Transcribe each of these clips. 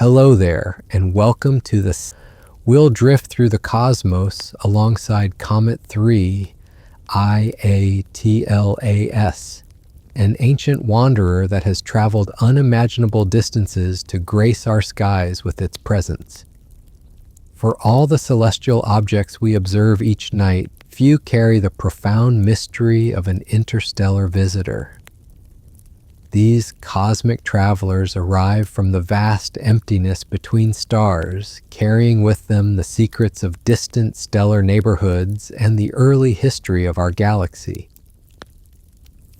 Hello there, and welcome to this. We'll drift through the cosmos alongside Comet 3 IATLAS, an ancient wanderer that has traveled unimaginable distances to grace our skies with its presence. For all the celestial objects we observe each night, few carry the profound mystery of an interstellar visitor. These cosmic travelers arrive from the vast emptiness between stars, carrying with them the secrets of distant stellar neighborhoods and the early history of our galaxy.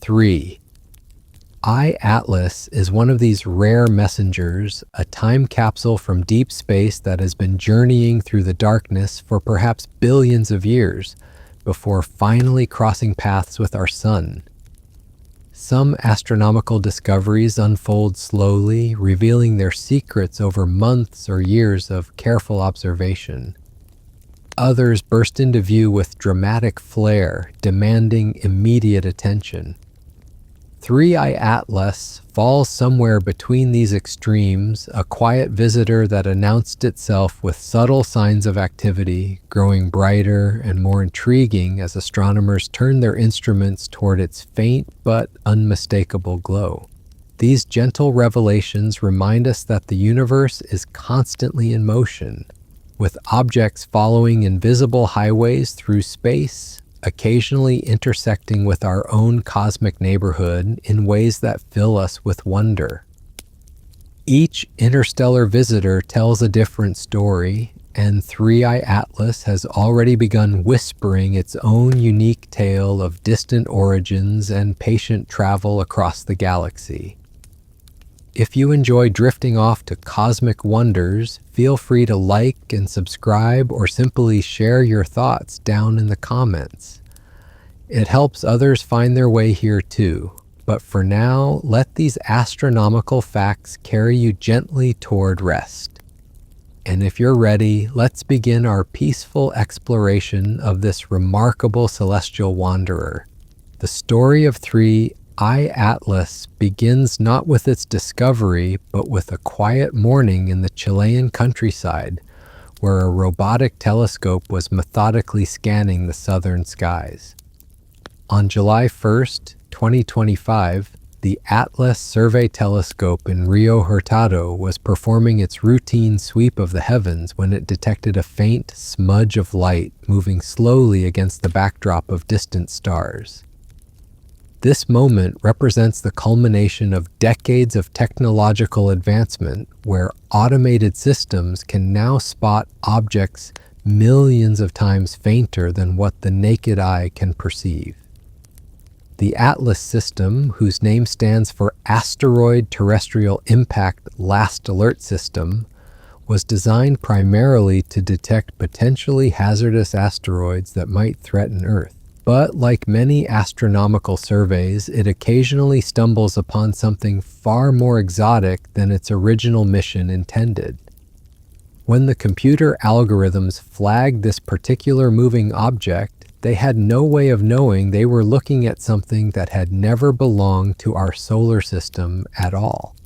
3. I-Atlas is one of these rare messengers, a time capsule from deep space that has been journeying through the darkness for perhaps billions of years before finally crossing paths with our sun. Some astronomical discoveries unfold slowly, revealing their secrets over months or years of careful observation. Others burst into view with dramatic flair, demanding immediate attention. 3i-Atlas falls somewhere between these extremes, a quiet visitor that announced itself with subtle signs of activity, growing brighter and more intriguing as astronomers turn their instruments toward its faint but unmistakable glow. These gentle revelations remind us that the universe is constantly in motion, with objects following invisible highways through space, occasionally intersecting with our own cosmic neighborhood in ways that fill us with wonder. Each interstellar visitor tells a different story, and 3i-Atlas has already begun whispering its own unique tale of distant origins and patient travel across the galaxy. If you enjoy drifting off to cosmic wonders, feel free to like and subscribe or simply share your thoughts down in the comments. It helps others find their way here too, but for now, let these astronomical facts carry you gently toward rest. And if you're ready, let's begin our peaceful exploration of this remarkable celestial wanderer. The story of 3i-Atlas begins not with its discovery, but with a quiet morning in the Chilean countryside, where a robotic telescope was methodically scanning the southern skies. On July 1st, 2025, the Atlas Survey Telescope in Rio Hurtado was performing its routine sweep of the heavens when it detected a faint smudge of light moving slowly against the backdrop of distant stars. This moment represents the culmination of decades of technological advancement, where automated systems can now spot objects millions of times fainter than what the naked eye can perceive. The Atlas system, whose name stands for Asteroid Terrestrial Impact Last Alert System, was designed primarily to detect potentially hazardous asteroids that might threaten Earth. But like many astronomical surveys, it occasionally stumbles upon something far more exotic than its original mission intended. When the computer algorithms flagged this particular moving object, they had no way of knowing they were looking at something that had never belonged to our solar system at all.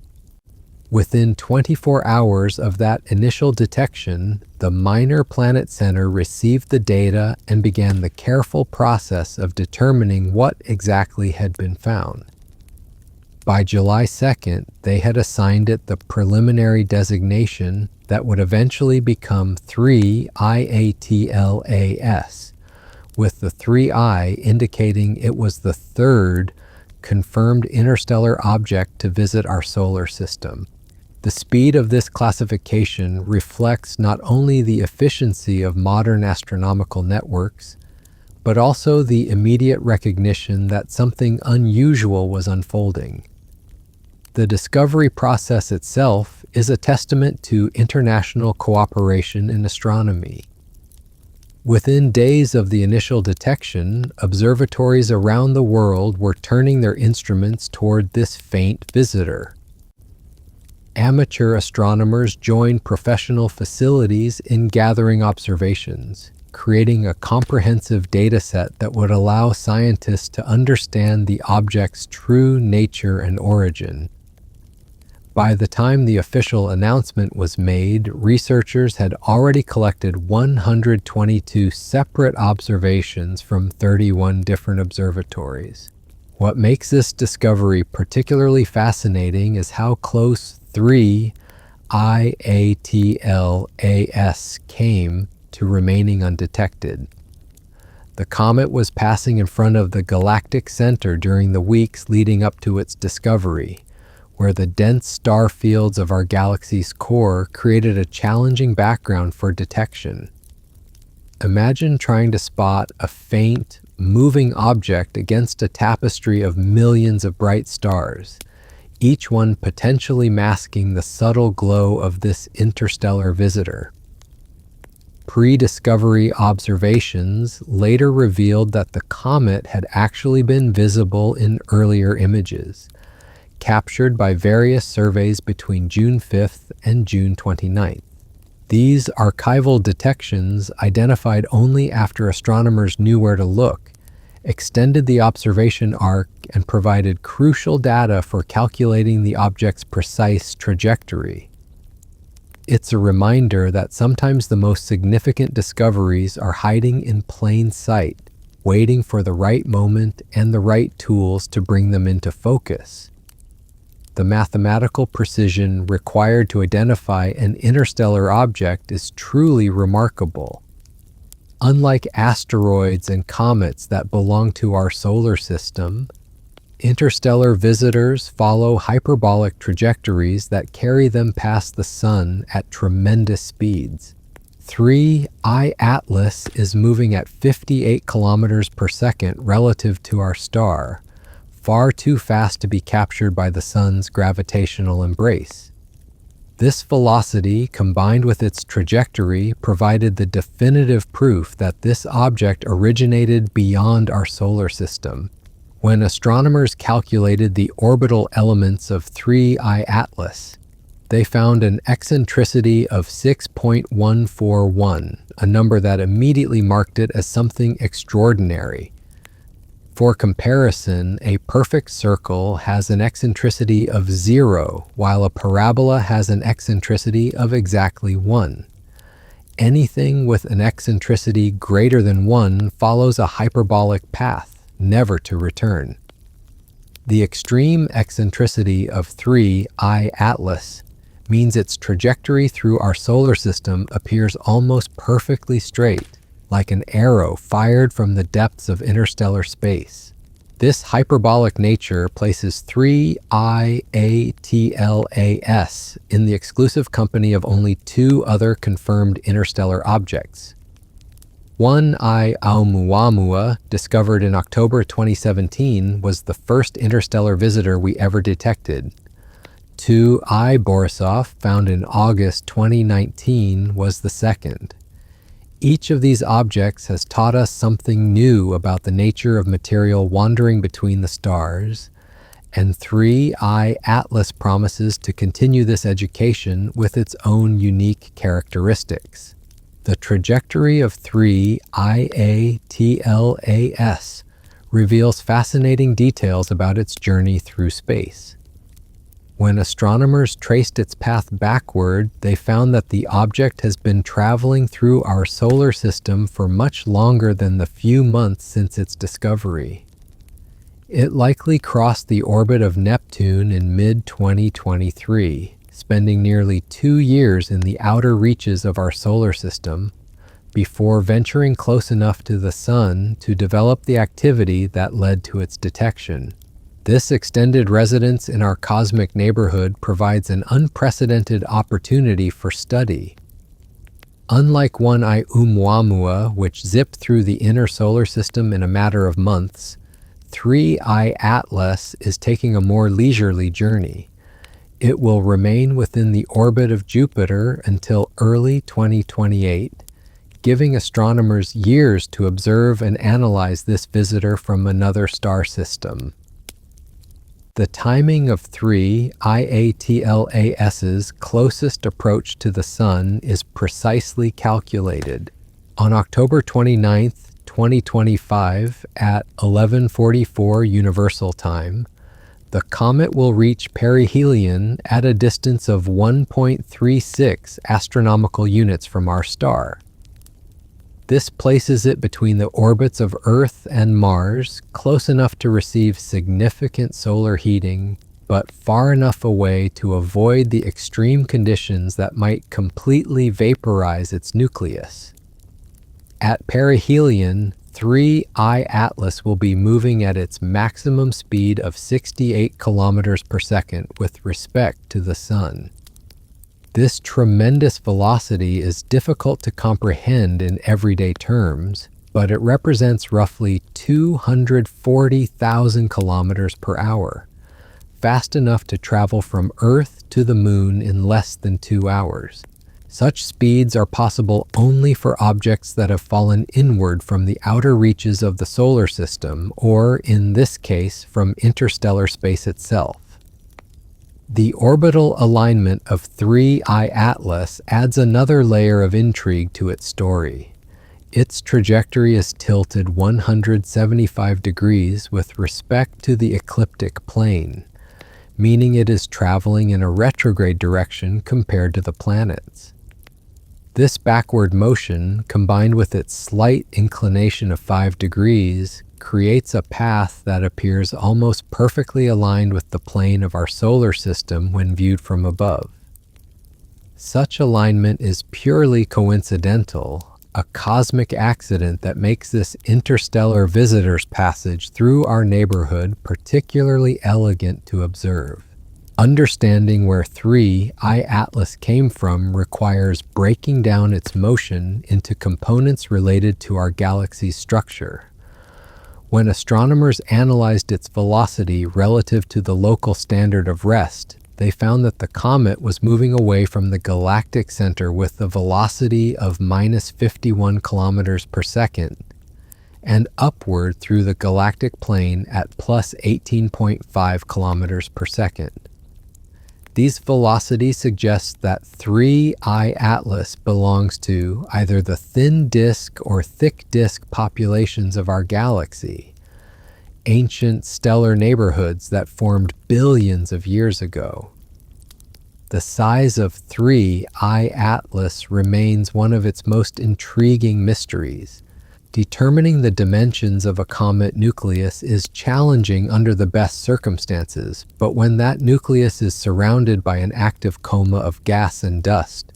Within 24 hours of that initial detection, the Minor Planet Center received the data and began the careful process of determining what exactly had been found. By July 2nd, they had assigned it the preliminary designation that would eventually become 3IATLAS, with the 3I indicating it was the third confirmed interstellar object to visit our solar system. The speed of this classification reflects not only the efficiency of modern astronomical networks, but also the immediate recognition that something unusual was unfolding. The discovery process itself is a testament to international cooperation in astronomy. Within days of the initial detection, observatories around the world were turning their instruments toward this faint visitor. Amateur astronomers joined professional facilities in gathering observations, creating a comprehensive data set that would allow scientists to understand the object's true nature and origin. By the time the official announcement was made, researchers had already collected 122 separate observations from 31 different observatories. What makes this discovery particularly fascinating is how close 3 IATLAS came to remaining undetected. The comet was passing in front of the galactic center during the weeks leading up to its discovery, where the dense star fields of our galaxy's core created a challenging background for detection. Imagine trying to spot a faint, moving object against a tapestry of millions of bright stars, each one potentially masking the subtle glow of this interstellar visitor. Pre-discovery observations later revealed that the comet had actually been visible in earlier images, captured by various surveys between June 5th and June 29th. These archival detections, identified only after astronomers knew where to look, extended the observation arc and provided crucial data for calculating the object's precise trajectory. It's a reminder that sometimes the most significant discoveries are hiding in plain sight, waiting for the right moment and the right tools to bring them into focus. The mathematical precision required to identify an interstellar object is truly remarkable. Unlike asteroids and comets that belong to our solar system, interstellar visitors follow hyperbolic trajectories that carry them past the sun at tremendous speeds. 3 I-Atlas is moving at 58 kilometers per second relative to our star, far too fast to be captured by the sun's gravitational embrace. This velocity, combined with its trajectory, provided the definitive proof that this object originated beyond our solar system. When astronomers calculated the orbital elements of 3 I-Atlas, they found an eccentricity of 6.141, a number that immediately marked it as something extraordinary. For comparison, a perfect circle has an eccentricity of 0, while a parabola has an eccentricity of exactly 1. Anything with an eccentricity greater than 1 follows a hyperbolic path, never to return. The extreme eccentricity of 3 I-Atlas means its trajectory through our solar system appears almost perfectly straight, like an arrow fired from the depths of interstellar space. This hyperbolic nature places 3 IATLAS in the exclusive company of only 2 other confirmed interstellar objects. 1 I Oumuamua, discovered in October 2017, was the first interstellar visitor we ever detected. 2 I Borisov, found in August 2019, was the second. Each of these objects has taught us something new about the nature of material wandering between the stars, and 3 I-Atlas promises to continue this education with its own unique characteristics. The trajectory of 3 IATLAS reveals fascinating details about its journey through space. When astronomers traced its path backward, they found that the object has been traveling through our solar system for much longer than the few months since its discovery. It likely crossed the orbit of Neptune in mid-2023, spending nearly 2 years in the outer reaches of our solar system, before venturing close enough to the Sun to develop the activity that led to its detection. This extended residence in our cosmic neighborhood provides an unprecedented opportunity for study. Unlike 1 I Oumuamua, which zipped through the inner solar system in a matter of months, 3 I-Atlas is taking a more leisurely journey. It will remain within the orbit of Jupiter until early 2028, giving astronomers years to observe and analyze this visitor from another star system. The timing of 3 IATLAS's closest approach to the Sun is precisely calculated. On October 29, 2025, at 11:44 Universal Time, The comet will reach perihelion at a distance of 1.36 astronomical units from our star. This places it between the orbits of Earth and Mars, close enough to receive significant solar heating, but far enough away to avoid the extreme conditions that might completely vaporize its nucleus. At perihelion, 3I Atlas will be moving at its maximum speed of 68 kilometers per second with respect to the Sun. This tremendous velocity is difficult to comprehend in everyday terms, but it represents roughly 240,000 kilometers per hour, fast enough to travel from Earth to the Moon in less than 2 hours. Such speeds are possible only for objects that have fallen inward from the outer reaches of the solar system, or, in this case, from interstellar space itself. The orbital alignment of 3I Atlas adds another layer of intrigue to its story. Its trajectory is tilted 175 degrees with respect to the ecliptic plane, meaning it is traveling in a retrograde direction compared to the planets. This backward motion, combined with its slight inclination of 5 degrees, creates a path that appears almost perfectly aligned with the plane of our solar system when viewed from above. Such alignment is purely coincidental, a cosmic accident that makes this interstellar visitor's passage through our neighborhood particularly elegant to observe. Understanding where 3I Atlas came from requires breaking down its motion into components related to our galaxy's structure. When astronomers analyzed its velocity relative to the local standard of rest, they found that the comet was moving away from the galactic center with a velocity of -51 kilometers per second and upward through the galactic plane at plus 18.5 kilometers per second. These velocities suggest that 3I Atlas belongs to either the thin disk or thick disk populations of our galaxy, ancient stellar neighborhoods that formed billions of years ago. The size of 3I Atlas remains one of its most intriguing mysteries. Determining the dimensions of a comet nucleus is challenging under the best circumstances, but when that nucleus is surrounded by an active coma of gas and dust,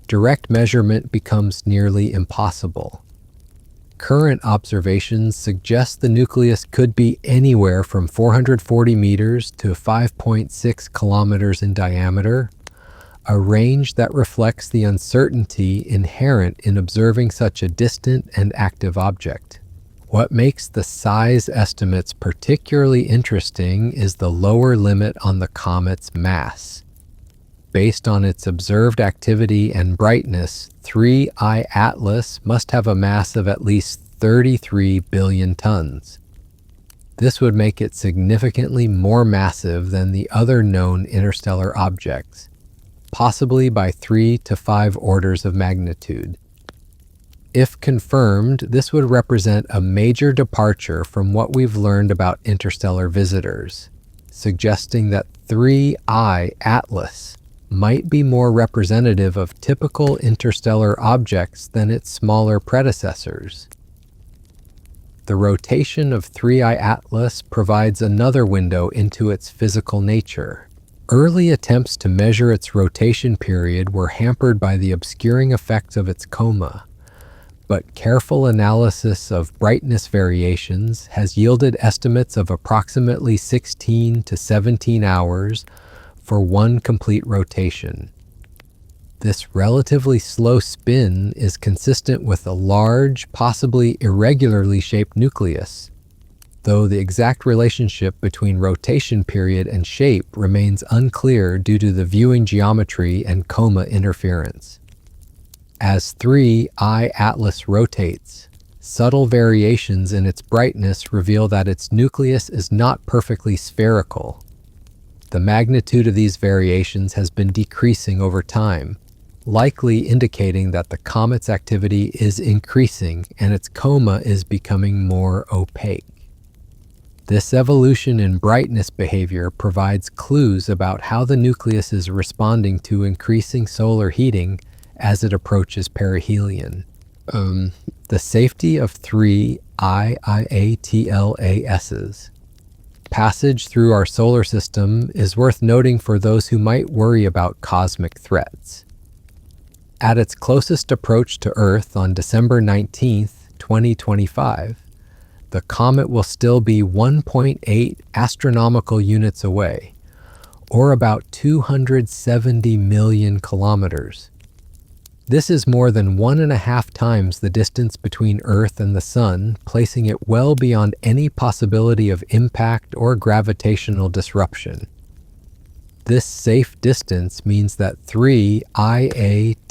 direct measurement becomes nearly impossible. Current observations suggest the nucleus could be anywhere from 440 meters to 5.6 kilometers in diameter, a range that reflects the uncertainty inherent in observing such a distant and active object. What makes the size estimates particularly interesting is the lower limit on the comet's mass. Based on its observed activity and brightness, 3I Atlas must have a mass of at least 33 billion tons. This would make it significantly more massive than the other known interstellar objects, possibly by 3 to 5 orders of magnitude. If confirmed, this would represent a major departure from what we've learned about interstellar visitors, suggesting that 3I Atlas might be more representative of typical interstellar objects than its smaller predecessors. The rotation of 3I Atlas provides another window into its physical nature. Early attempts to measure its rotation period were hampered by the obscuring effects of its coma, but careful analysis of brightness variations has yielded estimates of approximately 16 to 17 hours for one complete rotation. This relatively slow spin is consistent with a large, possibly irregularly shaped nucleus, though the exact relationship between rotation period and shape remains unclear due to the viewing geometry and coma interference. As 3I Atlas rotates, subtle variations in its brightness reveal that its nucleus is not perfectly spherical. The magnitude of these variations has been decreasing over time, likely indicating that the comet's activity is increasing and its coma is becoming more opaque. This evolution in brightness behavior provides clues about how the nucleus is responding to increasing solar heating as it approaches perihelion. The safety of three IIATLASs. Passage through our solar system is worth noting for those who might worry about cosmic threats. At its closest approach to Earth on December 19th, 2025, the comet will still be 1.8 astronomical units away, or about 270 million kilometers. This is more than 1.5 times the distance between Earth and the Sun, placing it well beyond any possibility of impact or gravitational disruption. This safe distance means that 3 IATLAS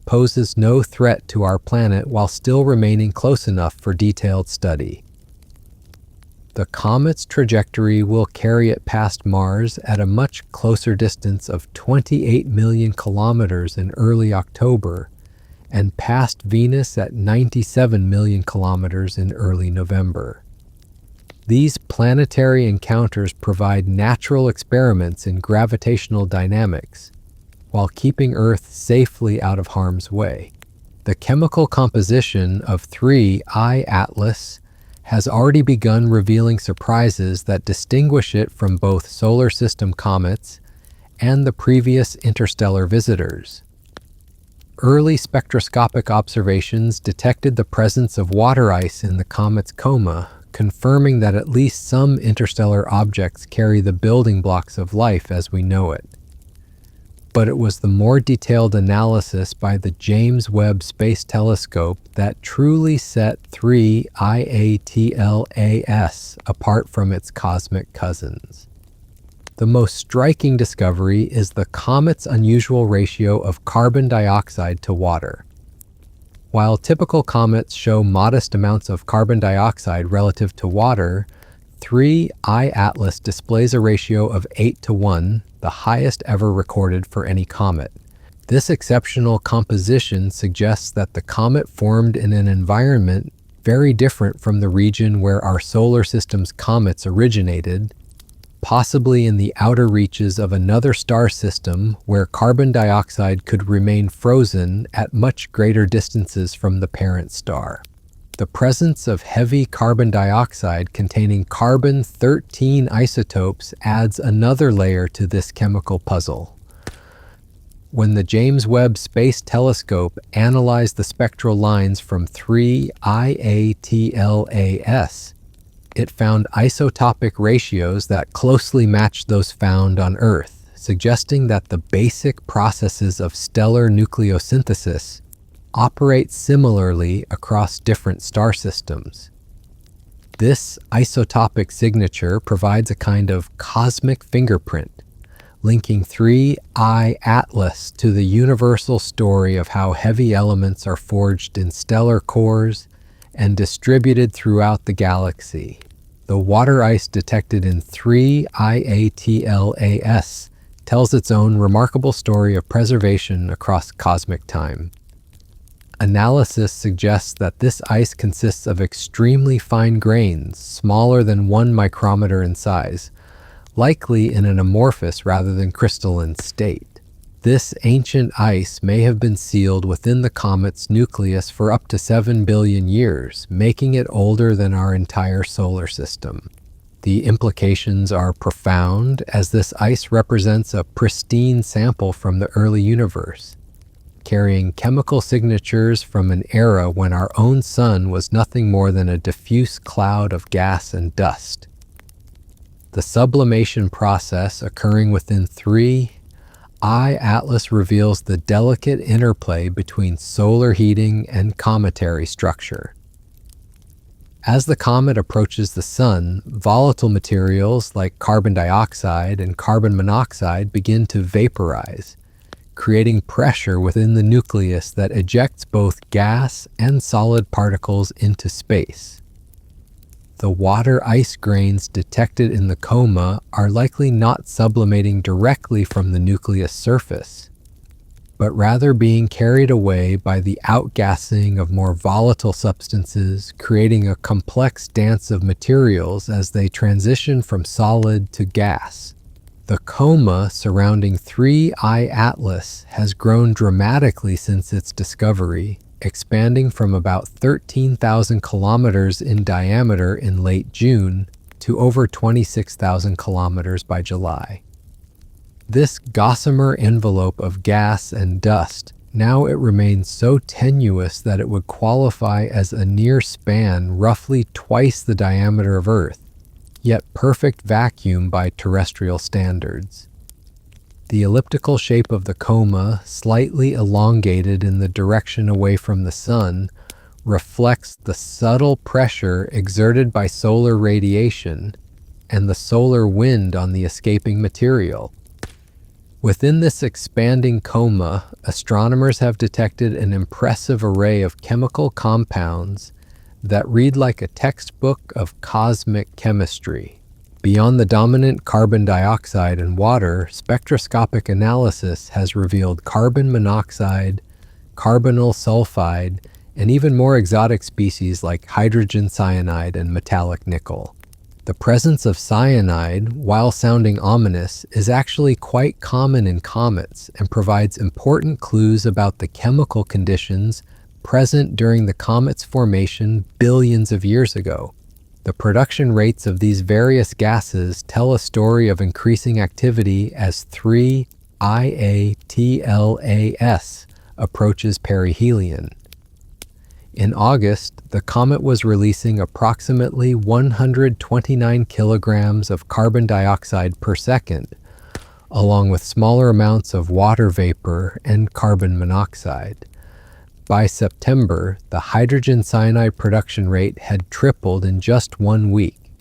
poses no threat to our planet while still remaining close enough for detailed study. The comet's trajectory will carry it past Mars at a much closer distance of 28 million kilometers in early October and past Venus at 97 million kilometers in early November. These planetary encounters provide natural experiments in gravitational dynamics while keeping Earth safely out of harm's way. The chemical composition of 3 I Atlas has already begun revealing surprises that distinguish it from both solar system comets and the previous interstellar visitors. Early spectroscopic observations detected the presence of water ice in the comet's coma, confirming that at least some interstellar objects carry the building blocks of life as we know it. But it was the more detailed analysis by the James Webb Space Telescope that truly set 3 IATLAS apart from its cosmic cousins. The most striking discovery is the comet's unusual ratio of carbon dioxide to water. While typical comets show modest amounts of carbon dioxide relative to water, 3 I Atlas displays a ratio of 8:1, the highest ever recorded for any comet. This exceptional composition suggests that the comet formed in an environment very different from the region where our solar system's comets originated, possibly in the outer reaches of another star system where carbon dioxide could remain frozen at much greater distances from the parent star. The presence of heavy carbon dioxide containing carbon-13 isotopes adds another layer to this chemical puzzle. When the James Webb Space Telescope analyzed the spectral lines from 3 IATLAS, it found isotopic ratios that closely matched those found on Earth, suggesting that the basic processes of stellar nucleosynthesis operate similarly across different star systems. This isotopic signature provides a kind of cosmic fingerprint, linking 3 I Atlas to the universal story of how heavy elements are forged in stellar cores and distributed throughout the galaxy. The water ice detected in 3 IATLAS tells its own remarkable story of preservation across cosmic time. Analysis suggests that this ice consists of extremely fine grains, smaller than 1 micrometer in size, likely in an amorphous rather than crystalline state. This ancient ice may have been sealed within the comet's nucleus for up to 7 billion years, making it older than our entire solar system. The implications are profound, as this ice represents a pristine sample from the early universe, carrying chemical signatures from an era when our own sun was nothing more than a diffuse cloud of gas and dust. The sublimation process occurring within 3 I Atlas reveals the delicate interplay between solar heating and cometary structure. As the comet approaches the sun, volatile materials like carbon dioxide and carbon monoxide begin to vaporize, creating pressure within the nucleus that ejects both gas and solid particles into space. The water ice grains detected in the coma are likely not sublimating directly from the nucleus surface. but rather being carried away by the outgassing of more volatile substances, creating a complex dance of materials as they transition from solid to gas. The coma surrounding 3I Atlas has grown dramatically since its discovery, expanding from about 13,000 kilometers in diameter in late June to over 26,000 kilometers by July. This gossamer envelope of gas and dust, now it remains so tenuous that it would qualify as a near span roughly twice the diameter of Earth, yet perfect vacuum by terrestrial standards. The elliptical shape of the coma, slightly elongated in the direction away from the sun, reflects the subtle pressure exerted by solar radiation and the solar wind on the escaping material. Within this expanding coma, astronomers have detected an impressive array of chemical compounds that read like a textbook of cosmic chemistry. Beyond the dominant carbon dioxide and water, spectroscopic analysis has revealed carbon monoxide, carbonyl sulfide, and even more exotic species like hydrogen cyanide and metallic nickel. The presence of cyanide, while sounding ominous, is actually quite common in comets and provides important clues about the chemical conditions present during the comet's formation billions of years ago. The production rates of these various gases tell a story of increasing activity as 3IATLAS approaches perihelion. In August, the comet was releasing approximately 129 kilograms of carbon dioxide per second, along with smaller amounts of water vapor and carbon monoxide. By September, the hydrogen cyanide production rate had tripled in just 1 week,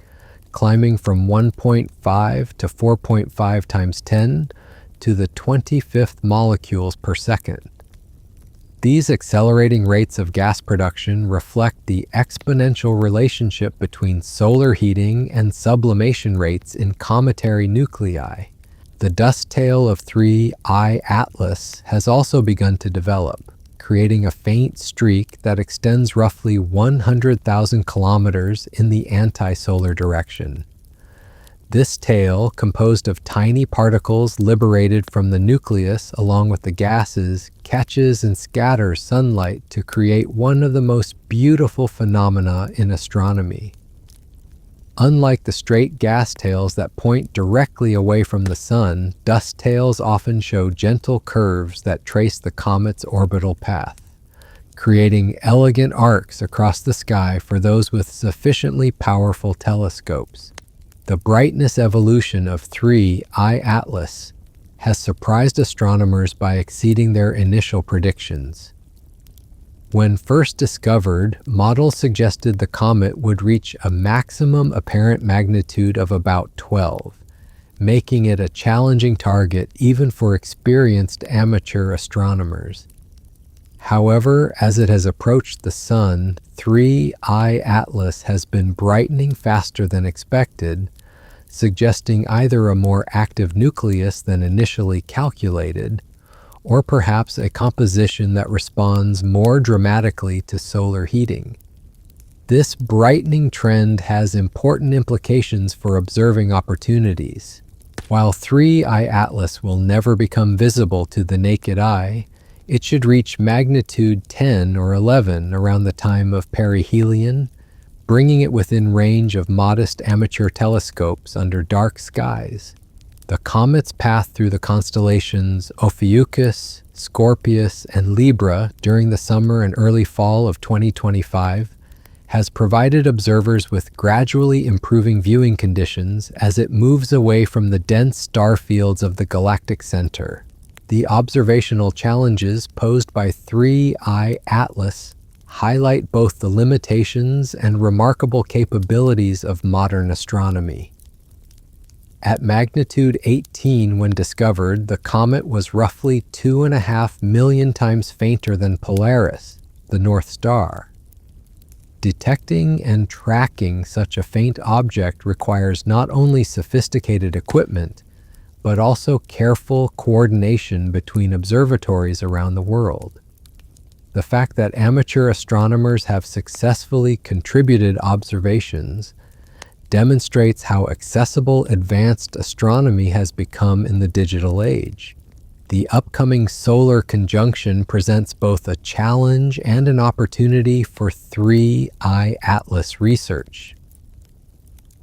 climbing from 1.5 to 4.5 times 10 to the 25th molecules per second. These accelerating rates of gas production reflect the exponential relationship between solar heating and sublimation rates in cometary nuclei. The dust tail of 3I Atlas has also begun to develop, creating a faint streak that extends roughly 100,000 kilometers in the anti-solar direction. This tail, composed of tiny particles liberated from the nucleus along with the gases, catches and scatters sunlight to create one of the most beautiful phenomena in astronomy. Unlike the straight gas tails that point directly away from the sun, dust tails often show gentle curves that trace the comet's orbital path, creating elegant arcs across the sky for those with sufficiently powerful telescopes. The brightness evolution of 3I Atlas has surprised astronomers by exceeding their initial predictions. When first discovered, models suggested the comet would reach a maximum apparent magnitude of about 12, making it a challenging target even for experienced amateur astronomers. However, as it has approached the sun, 3I Atlas has been brightening faster than expected, suggesting either a more active nucleus than initially calculated, or perhaps a composition that responds more dramatically to solar heating. This brightening trend has important implications for observing opportunities. While 3I Atlas will never become visible to the naked eye, it should reach magnitude 10 or 11 around the time of perihelion, bringing it within range of modest amateur telescopes under dark skies. The comet's path through the constellations Ophiuchus, Scorpius, and Libra during the summer and early fall of 2025 has provided observers with gradually improving viewing conditions as it moves away from the dense star fields of the galactic center. The observational challenges posed by 3I Atlas highlight both the limitations and remarkable capabilities of modern astronomy. At magnitude 18 when discovered, the comet was roughly 2.5 million times fainter than Polaris, the North Star. Detecting and tracking such a faint object requires not only sophisticated equipment, but also careful coordination between observatories around the world. The fact that amateur astronomers have successfully contributed observations demonstrates how accessible advanced astronomy has become in the digital age. The upcoming solar conjunction presents both a challenge and an opportunity for 3I Atlas research.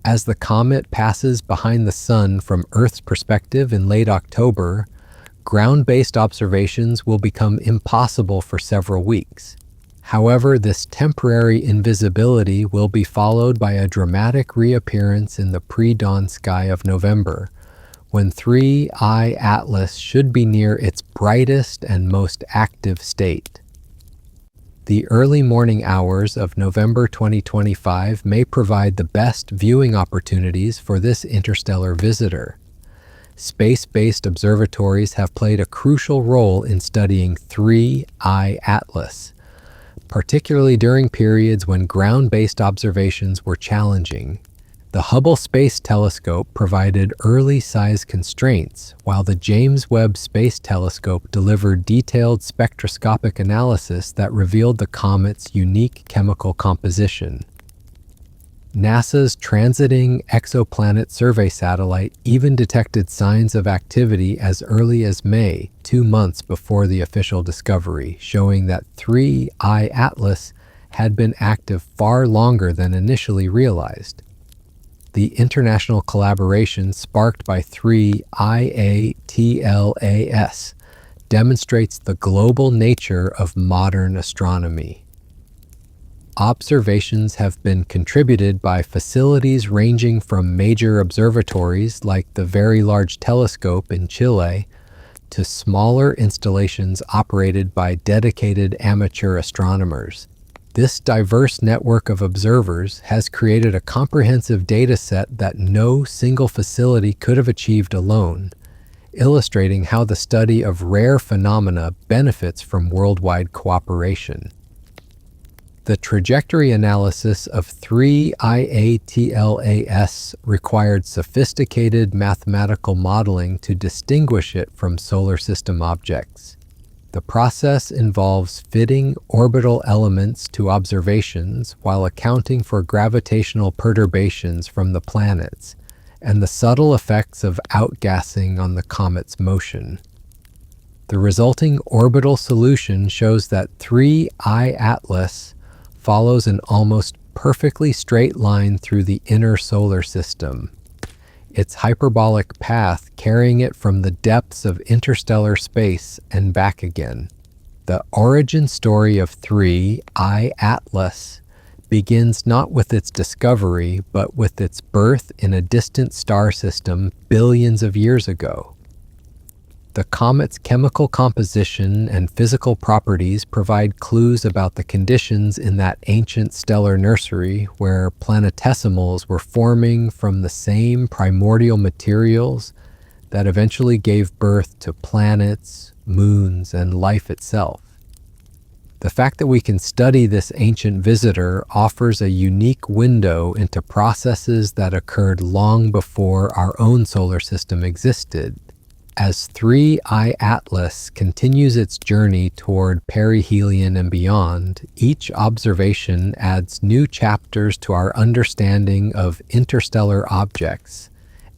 As the comet passes behind the Sun from Earth's perspective in late October, ground-based observations will become impossible for several weeks. However, this temporary invisibility will be followed by a dramatic reappearance in the pre-dawn sky of November, when 3I Atlas should be near its brightest and most active state. The early morning hours of November 2025 may provide the best viewing opportunities for this interstellar visitor. Space-based observatories have played a crucial role in studying 3I Atlas, particularly during periods when ground-based observations were challenging. The Hubble Space Telescope provided early size constraints, while the James Webb Space Telescope delivered detailed spectroscopic analysis that revealed the comet's unique chemical composition. NASA's Transiting Exoplanet Survey satellite even detected signs of activity as early as May, 2 months before the official discovery, showing that 3I Atlas had been active far longer than initially realized. The international collaboration sparked by 3IATLAS demonstrates the global nature of modern astronomy. Observations have been contributed by facilities ranging from major observatories like the Very Large Telescope in Chile to smaller installations operated by dedicated amateur astronomers. This diverse network of observers has created a comprehensive data set that no single facility could have achieved alone, illustrating how the study of rare phenomena benefits from worldwide cooperation. The trajectory analysis of 3IATLAS required sophisticated mathematical modeling to distinguish it from solar system objects. The process involves fitting orbital elements to observations while accounting for gravitational perturbations from the planets and the subtle effects of outgassing on the comet's motion. The resulting orbital solution shows that 3I Atlas follows an almost perfectly straight line through the inner solar system, its hyperbolic path carrying it from the depths of interstellar space and back again. The origin story of 3I Atlas begins not with its discovery, but with its birth in a distant star system billions of years ago. The comet's chemical composition and physical properties provide clues about the conditions in that ancient stellar nursery where planetesimals were forming from the same primordial materials that eventually gave birth to planets, moons, and life itself. The fact that we can study this ancient visitor offers a unique window into processes that occurred long before our own solar system existed. As 3I Atlas continues its journey toward perihelion and beyond, each observation adds new chapters to our understanding of interstellar objects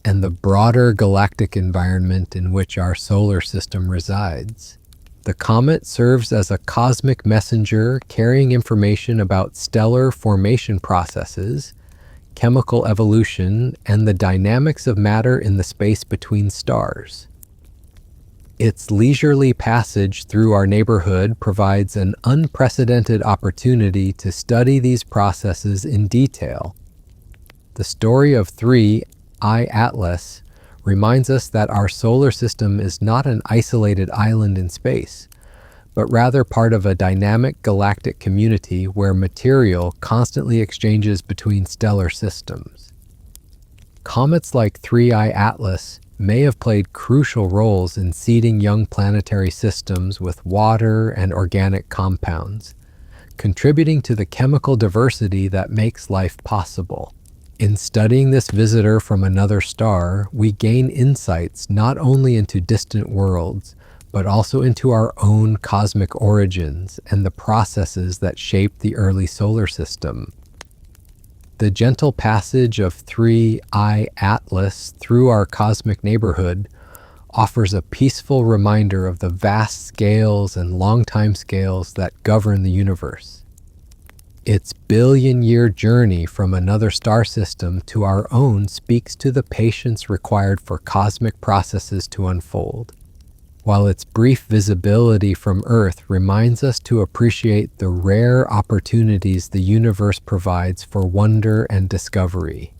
and the broader galactic environment in which our solar system resides. The comet serves as a cosmic messenger carrying information about stellar formation processes, chemical evolution, and the dynamics of matter in the space between stars. Its leisurely passage through our neighborhood provides an unprecedented opportunity to study these processes in detail. The story of 3I Atlas reminds us that our solar system is not an isolated island in space, but rather part of a dynamic galactic community where material constantly exchanges between stellar systems. Comets like 3I Atlas may have played crucial roles in seeding young planetary systems with water and organic compounds, contributing to the chemical diversity that makes life possible. In studying this visitor from another star, we gain insights not only into distant worlds, but also into our own cosmic origins and the processes that shaped the early solar system. The gentle passage of 3I Atlas through our cosmic neighborhood offers a peaceful reminder of the vast scales and long time scales that govern the universe. Its billion-year journey from another star system to our own speaks to the patience required for cosmic processes to unfold, while its brief visibility from Earth reminds us to appreciate the rare opportunities the universe provides for wonder and discovery.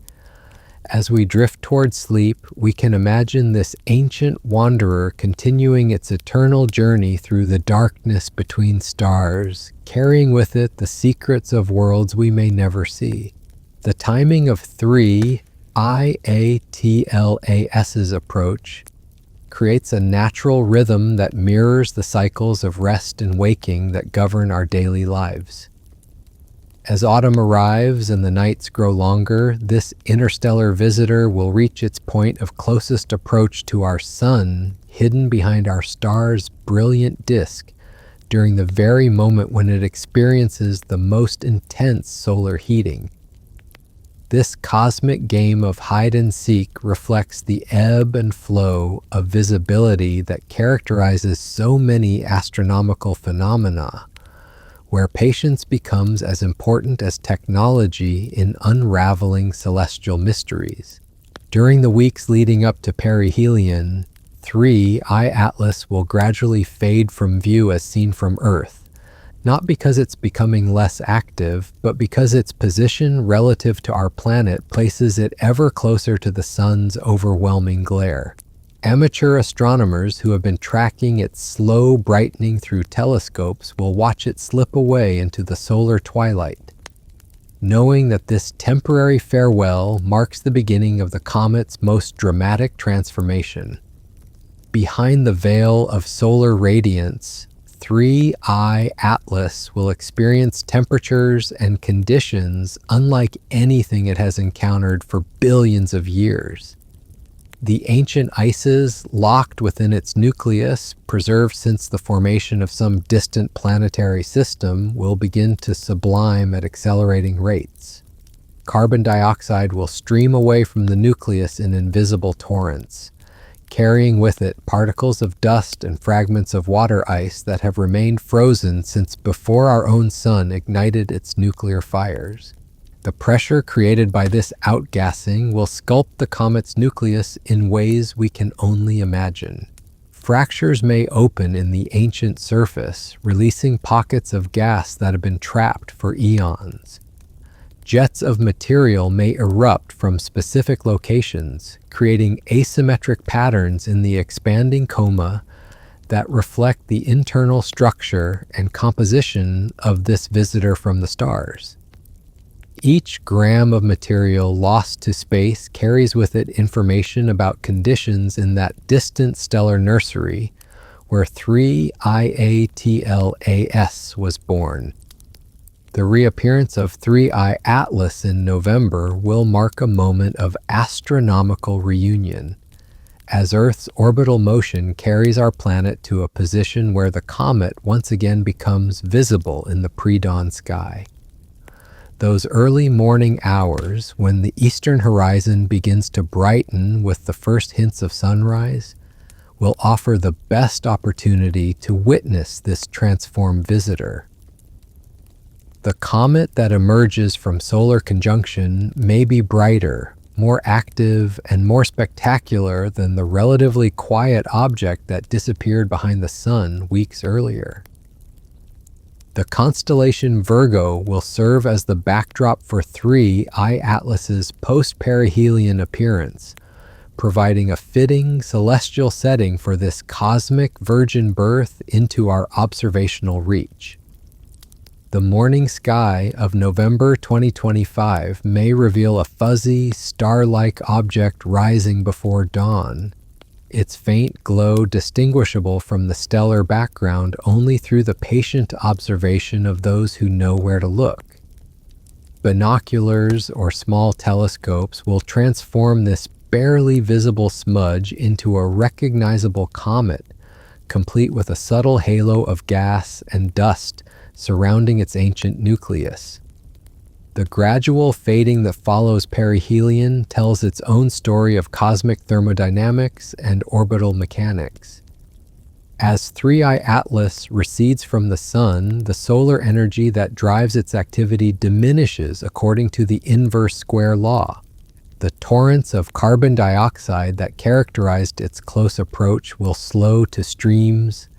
As we drift toward sleep, we can imagine this ancient wanderer continuing its eternal journey through the darkness between stars, carrying with it the secrets of worlds we may never see. The timing of 3 IATLAS's approach creates a natural rhythm that mirrors the cycles of rest and waking that govern our daily lives. As autumn arrives and the nights grow longer, this interstellar visitor will reach its point of closest approach to our sun, hidden behind our star's brilliant disk, during the very moment when it experiences the most intense solar heating. This cosmic game of hide and seek reflects the ebb and flow of visibility that characterizes so many astronomical phenomena, where patience becomes as important as technology in unraveling celestial mysteries. During the weeks leading up to perihelion, 3I Atlas will gradually fade from view as seen from Earth, not because it's becoming less active, but because its position relative to our planet places it ever closer to the sun's overwhelming glare. Amateur astronomers who have been tracking its slow brightening through telescopes will watch it slip away into the solar twilight, knowing that this temporary farewell marks the beginning of the comet's most dramatic transformation. Behind the veil of solar radiance, 3I Atlas will experience temperatures and conditions unlike anything it has encountered for billions of years. The ancient ices locked within its nucleus, preserved since the formation of some distant planetary system, will begin to sublime at accelerating rates. Carbon dioxide will stream away from the nucleus in invisible torrents, carrying with it particles of dust and fragments of water ice that have remained frozen since before our own sun ignited its nuclear fires. The pressure created by this outgassing will sculpt the comet's nucleus in ways we can only imagine. Fractures may open in the ancient surface, releasing pockets of gas that have been trapped for eons. Jets of material may erupt from specific locations, creating asymmetric patterns in the expanding coma that reflect the internal structure and composition of this visitor from the stars. Each gram of material lost to space carries with it information about conditions in that distant stellar nursery where 3IATLAS was born. The reappearance of 3I Atlas in November will mark a moment of astronomical reunion, as Earth's orbital motion carries our planet to a position where the comet once again becomes visible in the pre-dawn sky. Those early morning hours, when the eastern horizon begins to brighten with the first hints of sunrise, will offer the best opportunity to witness this transformed visitor. The comet that emerges from solar conjunction may be brighter, more active, and more spectacular than the relatively quiet object that disappeared behind the sun weeks earlier. The constellation Virgo will serve as the backdrop for 3I Atlas's post-perihelion appearance, providing a fitting celestial setting for this cosmic virgin birth into our observational reach. The morning sky of November 2025 may reveal a fuzzy, star-like object rising before dawn, its faint glow distinguishable from the stellar background only through the patient observation of those who know where to look. binoculars or small telescopes will transform this barely visible smudge into a recognizable comet, complete with a subtle halo of gas and dust surrounding its ancient nucleus. The gradual fading that follows perihelion tells its own story of cosmic thermodynamics and orbital mechanics. As 3I Atlas recedes from the Sun, the solar energy that drives its activity diminishes according to the inverse square law. The torrents of carbon dioxide that characterized its close approach will slow to streams,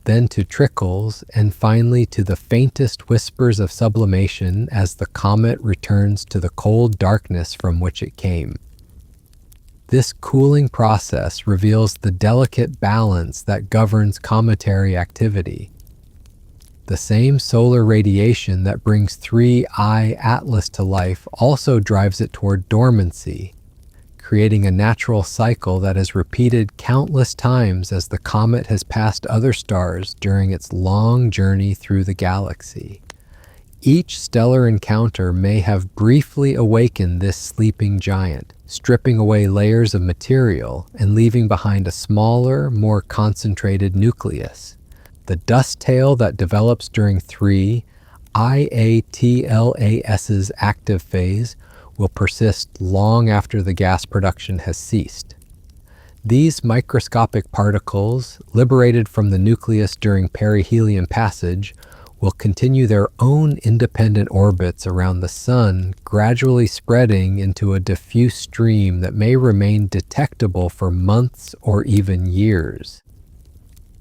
then to trickles, and finally to the faintest whispers of sublimation as the comet returns to the cold darkness from which it came. This cooling process reveals the delicate balance that governs cometary activity. The same solar radiation that brings 3I Atlas to life also drives it toward dormancy, creating a natural cycle that is repeated countless times as the comet has passed other stars during its long journey through the galaxy. Each stellar encounter may have briefly awakened this sleeping giant, stripping away layers of material and leaving behind a smaller, more concentrated nucleus. The dust tail that develops during 3I Atlas's active phase will persist long after the gas production has ceased. These microscopic particles, liberated from the nucleus during perihelion passage, will continue their own independent orbits around the Sun, gradually spreading into a diffuse stream that may remain detectable for months or even years.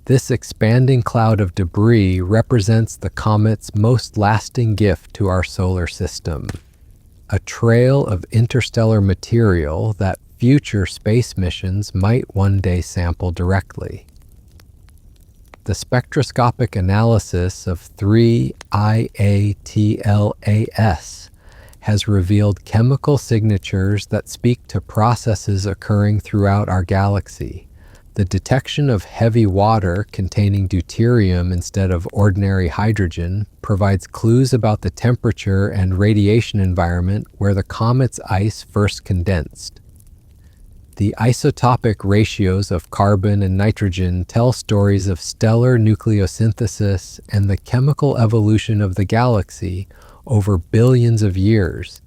This expanding cloud of debris represents the comet's most lasting gift to our solar system, a trail of interstellar material that future space missions might one day sample directly. The spectroscopic analysis of 3I Atlas has revealed chemical signatures that speak to processes occurring throughout our galaxy. The detection of heavy water containing deuterium instead of ordinary hydrogen provides clues about the temperature and radiation environment where the comet's ice first condensed. The isotopic ratios of carbon and nitrogen tell stories of stellar nucleosynthesis and the chemical evolution of the galaxy over billions of years.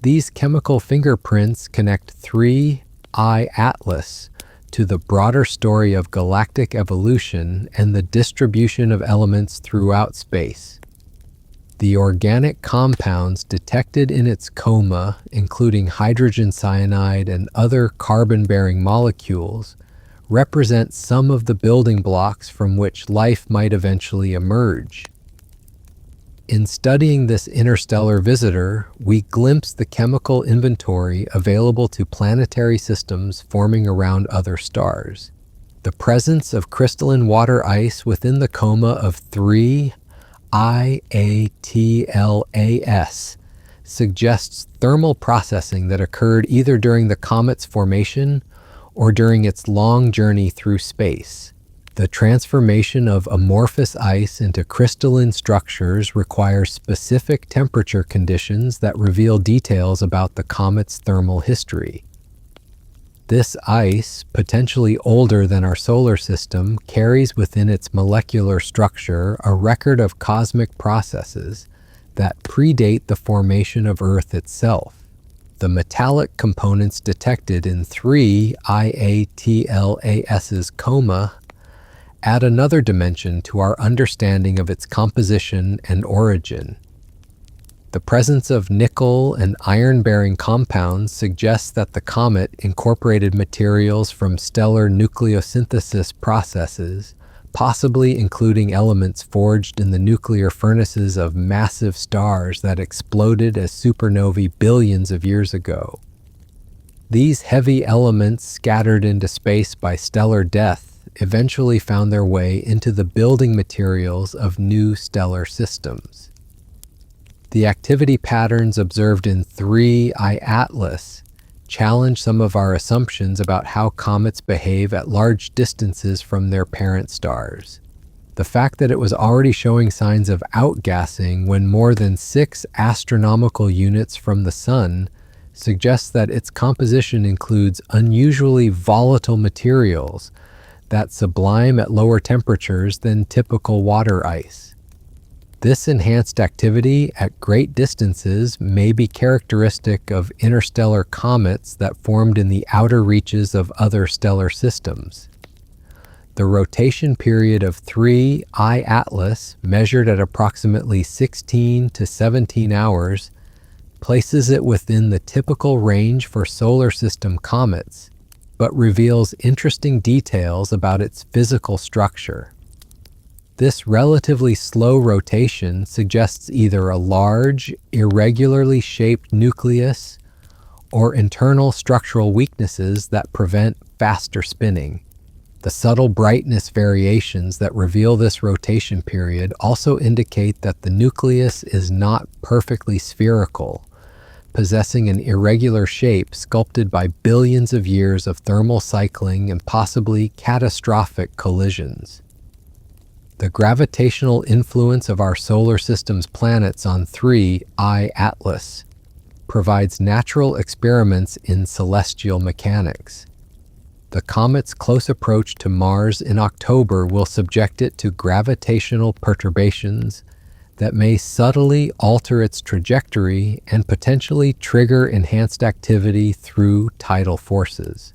These chemical fingerprints connect 3I Atlas to the broader story of galactic evolution and the distribution of elements throughout space. The organic compounds detected in its coma, including hydrogen cyanide and other carbon-bearing molecules, represent some of the building blocks from which life might eventually emerge. In studying this interstellar visitor, we glimpse the chemical inventory available to planetary systems forming around other stars. The presence of crystalline water ice within the coma of 3I Atlas suggests thermal processing that occurred either during the comet's formation or during its long journey through space. The transformation of amorphous ice into crystalline structures requires specific temperature conditions that reveal details about the comet's thermal history. This ice, potentially older than our solar system, carries within its molecular structure a record of cosmic processes that predate the formation of Earth itself. The metallic components detected in 3I Atlas's coma add another dimension to our understanding of its composition and origin. The presence of nickel and iron-bearing compounds suggests that the comet incorporated materials from stellar nucleosynthesis processes, possibly including elements forged in the nuclear furnaces of massive stars that exploded as supernovae billions of years ago. These heavy elements, scattered into space by stellar death, eventually found their way into the building materials of new stellar systems. The activity patterns observed in 3I Atlas challenge some of our assumptions about how comets behave at large distances from their parent stars. The fact that it was already showing signs of outgassing when more than 6 astronomical units from the Sun suggests that its composition includes unusually volatile materials that sublime at lower temperatures than typical water ice. This enhanced activity at great distances may be characteristic of interstellar comets that formed in the outer reaches of other stellar systems. The rotation period of 3 I Atlas, measured at approximately 16 to 17 hours, places it within the typical range for solar system comets, but reveals interesting details about its physical structure. This relatively slow rotation suggests either a large, irregularly shaped nucleus or internal structural weaknesses that prevent faster spinning. The subtle brightness variations that reveal this rotation period also indicate that the nucleus is not perfectly spherical, possessing an irregular shape sculpted by billions of years of thermal cycling and possibly catastrophic collisions. The gravitational influence of our solar system's planets on 3 I Atlas provides natural experiments in celestial mechanics. The comet's close approach to Mars in October will subject it to gravitational perturbations that may subtly alter its trajectory and potentially trigger enhanced activity through tidal forces.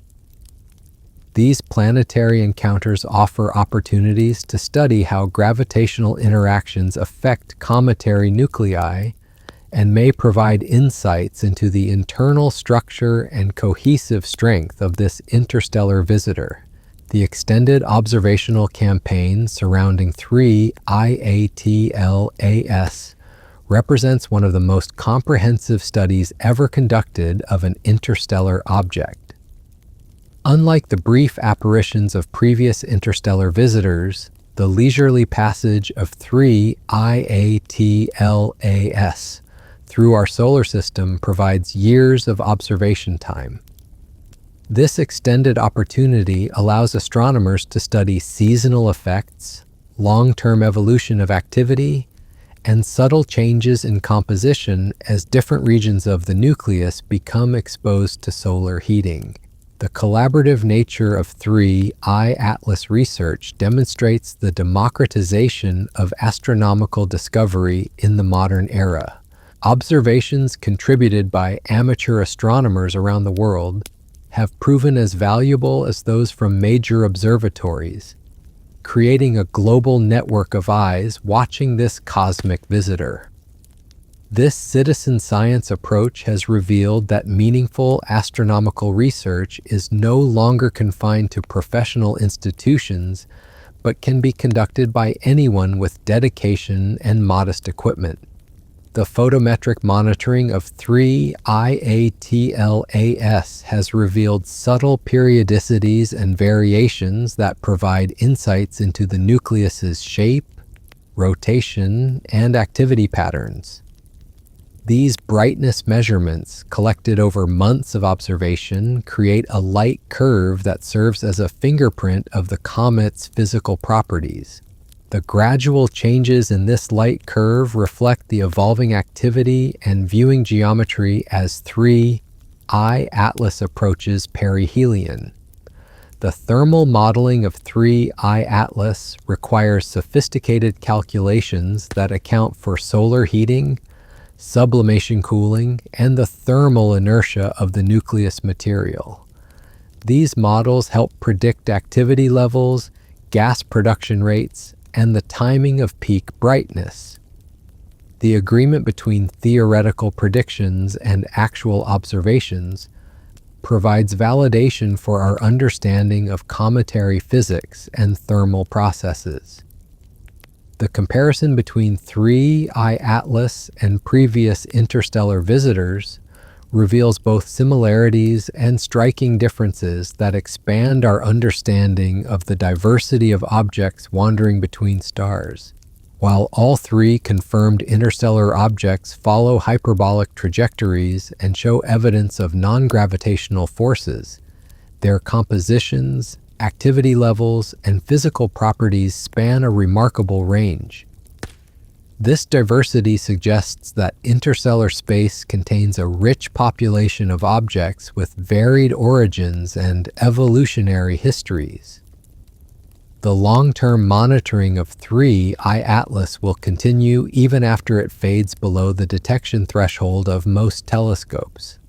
These planetary encounters offer opportunities to study how gravitational interactions affect cometary nuclei and may provide insights into the internal structure and cohesive strength of this interstellar visitor. The extended observational campaign surrounding 3 IATLAS represents one of the most comprehensive studies ever conducted of an interstellar object. Unlike the brief apparitions of previous interstellar visitors, the leisurely passage of 3 IATLAS through our solar system provides years of observation time. This extended opportunity allows astronomers to study seasonal effects, long-term evolution of activity, and subtle changes in composition as different regions of the nucleus become exposed to solar heating. The collaborative nature of 3 I Atlas research demonstrates the democratization of astronomical discovery in the modern era. Observations contributed by amateur astronomers around the world have proven as valuable as those from major observatories, creating a global network of eyes watching this cosmic visitor. This citizen science approach has revealed that meaningful astronomical research is no longer confined to professional institutions, but can be conducted by anyone with dedication and modest equipment. The photometric monitoring of 3 IATLAS has revealed subtle periodicities and variations that provide insights into the nucleus's shape, rotation, and activity patterns. These brightness measurements, collected over months of observation, create a light curve that serves as a fingerprint of the comet's physical properties. The gradual changes in this light curve reflect the evolving activity and viewing geometry as 3 I Atlas approaches perihelion. The thermal modeling of 3 I Atlas requires sophisticated calculations that account for solar heating, sublimation cooling, and the thermal inertia of the nucleus material. These models help predict activity levels, gas production rates, and the timing of peak brightness. The agreement between theoretical predictions and actual observations provides validation for our understanding of cometary physics and thermal processes. The comparison between 3 I Atlas and previous interstellar visitors reveals both similarities and striking differences that expand our understanding of the diversity of objects wandering between stars. While all 3 confirmed interstellar objects follow hyperbolic trajectories and show evidence of non-gravitational forces, their compositions, activity levels, and physical properties span a remarkable range. This diversity suggests that interstellar space contains a rich population of objects with varied origins and evolutionary histories. The long-term monitoring of 3I Atlas will continue even after it fades below the detection threshold of most telescopes.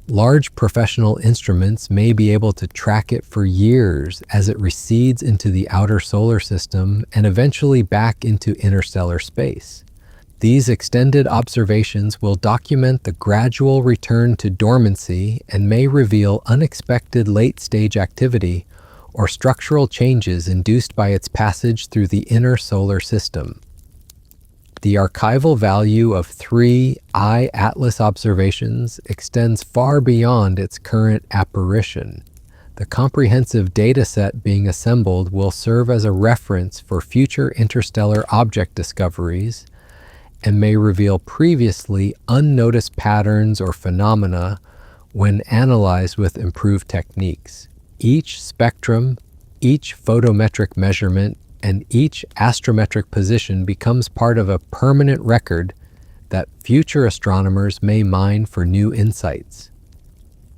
Large professional instruments may be able to track it for years as it recedes into the outer solar system and eventually back into interstellar space. These extended observations will document the gradual return to dormancy and may reveal unexpected late-stage activity or structural changes induced by its passage through the inner solar system. The archival value of 3I Atlas observations extends far beyond its current apparition. The comprehensive dataset being assembled will serve as a reference for future interstellar object discoveries and may reveal previously unnoticed patterns or phenomena when analyzed with improved techniques. Each spectrum, each photometric measurement, and each astrometric position becomes part of a permanent record that future astronomers may mine for new insights.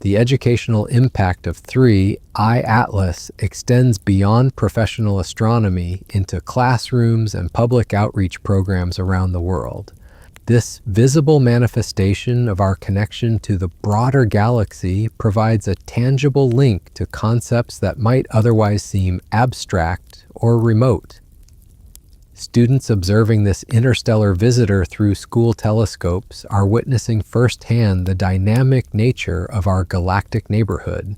The educational impact of 3I Atlas extends beyond professional astronomy into classrooms and public outreach programs around the world. This visible manifestation of our connection to the broader galaxy provides a tangible link to concepts that might otherwise seem abstract or remote. Students observing this interstellar visitor through school telescopes are witnessing firsthand the dynamic nature of our galactic neighborhood.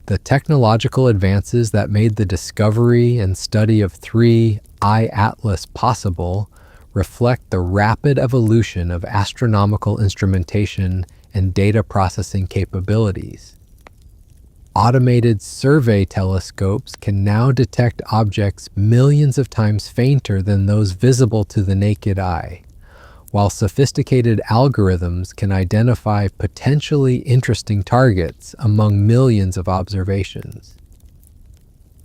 The technological advances that made the discovery and study of 3I Atlas possible reflect the rapid evolution of astronomical instrumentation and data processing capabilities. Automated survey telescopes can now detect objects millions of times fainter than those visible to the naked eye, while sophisticated algorithms can identify potentially interesting targets among millions of observations.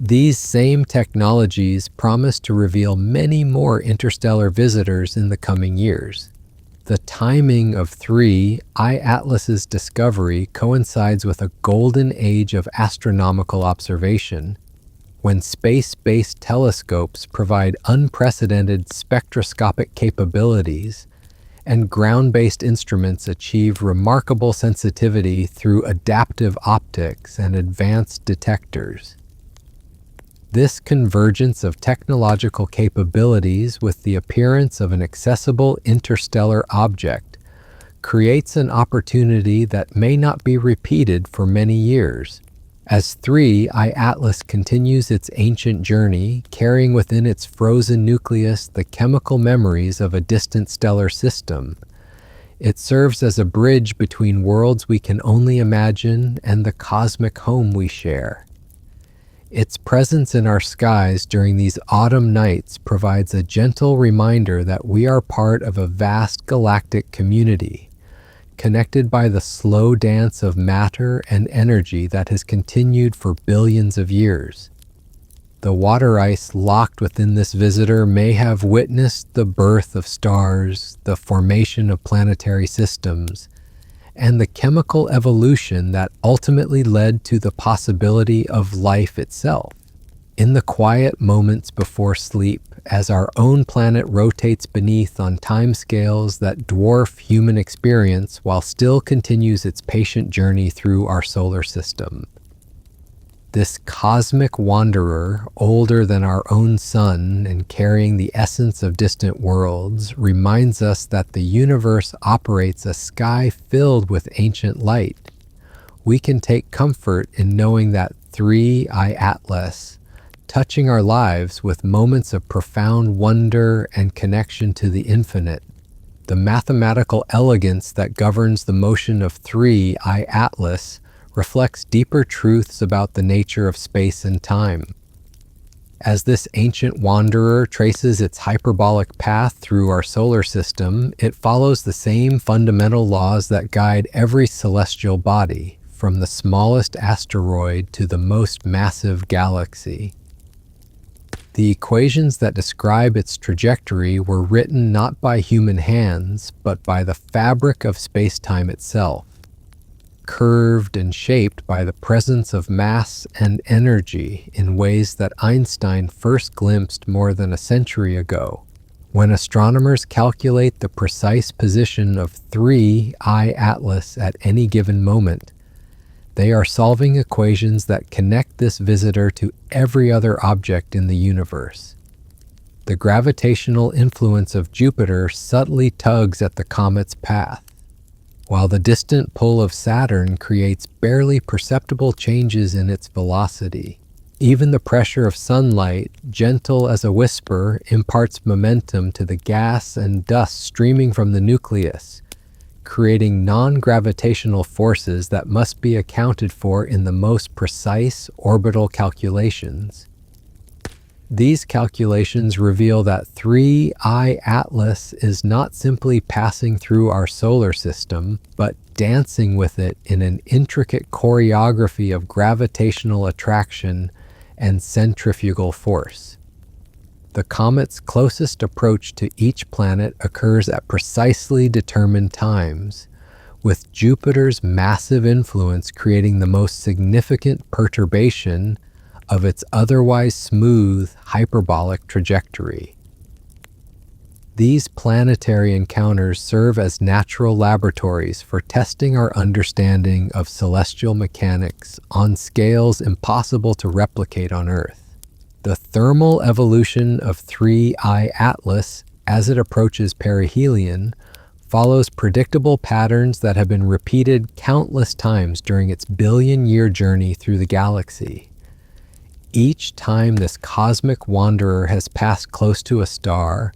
These same technologies promise to reveal many more interstellar visitors in the coming years. The timing of 3I Atlas's discovery coincides with a golden age of astronomical observation, when space-based telescopes provide unprecedented spectroscopic capabilities and ground-based instruments achieve remarkable sensitivity through adaptive optics and advanced detectors. This convergence of technological capabilities with the appearance of an accessible interstellar object creates an opportunity that may not be repeated for many years. As 3I Atlas continues its ancient journey, carrying within its frozen nucleus the chemical memories of a distant stellar system, it serves as a bridge between worlds we can only imagine and the cosmic home we share. Its presence in our skies during these autumn nights provides a gentle reminder that we are part of a vast galactic community, connected by the slow dance of matter and energy that has continued for billions of years. The water ice locked within this visitor may have witnessed the birth of stars, the formation of planetary systems, and the chemical evolution that ultimately led to the possibility of life itself. In the quiet moments before sleep, as our own planet rotates beneath on timescales that dwarf human experience while still continues its patient journey through our solar system, this cosmic wanderer, older than our own sun and carrying the essence of distant worlds, reminds us that the universe operates a sky filled with ancient light. We can take comfort in knowing that 3I Atlas, touching our lives with moments of profound wonder and connection to the infinite. The mathematical elegance that governs the motion of 3I Atlas reflects deeper truths about the nature of space and time. As this ancient wanderer traces its hyperbolic path through our solar system, it follows the same fundamental laws that guide every celestial body: from the smallest asteroid to the most massive galaxy. The equations that describe its trajectory were written not by human hands, but by the fabric of space-time itself, curved and shaped by the presence of mass and energy in ways that Einstein first glimpsed more than a century ago. When astronomers calculate the precise position of 3I Atlas at any given moment, they are solving equations that connect this visitor to every other object in the universe. The gravitational influence of Jupiter subtly tugs at the comet's path, while the distant pull of Saturn creates barely perceptible changes in its velocity. Even the pressure of sunlight, gentle as a whisper, imparts momentum to the gas and dust streaming from the nucleus, creating non-gravitational forces that must be accounted for in the most precise orbital calculations. These calculations reveal that 3I Atlas is not simply passing through our solar system, but dancing with it in an intricate choreography of gravitational attraction and centrifugal force. The comet's closest approach to each planet occurs at precisely determined times, with Jupiter's massive influence creating the most significant perturbation of its otherwise smooth hyperbolic trajectory. These planetary encounters serve as natural laboratories for testing our understanding of celestial mechanics on scales impossible to replicate on Earth. The thermal evolution of 3I Atlas, as it approaches perihelion, follows predictable patterns that have been repeated countless times during its billion-year journey through the galaxy. Each time this cosmic wanderer has passed close to a star,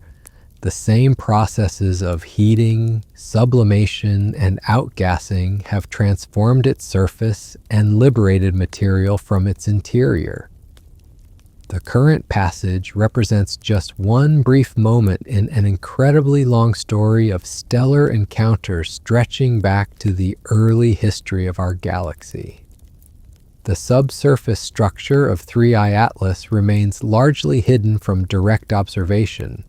the same processes of heating, sublimation, and outgassing have transformed its surface and liberated material from its interior. The current passage represents just one brief moment in an incredibly long story of stellar encounters stretching back to the early history of our galaxy. The subsurface structure of 3I Atlas remains largely hidden from direct observation,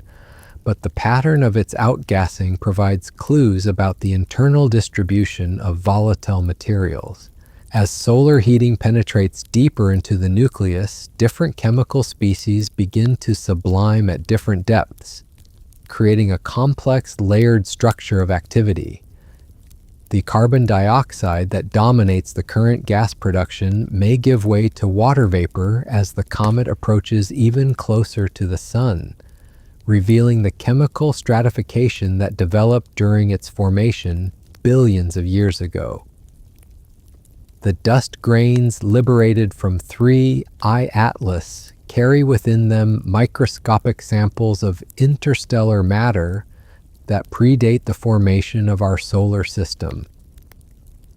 but the pattern of its outgassing provides clues about the internal distribution of volatile materials. As solar heating penetrates deeper into the nucleus, different chemical species begin to sublime at different depths, creating a complex layered structure of activity. The carbon dioxide that dominates the current gas production may give way to water vapor as the comet approaches even closer to the Sun, revealing the chemical stratification that developed during its formation billions of years ago. The dust grains liberated from 3I Atlas carry within them microscopic samples of interstellar matter that predate the formation of our solar system.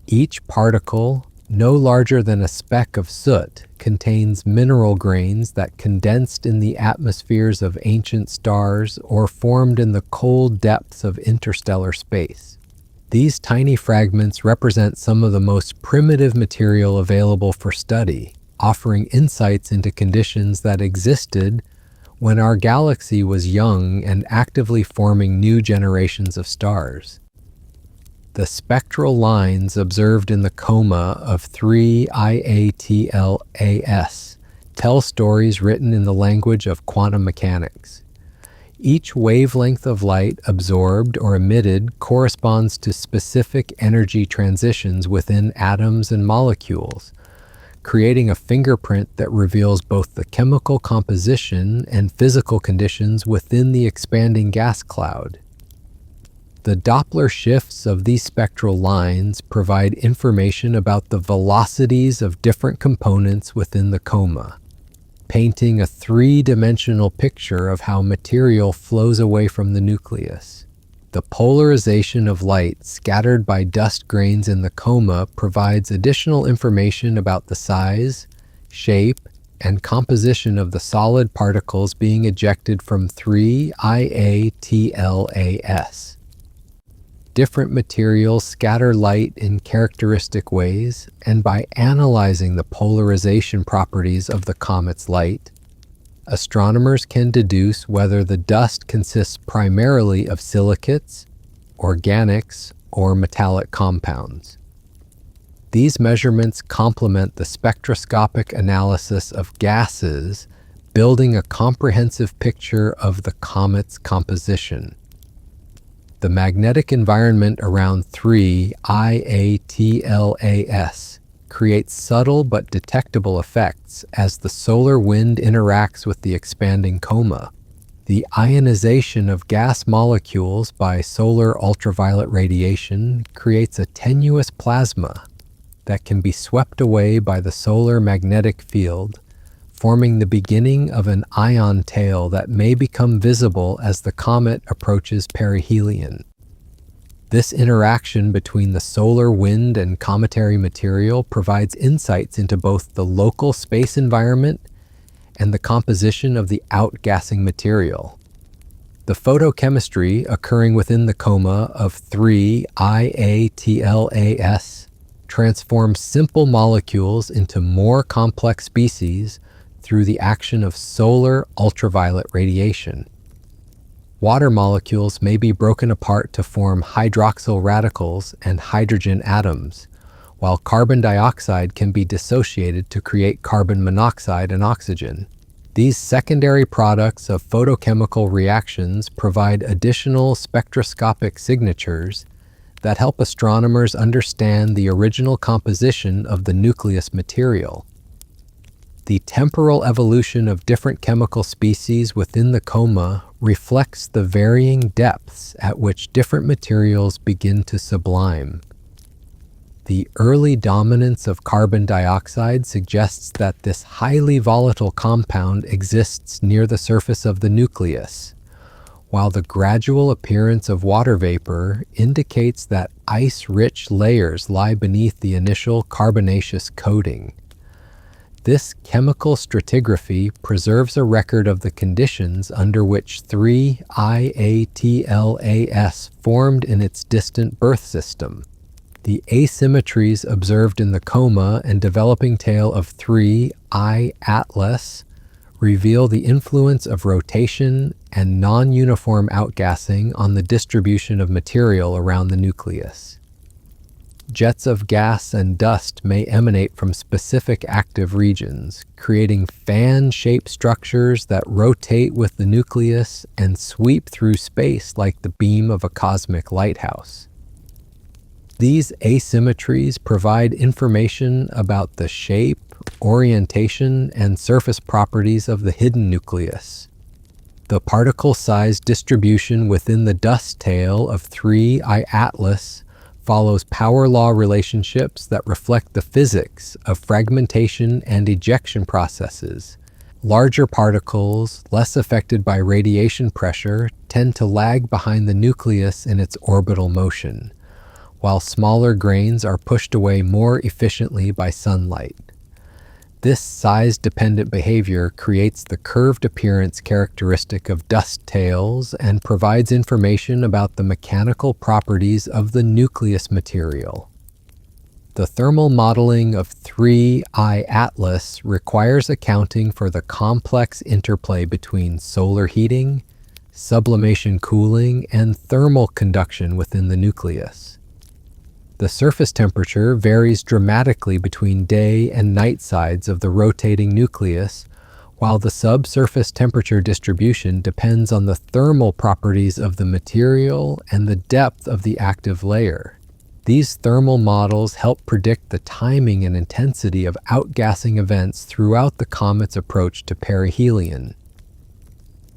Each particle, no larger than a speck of soot, contains mineral grains that condensed in the atmospheres of ancient stars or formed in the cold depths of interstellar space. These tiny fragments represent some of the most primitive material available for study, offering insights into conditions that existed when our galaxy was young and actively forming new generations of stars. The spectral lines observed in the coma of 3IATLAS tell stories written in the language of quantum mechanics. Each wavelength of light absorbed or emitted corresponds to specific energy transitions within atoms and molecules, creating a fingerprint that reveals both the chemical composition and physical conditions within the expanding gas cloud. The Doppler shifts of these spectral lines provide information about the velocities of different components within the coma, painting a three-dimensional picture of how material flows away from the nucleus. The polarization of light scattered by dust grains in the coma provides additional information about the size, shape, and composition of the solid particles being ejected from 3IATLAS. different materials scatter light in characteristic ways, and by analyzing the polarization properties of the comet's light, astronomers can deduce whether the dust consists primarily of silicates, organics, or metallic compounds. These measurements complement the spectroscopic analysis of gases, building a comprehensive picture of the comet's composition. The magnetic environment around 3 IATLAS creates subtle but detectable effects as the solar wind interacts with the expanding coma. The ionization of gas molecules by solar ultraviolet radiation creates a tenuous plasma that can be swept away by the solar magnetic field, forming the beginning of an ion tail that may become visible as the comet approaches perihelion. This interaction between the solar wind and cometary material provides insights into both the local space environment and the composition of the outgassing material. The photochemistry occurring within the coma of 3 IATLAS transforms simple molecules into more complex species through the action of solar ultraviolet radiation. Water molecules may be broken apart to form hydroxyl radicals and hydrogen atoms, while carbon dioxide can be dissociated to create carbon monoxide and oxygen. These secondary products of photochemical reactions provide additional spectroscopic signatures that help astronomers understand the original composition of the nucleus material. The temporal evolution of different chemical species within the coma reflects the varying depths at which different materials begin to sublime. The early dominance of carbon dioxide suggests that this highly volatile compound exists near the surface of the nucleus, while the gradual appearance of water vapor indicates that ice-rich layers lie beneath the initial carbonaceous coating. This chemical stratigraphy preserves a record of the conditions under which 3 IATLAS formed in its distant birth system. The asymmetries observed in the coma and developing tail of 3 I-Atlas reveal the influence of rotation and non-uniform outgassing on the distribution of material around the nucleus. Jets of gas and dust may emanate from specific active regions, creating fan-shaped structures that rotate with the nucleus and sweep through space like the beam of a cosmic lighthouse. These asymmetries provide information about the shape, orientation, and surface properties of the hidden nucleus. The particle size distribution within the dust tail of 3 I-Atlas follows power law relationships that reflect the physics of fragmentation and ejection processes. Larger particles, less affected by radiation pressure, tend to lag behind the nucleus in its orbital motion, while smaller grains are pushed away more efficiently by sunlight. This size-dependent behavior creates the curved appearance characteristic of dust tails and provides information about the mechanical properties of the nucleus material. The thermal modeling of 3 I-Atlas requires accounting for the complex interplay between solar heating, sublimation cooling, and thermal conduction within the nucleus. The surface temperature varies dramatically between day and night sides of the rotating nucleus, while the subsurface temperature distribution depends on the thermal properties of the material and the depth of the active layer. These thermal models help predict the timing and intensity of outgassing events throughout the comet's approach to perihelion.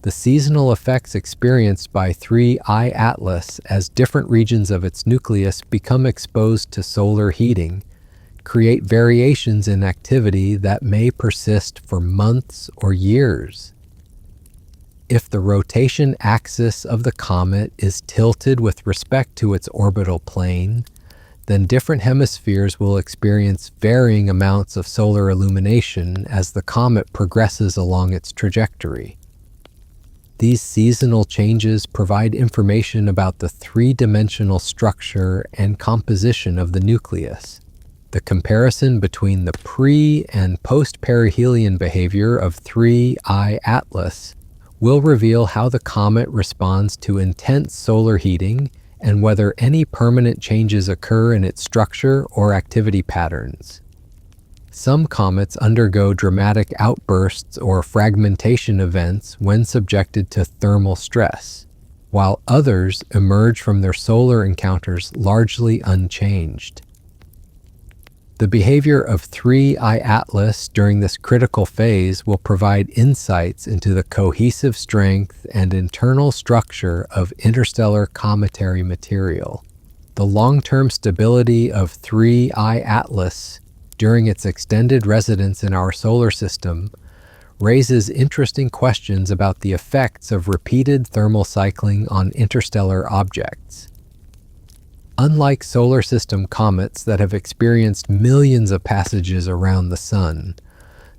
The seasonal effects experienced by 3 I-Atlas as different regions of its nucleus become exposed to solar heating create variations in activity that may persist for months or years. If the rotation axis of the comet is tilted with respect to its orbital plane, then different hemispheres will experience varying amounts of solar illumination as the comet progresses along its trajectory. These seasonal changes provide information about the three-dimensional structure and composition of the nucleus. The comparison between the pre- and post-perihelion behavior of 3I Atlas will reveal how the comet responds to intense solar heating and whether any permanent changes occur in its structure or activity patterns. Some comets undergo dramatic outbursts or fragmentation events when subjected to thermal stress, while others emerge from their solar encounters largely unchanged. The behavior of 3I Atlas during this critical phase will provide insights into the cohesive strength and internal structure of interstellar cometary material. The long-term stability of 3I Atlas during its extended residence in our solar system raises interesting questions about the effects of repeated thermal cycling on interstellar objects. Unlike solar system comets that have experienced millions of passages around the Sun,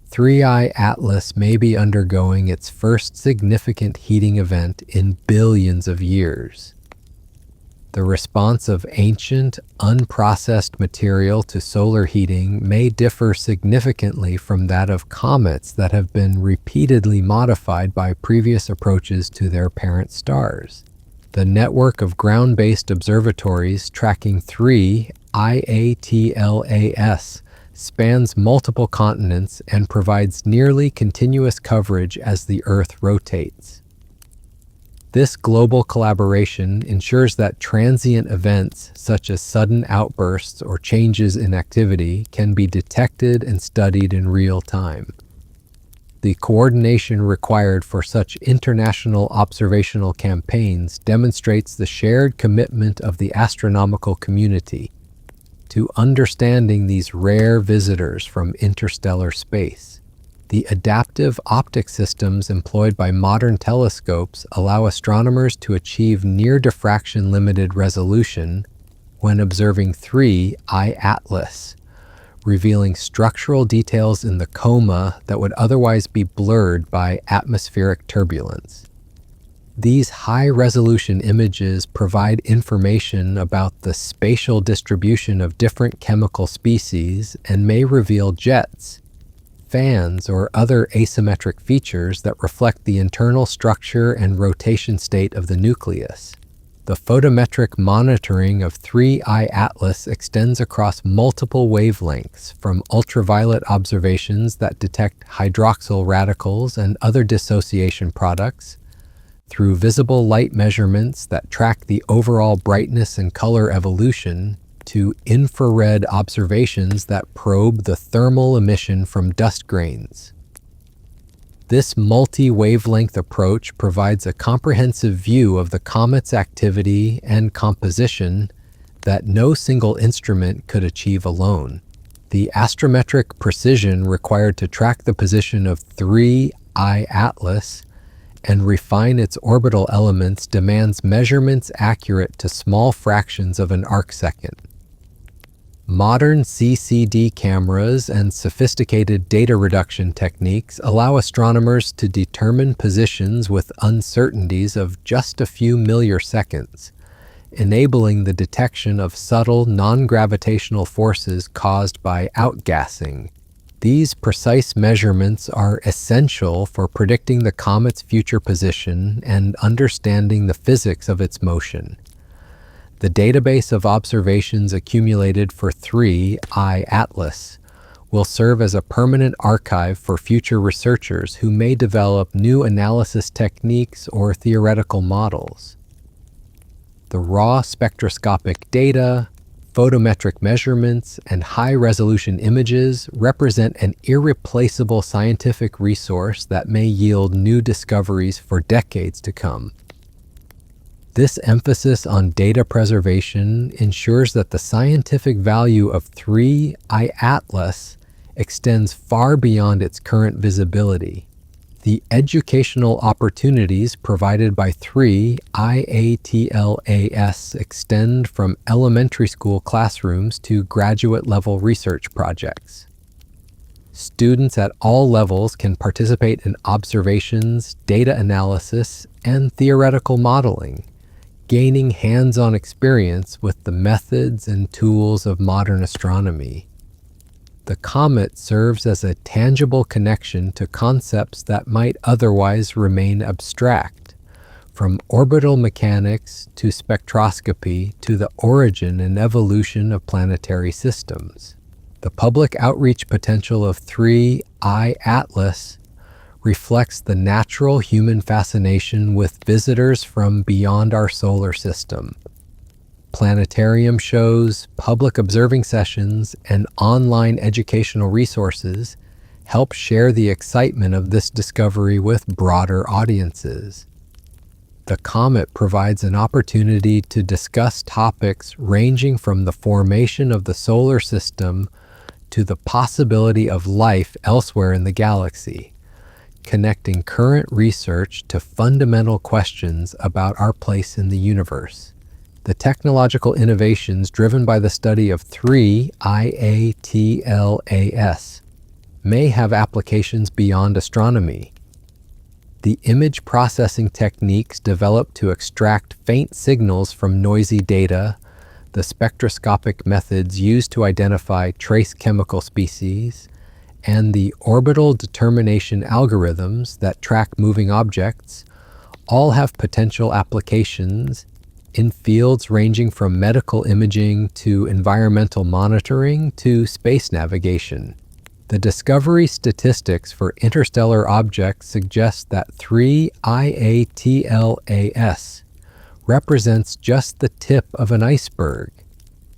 3I Atlas may be undergoing its first significant heating event in billions of years. The response of ancient, unprocessed material to solar heating may differ significantly from that of comets that have been repeatedly modified by previous approaches to their parent stars. The network of ground-based observatories tracking 3I Atlas spans multiple continents and provides nearly continuous coverage as the Earth rotates. This global collaboration ensures that transient events such as sudden outbursts or changes in activity can be detected and studied in real time. The coordination required for such international observational campaigns demonstrates the shared commitment of the astronomical community to understanding these rare visitors from interstellar space. The adaptive optic systems employed by modern telescopes allow astronomers to achieve near diffraction limited resolution when observing 3I Atlas, revealing structural details in the coma that would otherwise be blurred by atmospheric turbulence. These high-resolution images provide information about the spatial distribution of different chemical species and may reveal jets, fans, or other asymmetric features that reflect the internal structure and rotation state of the nucleus. The photometric monitoring of 3I Atlas extends across multiple wavelengths, from ultraviolet observations that detect hydroxyl radicals and other dissociation products, through visible light measurements that track the overall brightness and color evolution, to infrared observations that probe the thermal emission from dust grains. This multi-wavelength approach provides a comprehensive view of the comet's activity and composition that no single instrument could achieve alone. The astrometric precision required to track the position of 3I Atlas and refine its orbital elements demands measurements accurate to small fractions of an arcsecond. Modern CCD cameras and sophisticated data reduction techniques allow astronomers to determine positions with uncertainties of just a few milliseconds, enabling the detection of subtle non-gravitational forces caused by outgassing. These precise measurements are essential for predicting the comet's future position and understanding the physics of its motion. The database of observations accumulated for 3I Atlas will serve as a permanent archive for future researchers who may develop new analysis techniques or theoretical models. The raw spectroscopic data, photometric measurements, and high-resolution images represent an irreplaceable scientific resource that may yield new discoveries for decades to come. This emphasis on data preservation ensures that the scientific value of 3I Atlas extends far beyond its current visibility. The educational opportunities provided by 3I Atlas extend from elementary school classrooms to graduate-level research projects. Students at all levels can participate in observations, data analysis, and theoretical modeling, gaining hands-on experience with the methods and tools of modern astronomy. The comet serves as a tangible connection to concepts that might otherwise remain abstract, from orbital mechanics to spectroscopy to the origin and evolution of planetary systems. The public outreach potential of 3I Atlas reflects the natural human fascination with visitors from beyond our solar system. Planetarium shows, public observing sessions, and online educational resources help share the excitement of this discovery with broader audiences. The comet provides an opportunity to discuss topics ranging from the formation of the solar system to the possibility of life elsewhere in the galaxy, connecting current research to fundamental questions about our place in the universe. The technological innovations driven by the study of 3IATLAS may have applications beyond astronomy. The image processing techniques developed to extract faint signals from noisy data, the spectroscopic methods used to identify trace chemical species, and the orbital determination algorithms that track moving objects all have potential applications in fields ranging from medical imaging to environmental monitoring to space navigation. The discovery statistics for interstellar objects suggest that 3IATLAS represents just the tip of an iceberg,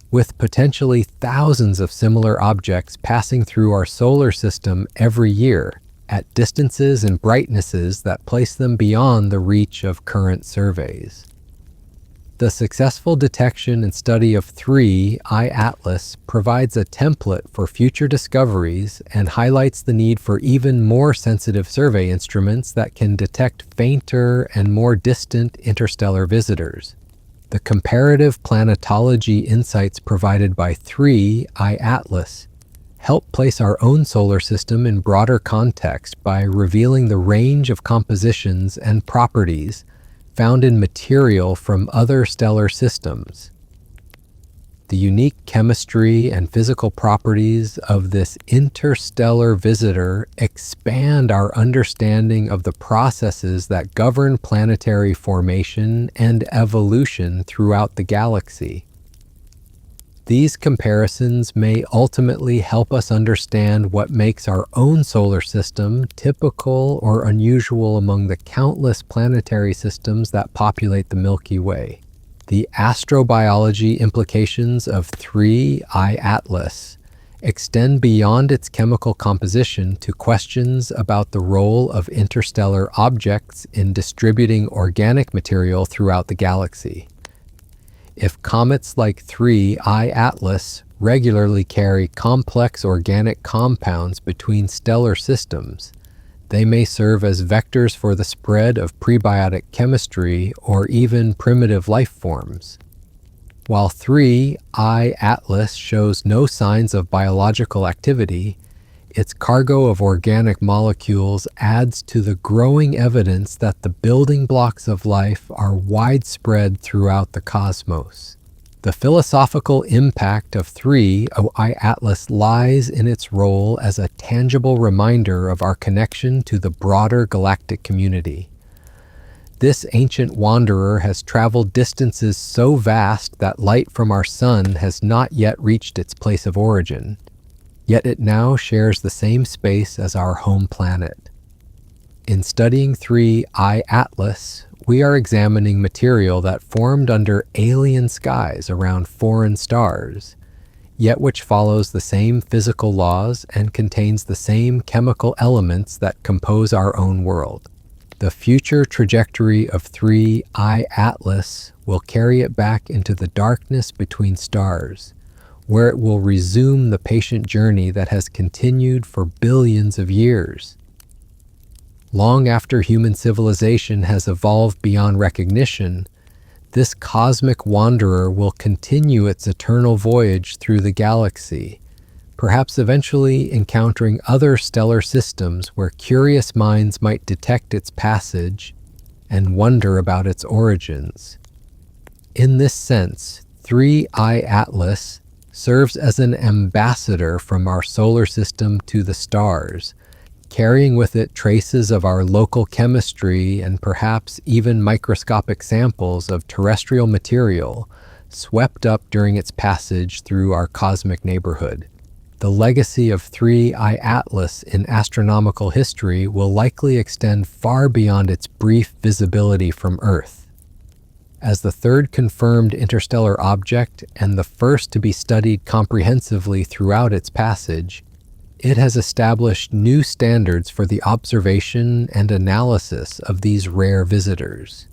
with potentially thousands of similar objects passing through our solar system every year at distances and brightnesses that place them beyond the reach of current surveys. The successful detection and study of 3I Atlas provides a template for future discoveries and highlights the need for even more sensitive survey instruments that can detect fainter and more distant interstellar visitors. The comparative planetology insights provided by 3I Atlas help place our own solar system in broader context by revealing the range of compositions and properties found in material from other stellar systems. The unique chemistry and physical properties of this interstellar visitor expand our understanding of the processes that govern planetary formation and evolution throughout the galaxy. These comparisons may ultimately help us understand what makes our own solar system typical or unusual among the countless planetary systems that populate the Milky Way. The astrobiology implications of 3I Atlas extend beyond its chemical composition to questions about the role of interstellar objects in distributing organic material throughout the galaxy. If comets like 3I Atlas regularly carry complex organic compounds between stellar systems, they may serve as vectors for the spread of prebiotic chemistry or even primitive life forms. While 3I Atlas shows no signs of biological activity, its cargo of organic molecules adds to the growing evidence that the building blocks of life are widespread throughout the cosmos. The philosophical impact of 3I Atlas lies in its role as a tangible reminder of our connection to the broader galactic community. This ancient wanderer has traveled distances so vast that light from our sun has not yet reached its place of origin. Yet it now shares the same space as our home planet. In studying 3I Atlas, we are examining material that formed under alien skies around foreign stars, yet which follows the same physical laws and contains the same chemical elements that compose our own world. The future trajectory of 3I Atlas will carry it back into the darkness between stars, where it will resume the patient journey that has continued for billions of years. Long after human civilization has evolved beyond recognition, this cosmic wanderer will continue its eternal voyage through the galaxy, perhaps eventually encountering other stellar systems where curious minds might detect its passage and wonder about its origins. In this sense, 3I Atlas serves as an ambassador from our solar system to the stars, carrying with it traces of our local chemistry and perhaps even microscopic samples of terrestrial material swept up during its passage through our cosmic neighborhood. The legacy of 3I Atlas in astronomical history will likely extend far beyond its brief visibility from Earth. As the third confirmed interstellar object and the first to be studied comprehensively throughout its passage, it has established new standards for the observation and analysis of these rare visitors.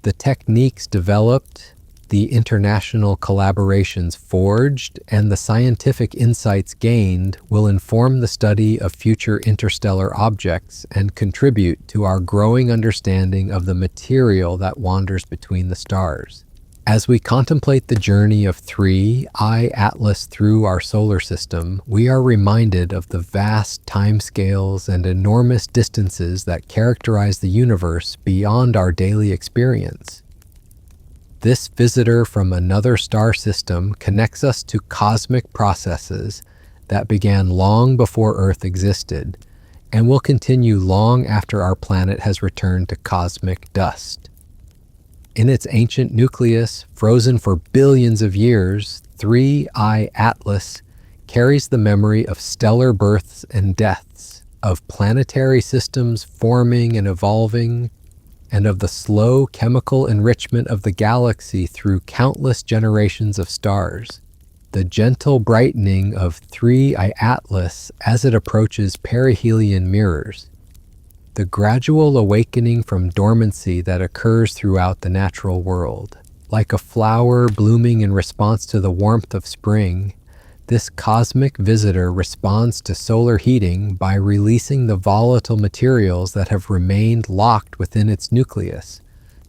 The techniques developed, the international collaborations forged, and the scientific insights gained will inform the study of future interstellar objects and contribute to our growing understanding of the material that wanders between the stars. As we contemplate the journey of 3I Atlas through our solar system, we are reminded of the vast timescales and enormous distances that characterize the universe beyond our daily experience. This visitor from another star system connects us to cosmic processes that began long before Earth existed and will continue long after our planet has returned to cosmic dust. In its ancient nucleus, frozen for billions of years, 3I Atlas carries the memory of stellar births and deaths, of planetary systems forming and evolving, and of the slow chemical enrichment of the galaxy through countless generations of stars. The gentle brightening of 3I Atlas as it approaches perihelion mirrors, the gradual awakening from dormancy that occurs throughout the natural world. Like a flower blooming in response to the warmth of spring, this cosmic visitor responds to solar heating by releasing the volatile materials that have remained locked within its nucleus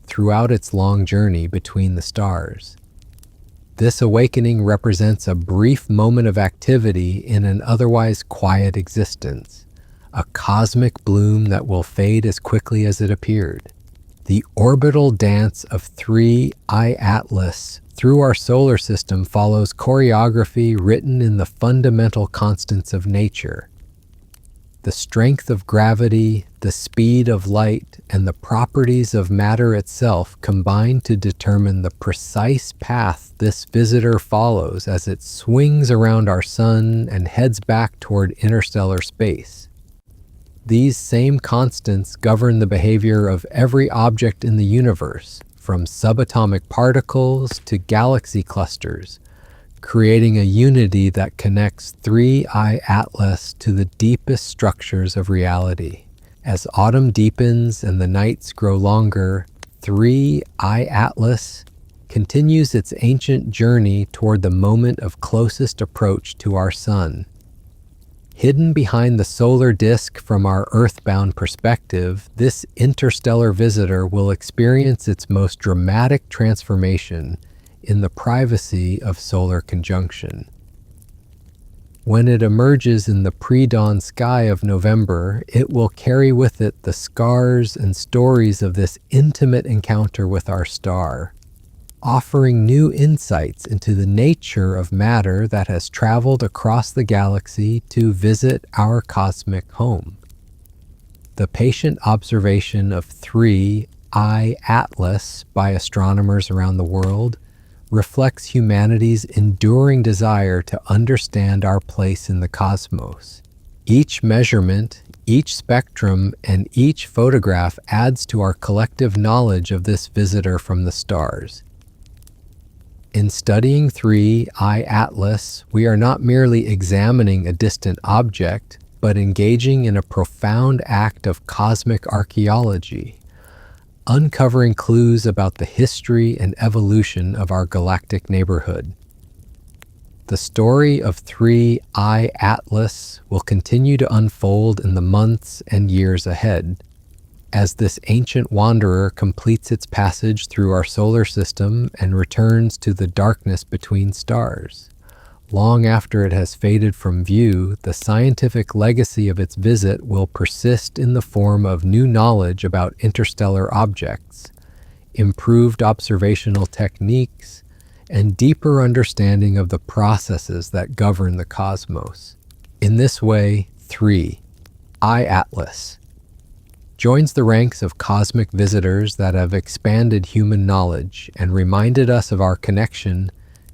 throughout its long journey between the stars. This awakening represents a brief moment of activity in an otherwise quiet existence, a cosmic bloom that will fade as quickly as it appeared. The orbital dance of 3I Atlas through our solar system follows choreography written in the fundamental constants of nature. The strength of gravity, the speed of light, and the properties of matter itself combine to determine the precise path this visitor follows as it swings around our sun and heads back toward interstellar space. These same constants govern the behavior of every object in the universe, from subatomic particles to galaxy clusters, creating a unity that connects 3I Atlas to the deepest structures of reality. As autumn deepens and the nights grow longer, 3I Atlas continues its ancient journey toward the moment of closest approach to our sun. Hidden behind the solar disk from our earthbound perspective, this interstellar visitor will experience its most dramatic transformation in the privacy of solar conjunction. When it emerges in the pre-dawn sky of November, it will carry with it the scars and stories of this intimate encounter with our star, offering new insights into the nature of matter that has traveled across the galaxy to visit our cosmic home. The patient observation of 3I Atlas by astronomers around the world reflects humanity's enduring desire to understand our place in the cosmos. Each measurement, each spectrum, and each photograph adds to our collective knowledge of this visitor from the stars. In studying 3I Atlas, we are not merely examining a distant object, but engaging in a profound act of cosmic archaeology, uncovering clues about the history and evolution of our galactic neighborhood. The story of 3I Atlas will continue to unfold in the months and years ahead, as this ancient wanderer completes its passage through our solar system and returns to the darkness between stars. Long after it has faded from view, the scientific legacy of its visit will persist in the form of new knowledge about interstellar objects, improved observational techniques, and deeper understanding of the processes that govern the cosmos. In this way, 3. I-Atlas joins the ranks of cosmic visitors that have expanded human knowledge and reminded us of our connection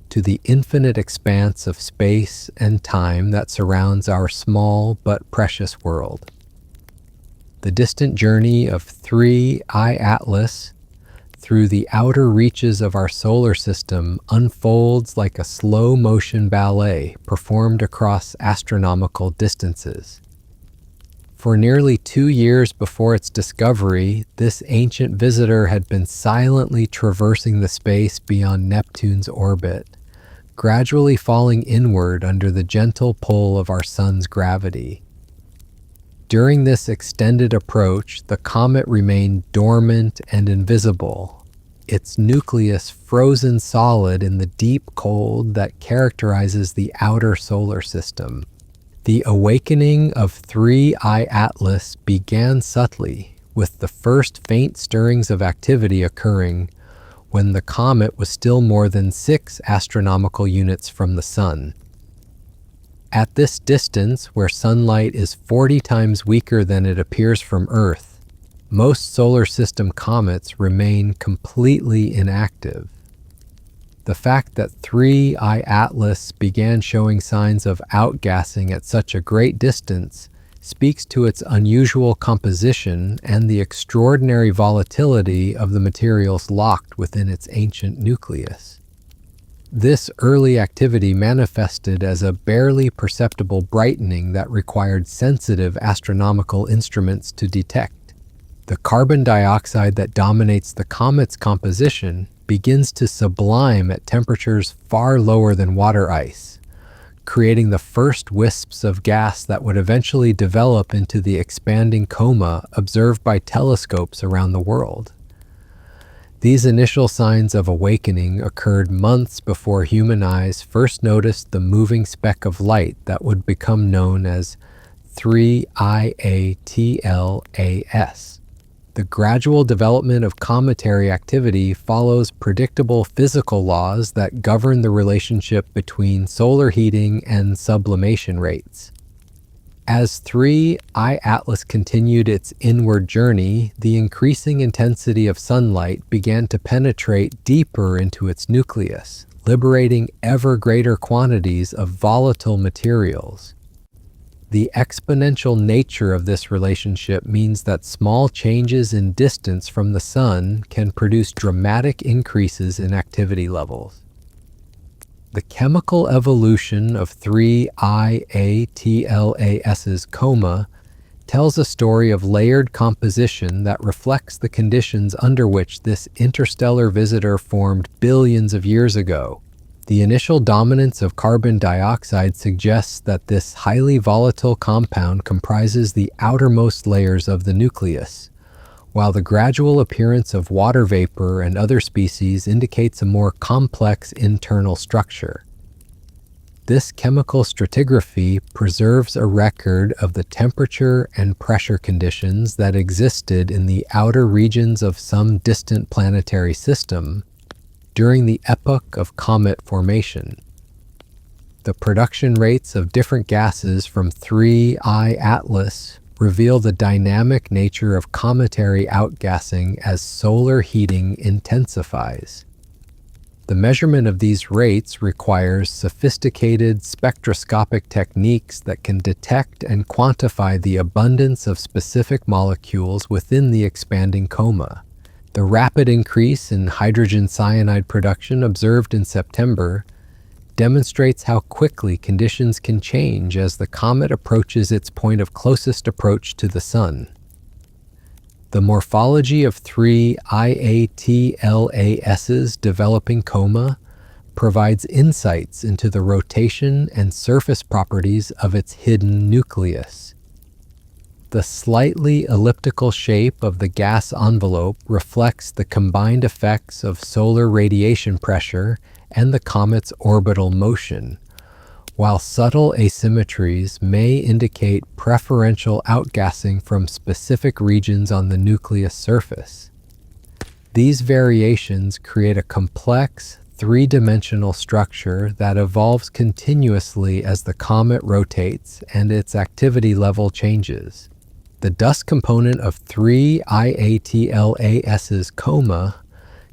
to the infinite expanse of space and time that surrounds our small but precious world. The distant journey of 3 I-Atlas through the outer reaches of our solar system unfolds like a slow-motion ballet performed across astronomical distances. For nearly 2 years before its discovery, this ancient visitor had been silently traversing the space beyond Neptune's orbit, gradually falling inward under the gentle pull of our sun's gravity. During this extended approach, the comet remained dormant and invisible, its nucleus frozen solid in the deep cold that characterizes the outer solar system. The awakening of 3 I-Atlas began subtly, with the first faint stirrings of activity occurring when the comet was still more than 6 astronomical units from the Sun. At this distance, where sunlight is 40 times weaker than it appears from Earth, most solar system comets remain completely inactive. The fact that 3 I-Atlas began showing signs of outgassing at such a great distance speaks to its unusual composition and the extraordinary volatility of the materials locked within its ancient nucleus. This early activity manifested as a barely perceptible brightening that required sensitive astronomical instruments to detect. The carbon dioxide that dominates the comet's composition begins to sublime at temperatures far lower than water ice, creating the first wisps of gas that would eventually develop into the expanding coma observed by telescopes around the world. These initial signs of awakening occurred months before human eyes first noticed the moving speck of light that would become known as 3IATLAS. The gradual development of cometary activity follows predictable physical laws that govern the relationship between solar heating and sublimation rates. As 3 I-Atlas continued its inward journey, the increasing intensity of sunlight began to penetrate deeper into its nucleus, liberating ever greater quantities of volatile materials. The exponential nature of this relationship means that small changes in distance from the Sun can produce dramatic increases in activity levels. The chemical evolution of 3 IATLAS's coma tells a story of layered composition that reflects the conditions under which this interstellar visitor formed billions of years ago. The initial dominance of carbon dioxide suggests that this highly volatile compound comprises the outermost layers of the nucleus, while the gradual appearance of water vapor and other species indicates a more complex internal structure. This chemical stratigraphy preserves a record of the temperature and pressure conditions that existed in the outer regions of some distant planetary system during the epoch of comet formation. The production rates of different gases from 3 I-Atlas reveal the dynamic nature of cometary outgassing as solar heating intensifies. The measurement of these rates requires sophisticated spectroscopic techniques that can detect and quantify the abundance of specific molecules within the expanding coma. The rapid increase in hydrogen cyanide production observed in September demonstrates how quickly conditions can change as the comet approaches its point of closest approach to the Sun. The morphology of 3 IATLAS's developing coma provides insights into the rotation and surface properties of its hidden nucleus. The slightly elliptical shape of the gas envelope reflects the combined effects of solar radiation pressure and the comet's orbital motion, while subtle asymmetries may indicate preferential outgassing from specific regions on the nucleus surface. These variations create a complex, three-dimensional structure that evolves continuously as the comet rotates and its activity level changes. The dust component of three IATLAS's coma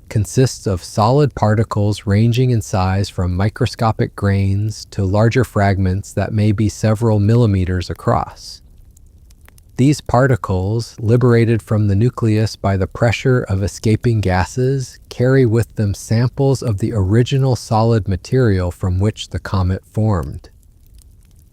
consists of solid particles ranging in size from microscopic grains to larger fragments that may be several millimeters across. These particles, liberated from the nucleus by the pressure of escaping gases, carry with them samples of the original solid material from which the comet formed.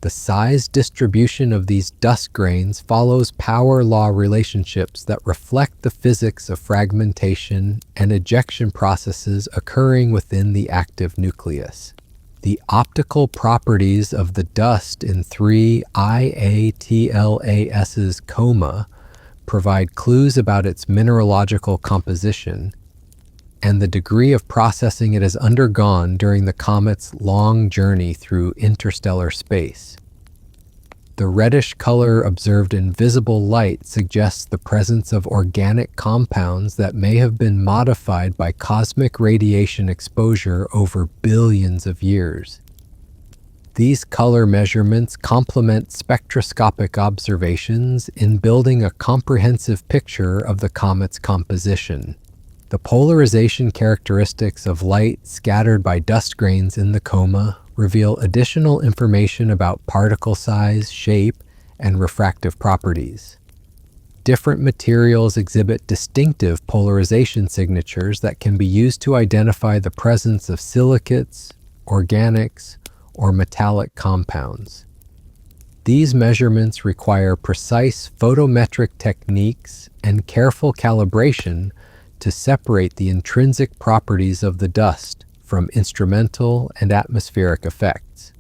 The size distribution of these dust grains follows power law relationships that reflect the physics of fragmentation and ejection processes occurring within the active nucleus. The optical properties of the dust in three IATLAS's coma provide clues about its mineralogical composition and the degree of processing it has undergone during the comet's long journey through interstellar space. The reddish color observed in visible light suggests the presence of organic compounds that may have been modified by cosmic radiation exposure over billions of years. These color measurements complement spectroscopic observations in building a comprehensive picture of the comet's composition. The polarization characteristics of light scattered by dust grains in the coma reveal additional information about particle size, shape, and refractive properties. Different materials exhibit distinctive polarization signatures that can be used to identify the presence of silicates, organics, or metallic compounds. These measurements require precise photometric techniques and careful calibration to separate the intrinsic properties of the dust from instrumental and atmospheric effects.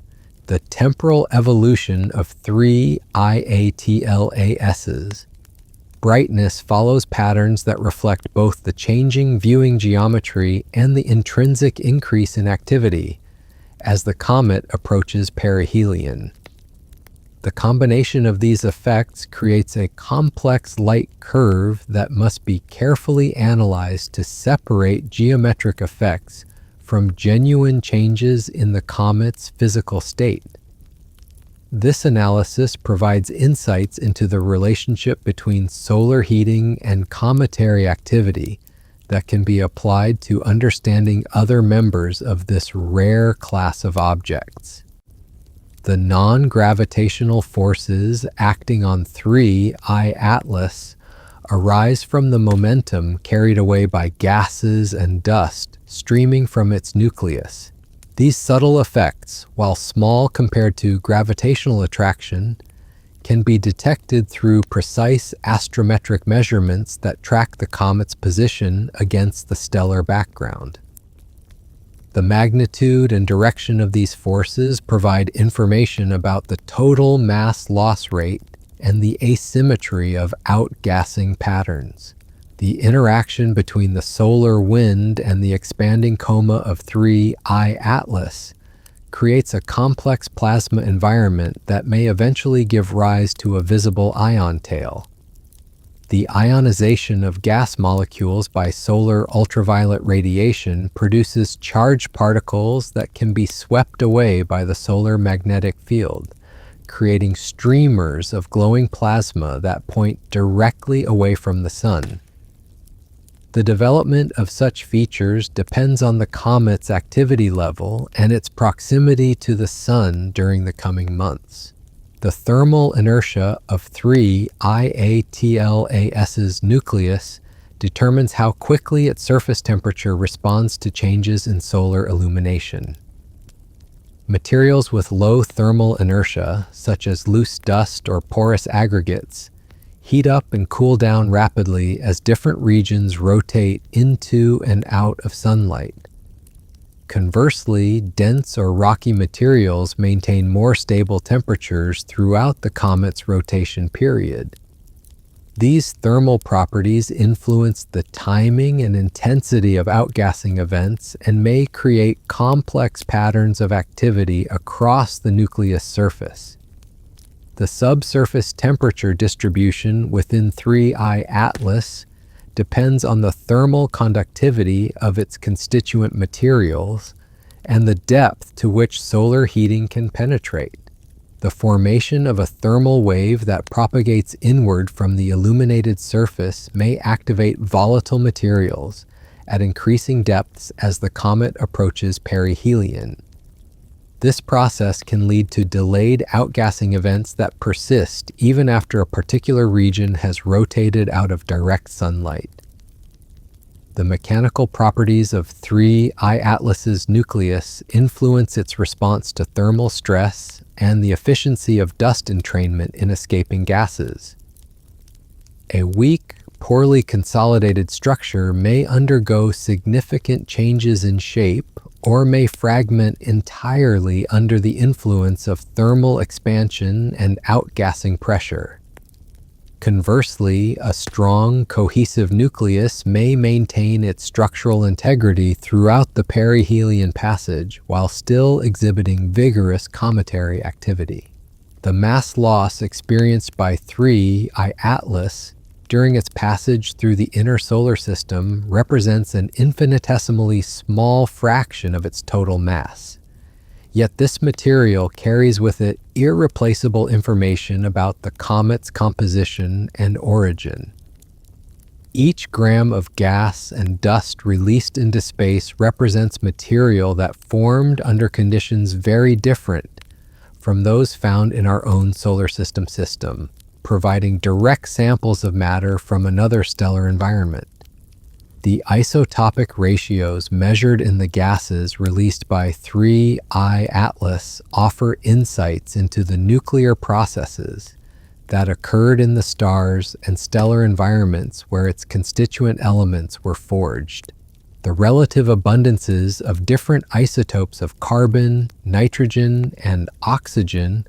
The temporal evolution of three IATLAS's brightness follows patterns that reflect both the changing viewing geometry and the intrinsic increase in activity as the comet approaches perihelion. The combination of these effects creates a complex light curve that must be carefully analyzed to separate geometric effects from genuine changes in the comet's physical state. This analysis provides insights into the relationship between solar heating and cometary activity that can be applied to understanding other members of this rare class of objects. The non-gravitational forces acting on three I-Atlas arise from the momentum carried away by gases and dust streaming from its nucleus. These subtle effects, while small compared to gravitational attraction, can be detected through precise astrometric measurements that track the comet's position against the stellar background. The magnitude and direction of these forces provide information about the total mass loss rate and the asymmetry of outgassing patterns. The interaction between the solar wind and the expanding coma of three I-Atlas creates a complex plasma environment that may eventually give rise to a visible ion tail. The ionization of gas molecules by solar ultraviolet radiation produces charged particles that can be swept away by the solar magnetic field, creating streamers of glowing plasma that point directly away from the sun. The development of such features depends on the comet's activity level and its proximity to the sun during the coming months. The thermal inertia of three IATLAS's nucleus determines how quickly its surface temperature responds to changes in solar illumination. Materials with low thermal inertia, such as loose dust or porous aggregates, heat up and cool down rapidly as different regions rotate into and out of sunlight. Conversely, dense or rocky materials maintain more stable temperatures throughout the comet's rotation period. These thermal properties influence the timing and intensity of outgassing events and may create complex patterns of activity across the nucleus surface. The subsurface temperature distribution within 3I Atlas depends on the thermal conductivity of its constituent materials and the depth to which solar heating can penetrate. The formation of a thermal wave that propagates inward from the illuminated surface may activate volatile materials at increasing depths as the comet approaches perihelion. This process can lead to delayed outgassing events that persist even after a particular region has rotated out of direct sunlight. The mechanical properties of 3I Atlas's nucleus influence its response to thermal stress and the efficiency of dust entrainment in escaping gases. A weak, poorly consolidated structure may undergo significant changes in shape or may fragment entirely under the influence of thermal expansion and outgassing pressure. Conversely, a strong, cohesive nucleus may maintain its structural integrity throughout the perihelion passage while still exhibiting vigorous cometary activity. The mass loss experienced by 3I Atlas during its passage through the inner solar system represents an infinitesimally small fraction of its total mass. Yet this material carries with it irreplaceable information about the comet's composition and origin. Each gram of gas and dust released into space represents material that formed under conditions very different from those found in our own solar system, providing direct samples of matter from another stellar environment. The isotopic ratios measured in the gases released by 3I Atlas offer insights into the nuclear processes that occurred in the stars and stellar environments where its constituent elements were forged. The relative abundances of different isotopes of carbon, nitrogen, and oxygen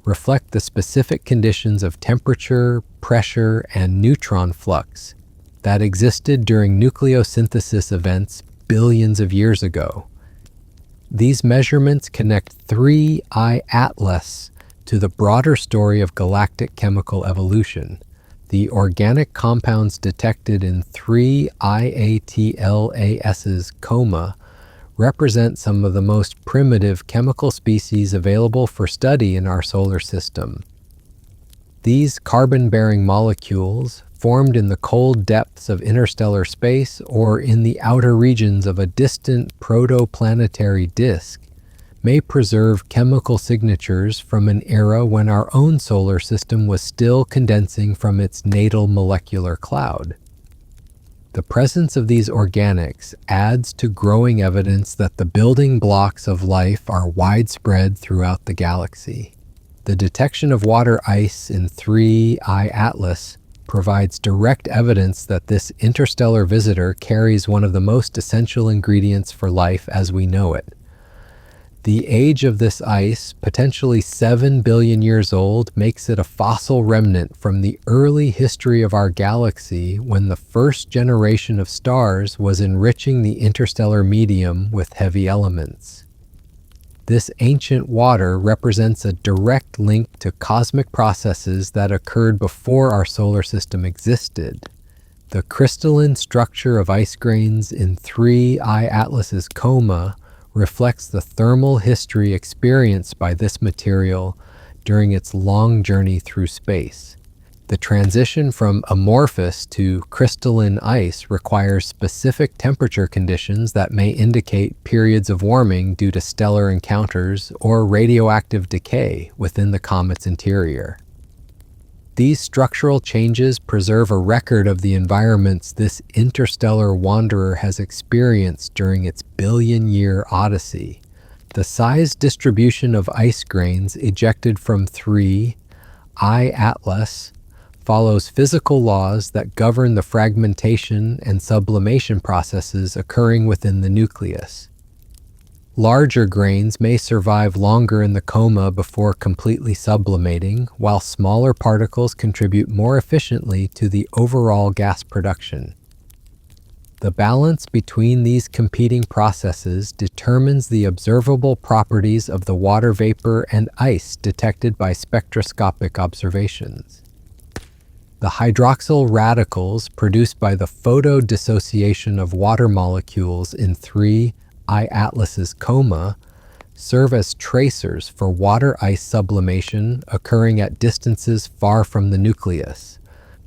reflect the specific conditions of temperature, pressure, and neutron flux that existed during nucleosynthesis events billions of years ago. These measurements connect 3I Atlas to the broader story of galactic chemical evolution. The organic compounds detected in 3I Atlas's coma represent some of the most primitive chemical species available for study in our solar system. These carbon-bearing molecules, formed in the cold depths of interstellar space or in the outer regions of a distant protoplanetary disk, may preserve chemical signatures from an era when our own solar system was still condensing from its natal molecular cloud. The presence of these organics adds to growing evidence that the building blocks of life are widespread throughout the galaxy. The detection of water ice in 3I Atlas provides direct evidence that this interstellar visitor carries one of the most essential ingredients for life as we know it. The age of this ice, potentially 7 billion years old, makes it a fossil remnant from the early history of our galaxy when the first generation of stars was enriching the interstellar medium with heavy elements. This ancient water represents a direct link to cosmic processes that occurred before our solar system existed. The crystalline structure of ice grains in 3I Atlas's coma reflects the thermal history experienced by this material during its long journey through space. The transition from amorphous to crystalline ice requires specific temperature conditions that may indicate periods of warming due to stellar encounters or radioactive decay within the comet's interior. These structural changes preserve a record of the environments this interstellar wanderer has experienced during its billion-year odyssey. The size distribution of ice grains ejected from 3I Atlas follows physical laws that govern the fragmentation and sublimation processes occurring within the nucleus. Larger grains may survive longer in the coma before completely sublimating, while smaller particles contribute more efficiently to the overall gas production. The balance between these competing processes determines the observable properties of the water vapor and ice detected by spectroscopic observations. The hydroxyl radicals produced by the photodissociation of water molecules in 3I-Atlas's coma serve as tracers for water-ice sublimation occurring at distances far from the nucleus.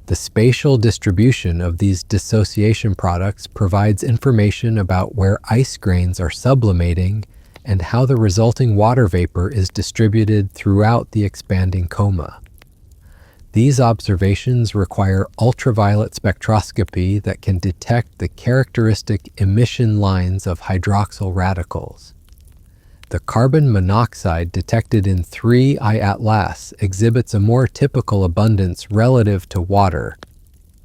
The spatial distribution of these dissociation products provides information about where ice grains are sublimating and how the resulting water vapor is distributed throughout the expanding coma. These observations require ultraviolet spectroscopy that can detect the characteristic emission lines of hydroxyl radicals. The carbon monoxide detected in 3I-Atlas exhibits a more typical abundance relative to water,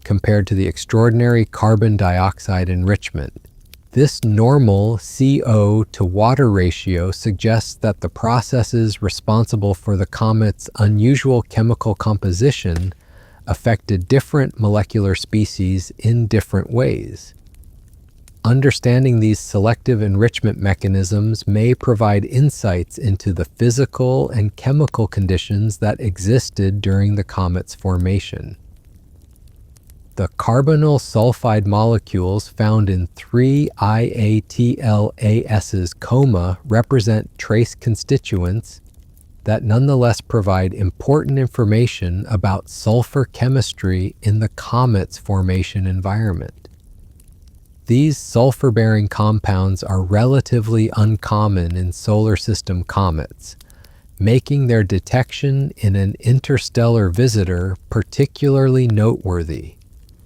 compared to the extraordinary carbon dioxide enrichment. This normal CO to water ratio suggests that the processes responsible for the comet's unusual chemical composition affected different molecular species in different ways. Understanding these selective enrichment mechanisms may provide insights into the physical and chemical conditions that existed during the comet's formation. The carbonyl sulfide molecules found in 3I-Atlas's coma represent trace constituents that nonetheless provide important information about sulfur chemistry in the comet's formation environment. These sulfur-bearing compounds are relatively uncommon in solar system comets, making their detection in an interstellar visitor particularly noteworthy.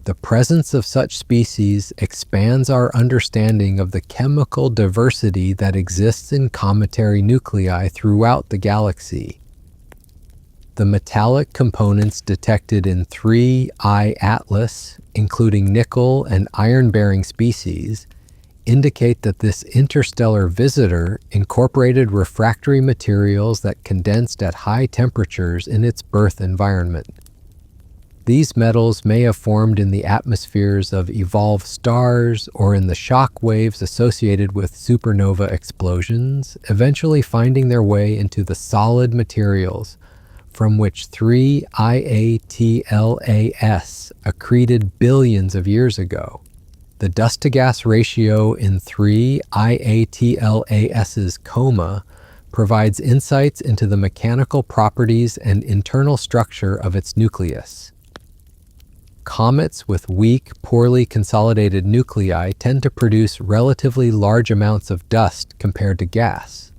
The presence of such species expands our understanding of the chemical diversity that exists in cometary nuclei throughout the galaxy. The metallic components detected in 3I-Atlas, including nickel and iron-bearing species, indicate that this interstellar visitor incorporated refractory materials that condensed at high temperatures in its birth environment. These metals may have formed in the atmospheres of evolved stars or in the shock waves associated with supernova explosions, eventually finding their way into the solid materials from which 3I-Atlas accreted billions of years ago. The dust-to-gas ratio in 3I-Atlas's coma provides insights into the mechanical properties and internal structure of its nucleus. Comets with weak, poorly consolidated nuclei tend to produce relatively large amounts of dust compared to gas,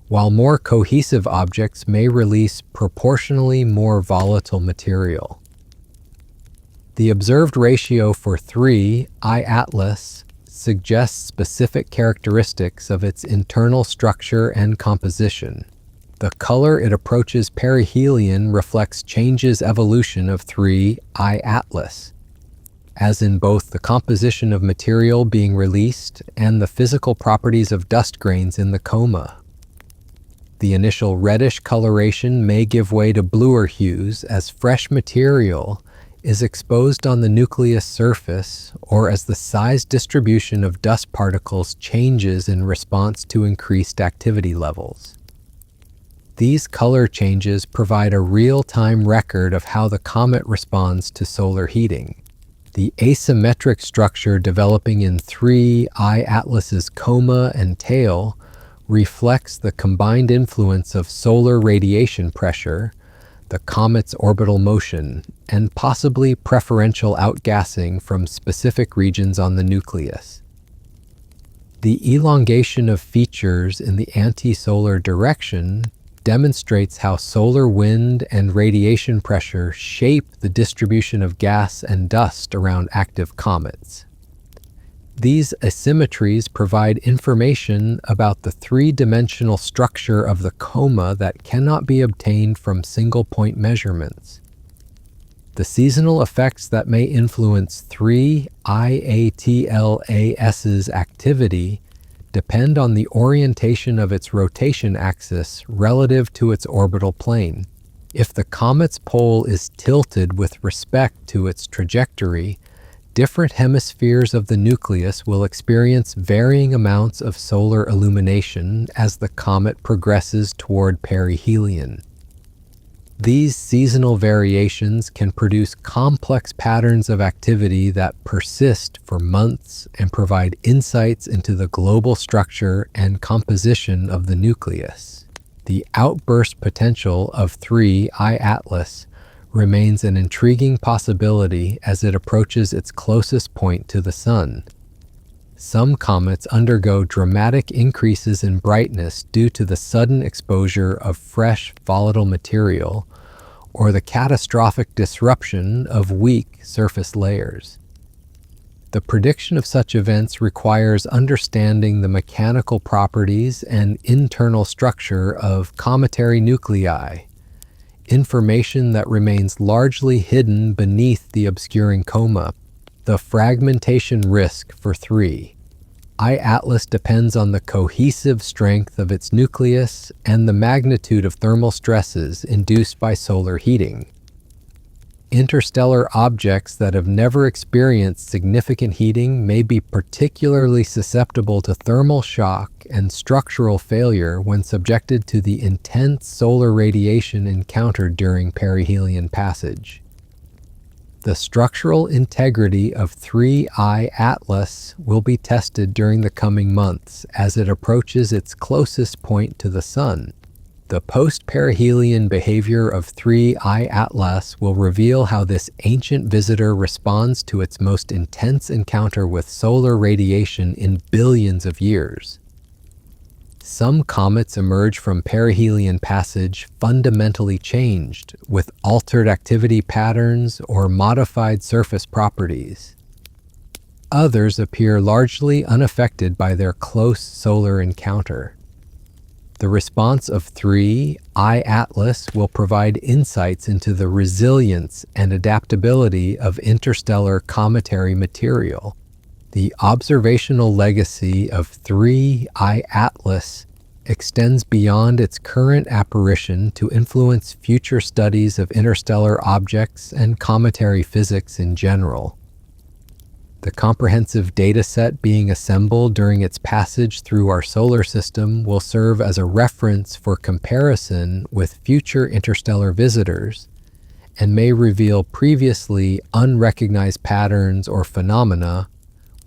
while more cohesive objects may release proportionally more volatile material. The observed ratio for 3I-Atlas suggests specific characteristics of its internal structure and composition. The color it approaches perihelion reflects changes evolution of 3I-Atlas, as in both the composition of material being released and the physical properties of dust grains in the coma. The initial reddish coloration may give way to bluer hues as fresh material is exposed on the nucleus surface or as the size distribution of dust particles changes in response to increased activity levels. These color changes provide a real-time record of how the comet responds to solar heating. The asymmetric structure developing in 3I-Atlas's coma and tail reflects the combined influence of solar radiation pressure, the comet's orbital motion, and possibly preferential outgassing from specific regions on the nucleus. The elongation of features in the anti-solar direction demonstrates how solar wind and radiation pressure shape the distribution of gas and dust around active comets. These asymmetries provide information about the three-dimensional structure of the coma that cannot be obtained from single-point measurements. The seasonal effects that may influence 3I-Atlas's activity depend on the orientation of its rotation axis relative to its orbital plane. If the comet's pole is tilted with respect to its trajectory, different hemispheres of the nucleus will experience varying amounts of solar illumination as the comet progresses toward perihelion. These seasonal variations can produce complex patterns of activity that persist for months and provide insights into the global structure and composition of the nucleus. The outburst potential of 3I Atlas remains an intriguing possibility as it approaches its closest point to the Sun. Some comets undergo dramatic increases in brightness due to the sudden exposure of fresh, volatile material or the catastrophic disruption of weak surface layers. The prediction of such events requires understanding the mechanical properties and internal structure of cometary nuclei, information that remains largely hidden beneath the obscuring coma. The fragmentation risk for 3I Atlas depends on the cohesive strength of its nucleus and the magnitude of thermal stresses induced by solar heating. Interstellar objects that have never experienced significant heating may be particularly susceptible to thermal shock and structural failure when subjected to the intense solar radiation encountered during perihelion passage. The structural integrity of 3I Atlas will be tested during the coming months as it approaches its closest point to the Sun. The post-perihelion behavior of 3I Atlas will reveal how this ancient visitor responds to its most intense encounter with solar radiation in billions of years. Some comets emerge from perihelion passage fundamentally changed, with altered activity patterns or modified surface properties. Others appear largely unaffected by their close solar encounter. The response of 3I Atlas will provide insights into the resilience and adaptability of interstellar cometary material. The observational legacy of 3I Atlas extends beyond its current apparition to influence future studies of interstellar objects and cometary physics in general. The comprehensive dataset being assembled during its passage through our solar system will serve as a reference for comparison with future interstellar visitors and may reveal previously unrecognized patterns or phenomena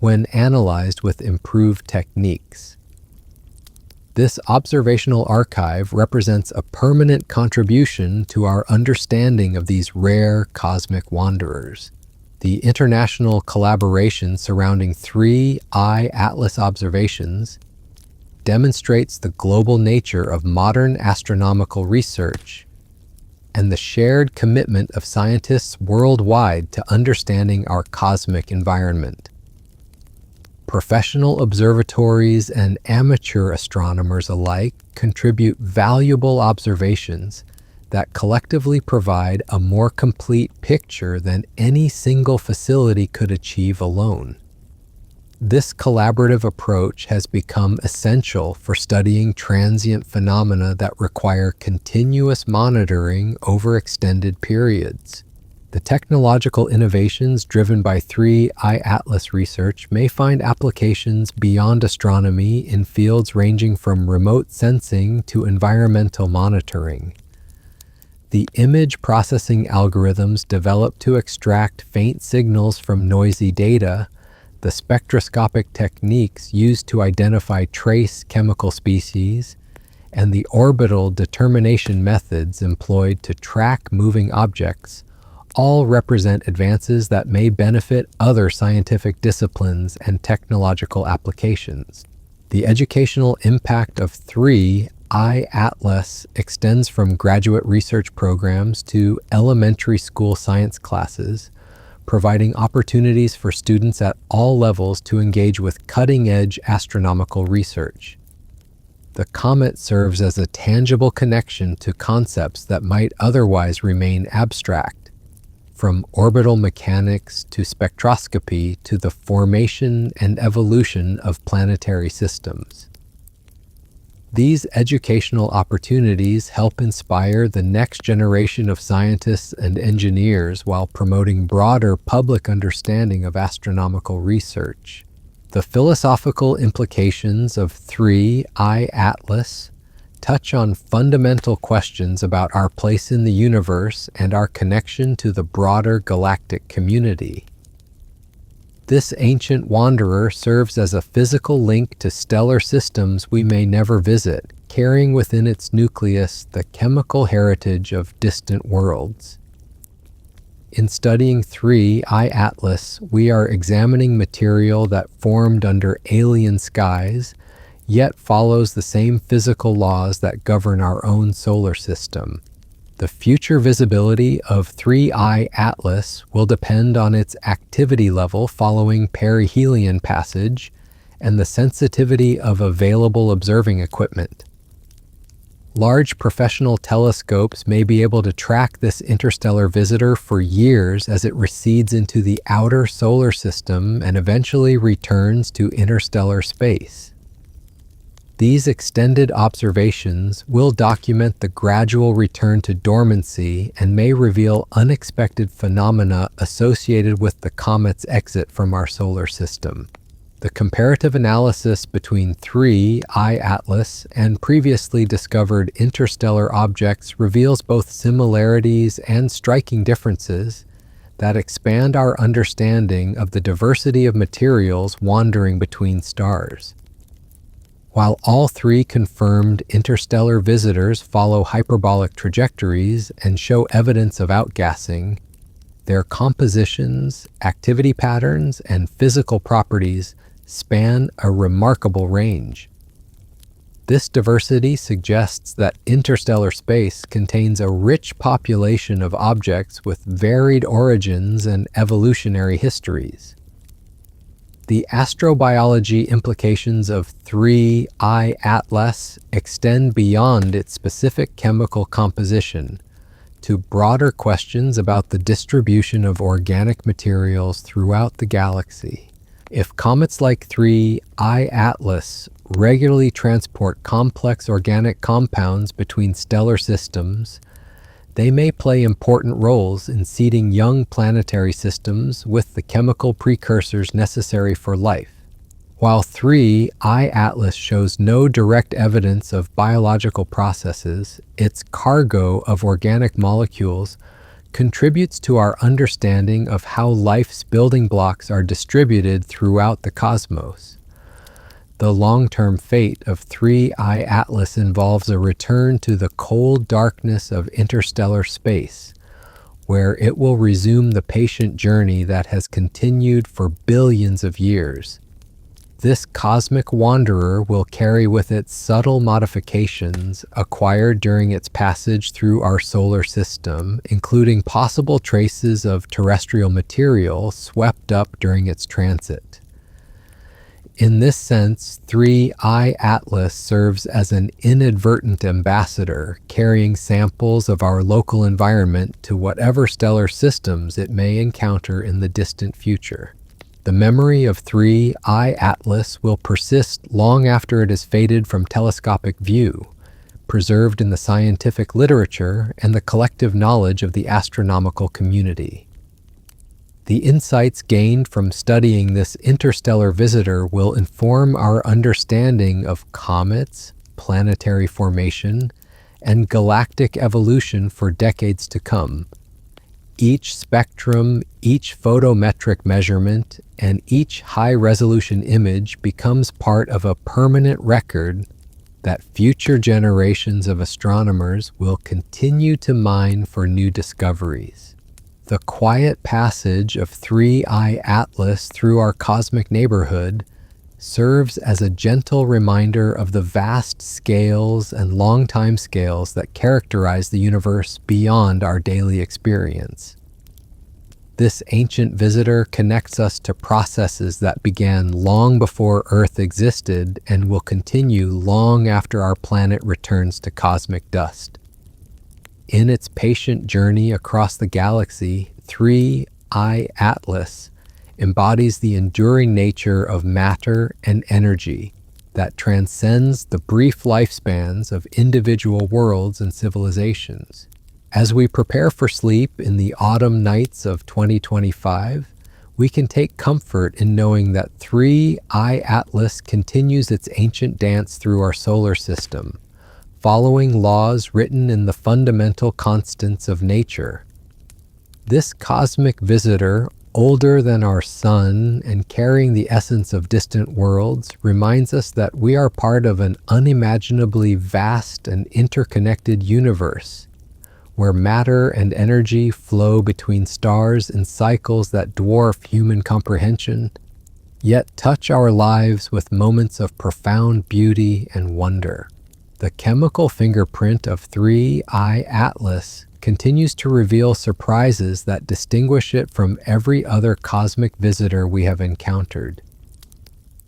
when analyzed with improved techniques. This observational archive represents a permanent contribution to our understanding of these rare cosmic wanderers. The international collaboration surrounding 3I Atlas observations demonstrates the global nature of modern astronomical research and the shared commitment of scientists worldwide to understanding our cosmic environment. Professional observatories and amateur astronomers alike contribute valuable observations that collectively provide a more complete picture than any single facility could achieve alone. This collaborative approach has become essential for studying transient phenomena that require continuous monitoring over extended periods. The technological innovations driven by 3I Atlas research may find applications beyond astronomy in fields ranging from remote sensing to environmental monitoring. The image processing algorithms developed to extract faint signals from noisy data, the spectroscopic techniques used to identify trace chemical species, and the orbital determination methods employed to track moving objects all represent advances that may benefit other scientific disciplines and technological applications. The educational impact of 3I Atlas extends from graduate research programs to elementary school science classes, providing opportunities for students at all levels to engage with cutting-edge astronomical research. The comet serves as a tangible connection to concepts that might otherwise remain abstract. from orbital mechanics to spectroscopy to the formation and evolution of planetary systems. These educational opportunities help inspire the next generation of scientists and engineers while promoting broader public understanding of astronomical research. The philosophical implications of 3I Atlas touch on fundamental questions about our place in the universe and our connection to the broader galactic community. This ancient wanderer serves as a physical link to stellar systems we may never visit, carrying within its nucleus the chemical heritage of distant worlds. In studying 3I Atlas, we are examining material that formed under alien skies, yet follows the same physical laws that govern our own solar system. The future visibility of 3I Atlas will depend on its activity level following perihelion passage and the sensitivity of available observing equipment. Large professional telescopes may be able to track this interstellar visitor for years as it recedes into the outer solar system and eventually returns to interstellar space. These extended observations will document the gradual return to dormancy and may reveal unexpected phenomena associated with the comet's exit from our solar system. The comparative analysis between 3I Atlas and previously discovered interstellar objects reveals both similarities and striking differences that expand our understanding of the diversity of materials wandering between stars. While all three confirmed interstellar visitors follow hyperbolic trajectories and show evidence of outgassing, their compositions, activity patterns, and physical properties span a remarkable range. This diversity suggests that interstellar space contains a rich population of objects with varied origins and evolutionary histories. The astrobiology implications of 3I Atlas extend beyond its specific chemical composition to broader questions about the distribution of organic materials throughout the galaxy. If comets like 3I Atlas regularly transport complex organic compounds between stellar systems, they may play important roles in seeding young planetary systems with the chemical precursors necessary for life. While 3I Atlas shows no direct evidence of biological processes, its cargo of organic molecules contributes to our understanding of how life's building blocks are distributed throughout the cosmos. The long-term fate of 3I Atlas involves a return to the cold darkness of interstellar space, where it will resume the patient journey that has continued for billions of years. This cosmic wanderer will carry with it subtle modifications acquired during its passage through our solar system, including possible traces of terrestrial material swept up during its transit. In this sense, 3I Atlas serves as an inadvertent ambassador, carrying samples of our local environment to whatever stellar systems it may encounter in the distant future. The memory of 3I Atlas will persist long after it is faded from telescopic view, preserved in the scientific literature and the collective knowledge of the astronomical community. The insights gained from studying this interstellar visitor will inform our understanding of comets, planetary formation, and galactic evolution for decades to come. Each spectrum, each photometric measurement, and each high-resolution image becomes part of a permanent record that future generations of astronomers will continue to mine for new discoveries. The quiet passage of 3I Atlas through our cosmic neighborhood serves as a gentle reminder of the vast scales and long time scales that characterize the universe beyond our daily experience. This ancient visitor connects us to processes that began long before Earth existed and will continue long after our planet returns to cosmic dust. In its patient journey across the galaxy, 3-eye atlas embodies the enduring nature of matter and energy that transcends the brief lifespans of individual worlds and civilizations. As we prepare for sleep in the autumn nights of 2025, we can take comfort in knowing that 3-eye atlas continues its ancient dance through our solar system, following laws written in the fundamental constants of nature. This cosmic visitor, older than our sun and carrying the essence of distant worlds, reminds us that we are part of an unimaginably vast and interconnected universe, where matter and energy flow between stars in cycles that dwarf human comprehension, yet touch our lives with moments of profound beauty and wonder. The chemical fingerprint of 3-eye atlas continues to reveal surprises that distinguish it from every other cosmic visitor we have encountered.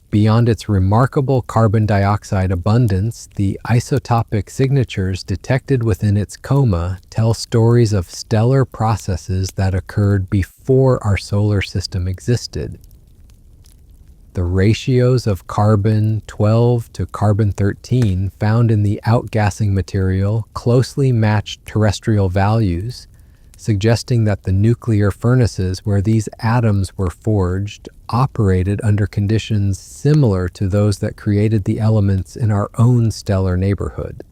Beyond its remarkable carbon dioxide abundance, the isotopic signatures detected within its coma tell stories of stellar processes that occurred before our solar system existed. The ratios of carbon-12 to carbon-13 found in the outgassing material closely matched terrestrial values, suggesting that the nuclear furnaces where these atoms were forged operated under conditions similar to those that created the elements in our own stellar neighborhood.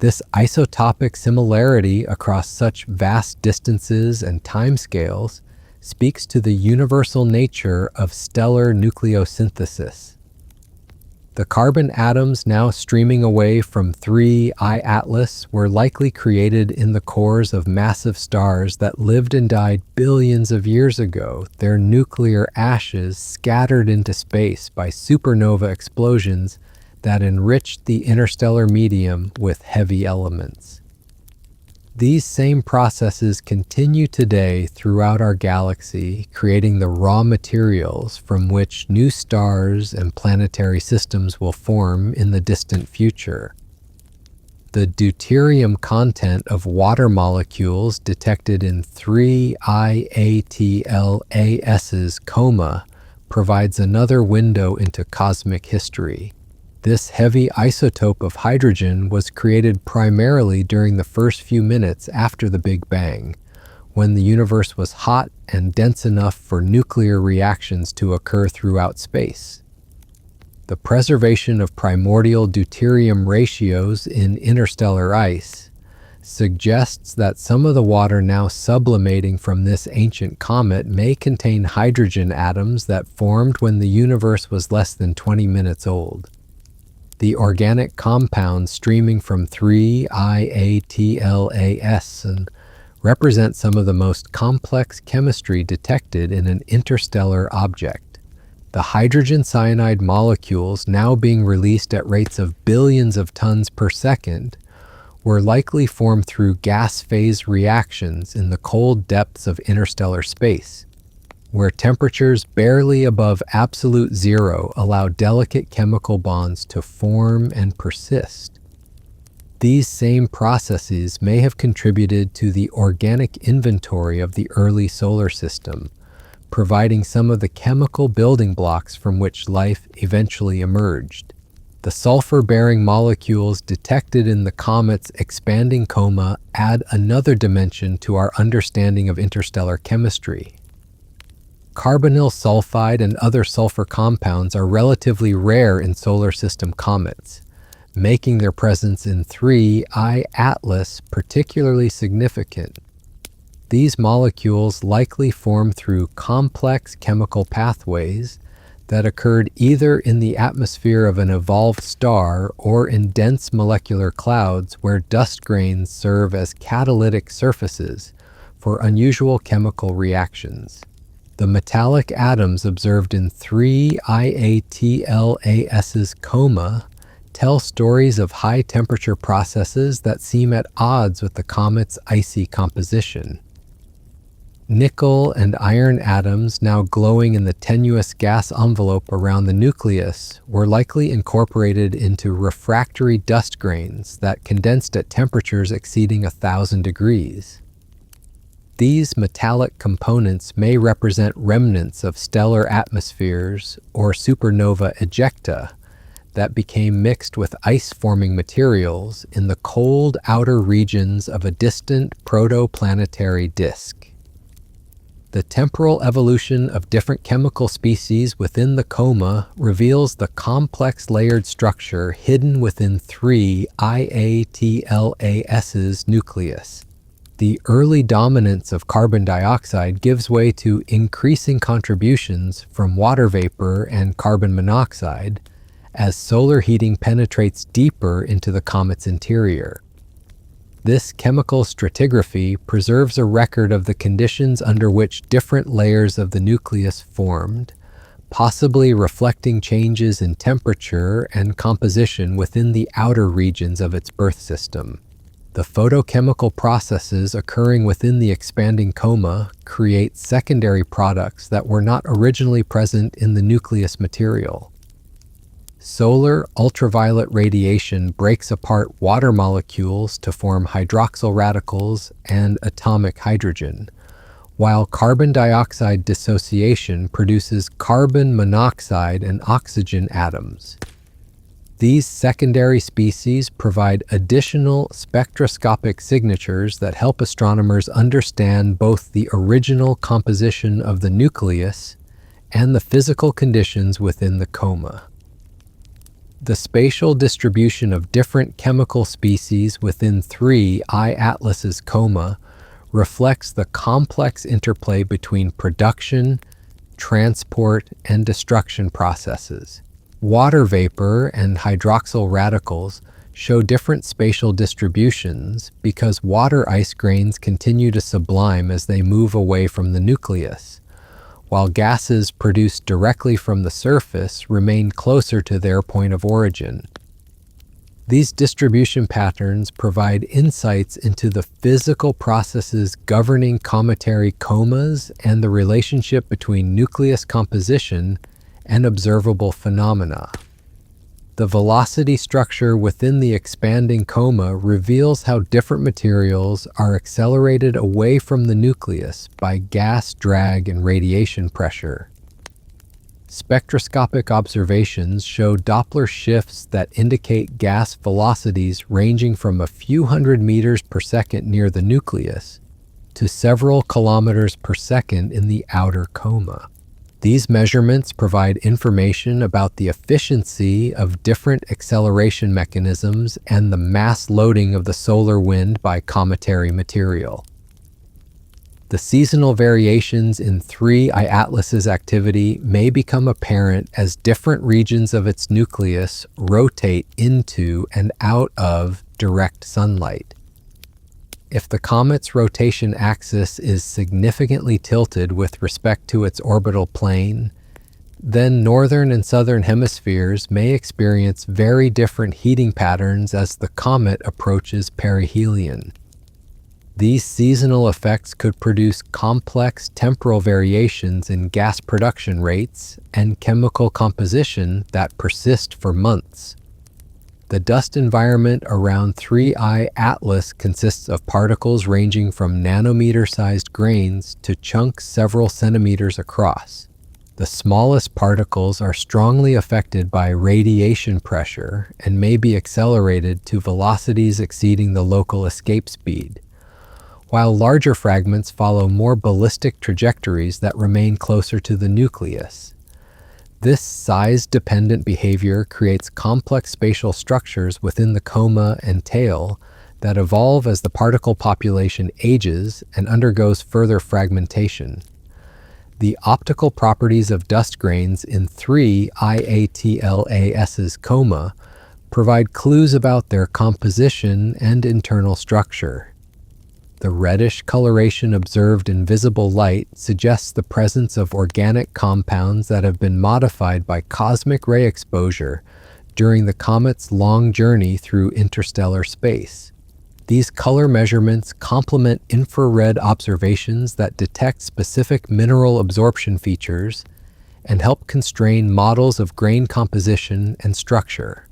This isotopic similarity across such vast distances and timescales speaks to the universal nature of stellar nucleosynthesis. The carbon atoms now streaming away from 3-eye atlas were likely created in the cores of massive stars that lived and died billions of years ago, their nuclear ashes scattered into space by supernova explosions that enriched the interstellar medium with heavy elements. These same processes continue today throughout our galaxy, creating the raw materials from which new stars and planetary systems will form in the distant future. The deuterium content of water molecules detected in 3-IATLAS's coma provides another window into cosmic history. This heavy isotope of hydrogen was created primarily during the first few minutes after the Big Bang, when the universe was hot and dense enough for nuclear reactions to occur throughout space. The preservation of primordial deuterium ratios in interstellar ice suggests that some of the water now sublimating from this ancient comet may contain hydrogen atoms that formed when the universe was less than 20 minutes old. The organic compounds streaming from 3-IATLAS and represent some of the most complex chemistry detected in an interstellar object. The hydrogen cyanide molecules, now being released at rates of billions of tons per second, were likely formed through gas phase reactions in the cold depths of interstellar space, where temperatures barely above absolute zero allow delicate chemical bonds to form and persist. These same processes may have contributed to the organic inventory of the early solar system, providing some of the chemical building blocks from which life eventually emerged. The sulfur-bearing molecules detected in the comet's expanding coma add another dimension to our understanding of interstellar chemistry. Carbonyl sulfide and other sulfur compounds are relatively rare in solar system comets, making their presence in 3-eye atlas particularly significant. These molecules likely form through complex chemical pathways that occurred either in the atmosphere of an evolved star or in dense molecular clouds where dust grains serve as catalytic surfaces for unusual chemical reactions. The metallic atoms observed in 3-IATLAS's coma tell stories of high-temperature processes that seem at odds with the comet's icy composition. Nickel and iron atoms, now glowing in the tenuous gas envelope around the nucleus, were likely incorporated into refractory dust grains that condensed at temperatures exceeding 1,000 degrees. These metallic components may represent remnants of stellar atmospheres or supernova ejecta that became mixed with ice-forming materials in the cold outer regions of a distant protoplanetary disk. The temporal evolution of different chemical species within the coma reveals the complex layered structure hidden within three IATLAS's nucleus. The early dominance of carbon dioxide gives way to increasing contributions from water vapor and carbon monoxide as solar heating penetrates deeper into the comet's interior. This chemical stratigraphy preserves a record of the conditions under which different layers of the nucleus formed, possibly reflecting changes in temperature and composition within the outer regions of its birth system. The photochemical processes occurring within the expanding coma create secondary products that were not originally present in the nucleus material. Solar ultraviolet radiation breaks apart water molecules to form hydroxyl radicals and atomic hydrogen, while carbon dioxide dissociation produces carbon monoxide and oxygen atoms. These secondary species provide additional spectroscopic signatures that help astronomers understand both the original composition of the nucleus and the physical conditions within the coma. The spatial distribution of different chemical species within three I-Atlas's coma reflects the complex interplay between production, transport, and destruction processes. Water vapor and hydroxyl radicals show different spatial distributions because water ice grains continue to sublime as they move away from the nucleus, while gases produced directly from the surface remain closer to their point of origin. These distribution patterns provide insights into the physical processes governing cometary comas and the relationship between nucleus composition and observable phenomena. The velocity structure within the expanding coma reveals how different materials are accelerated away from the nucleus by gas drag and radiation pressure. Spectroscopic observations show Doppler shifts that indicate gas velocities ranging from a few hundred meters per second near the nucleus to several kilometers per second in the outer coma. These measurements provide information about the efficiency of different acceleration mechanisms and the mass loading of the solar wind by cometary material. The seasonal variations in 3I Atlas's activity may become apparent as different regions of its nucleus rotate into and out of direct sunlight. If the comet's rotation axis is significantly tilted with respect to its orbital plane, then northern and southern hemispheres may experience very different heating patterns as the comet approaches perihelion. These seasonal effects could produce complex temporal variations in gas production rates and chemical composition that persist for months. The dust environment around 3I Atlas consists of particles ranging from nanometer-sized grains to chunks several centimeters across. The smallest particles are strongly affected by radiation pressure and may be accelerated to velocities exceeding the local escape speed, while larger fragments follow more ballistic trajectories that remain closer to the nucleus. This size-dependent behavior creates complex spatial structures within the coma and tail that evolve as the particle population ages and undergoes further fragmentation. The optical properties of dust grains in 3I-Atlas's coma provide clues about their composition and internal structure. The reddish coloration observed in visible light suggests the presence of organic compounds that have been modified by cosmic ray exposure during the comet's long journey through interstellar space. These color measurements complement infrared observations that detect specific mineral absorption features and help constrain models of grain composition and structure.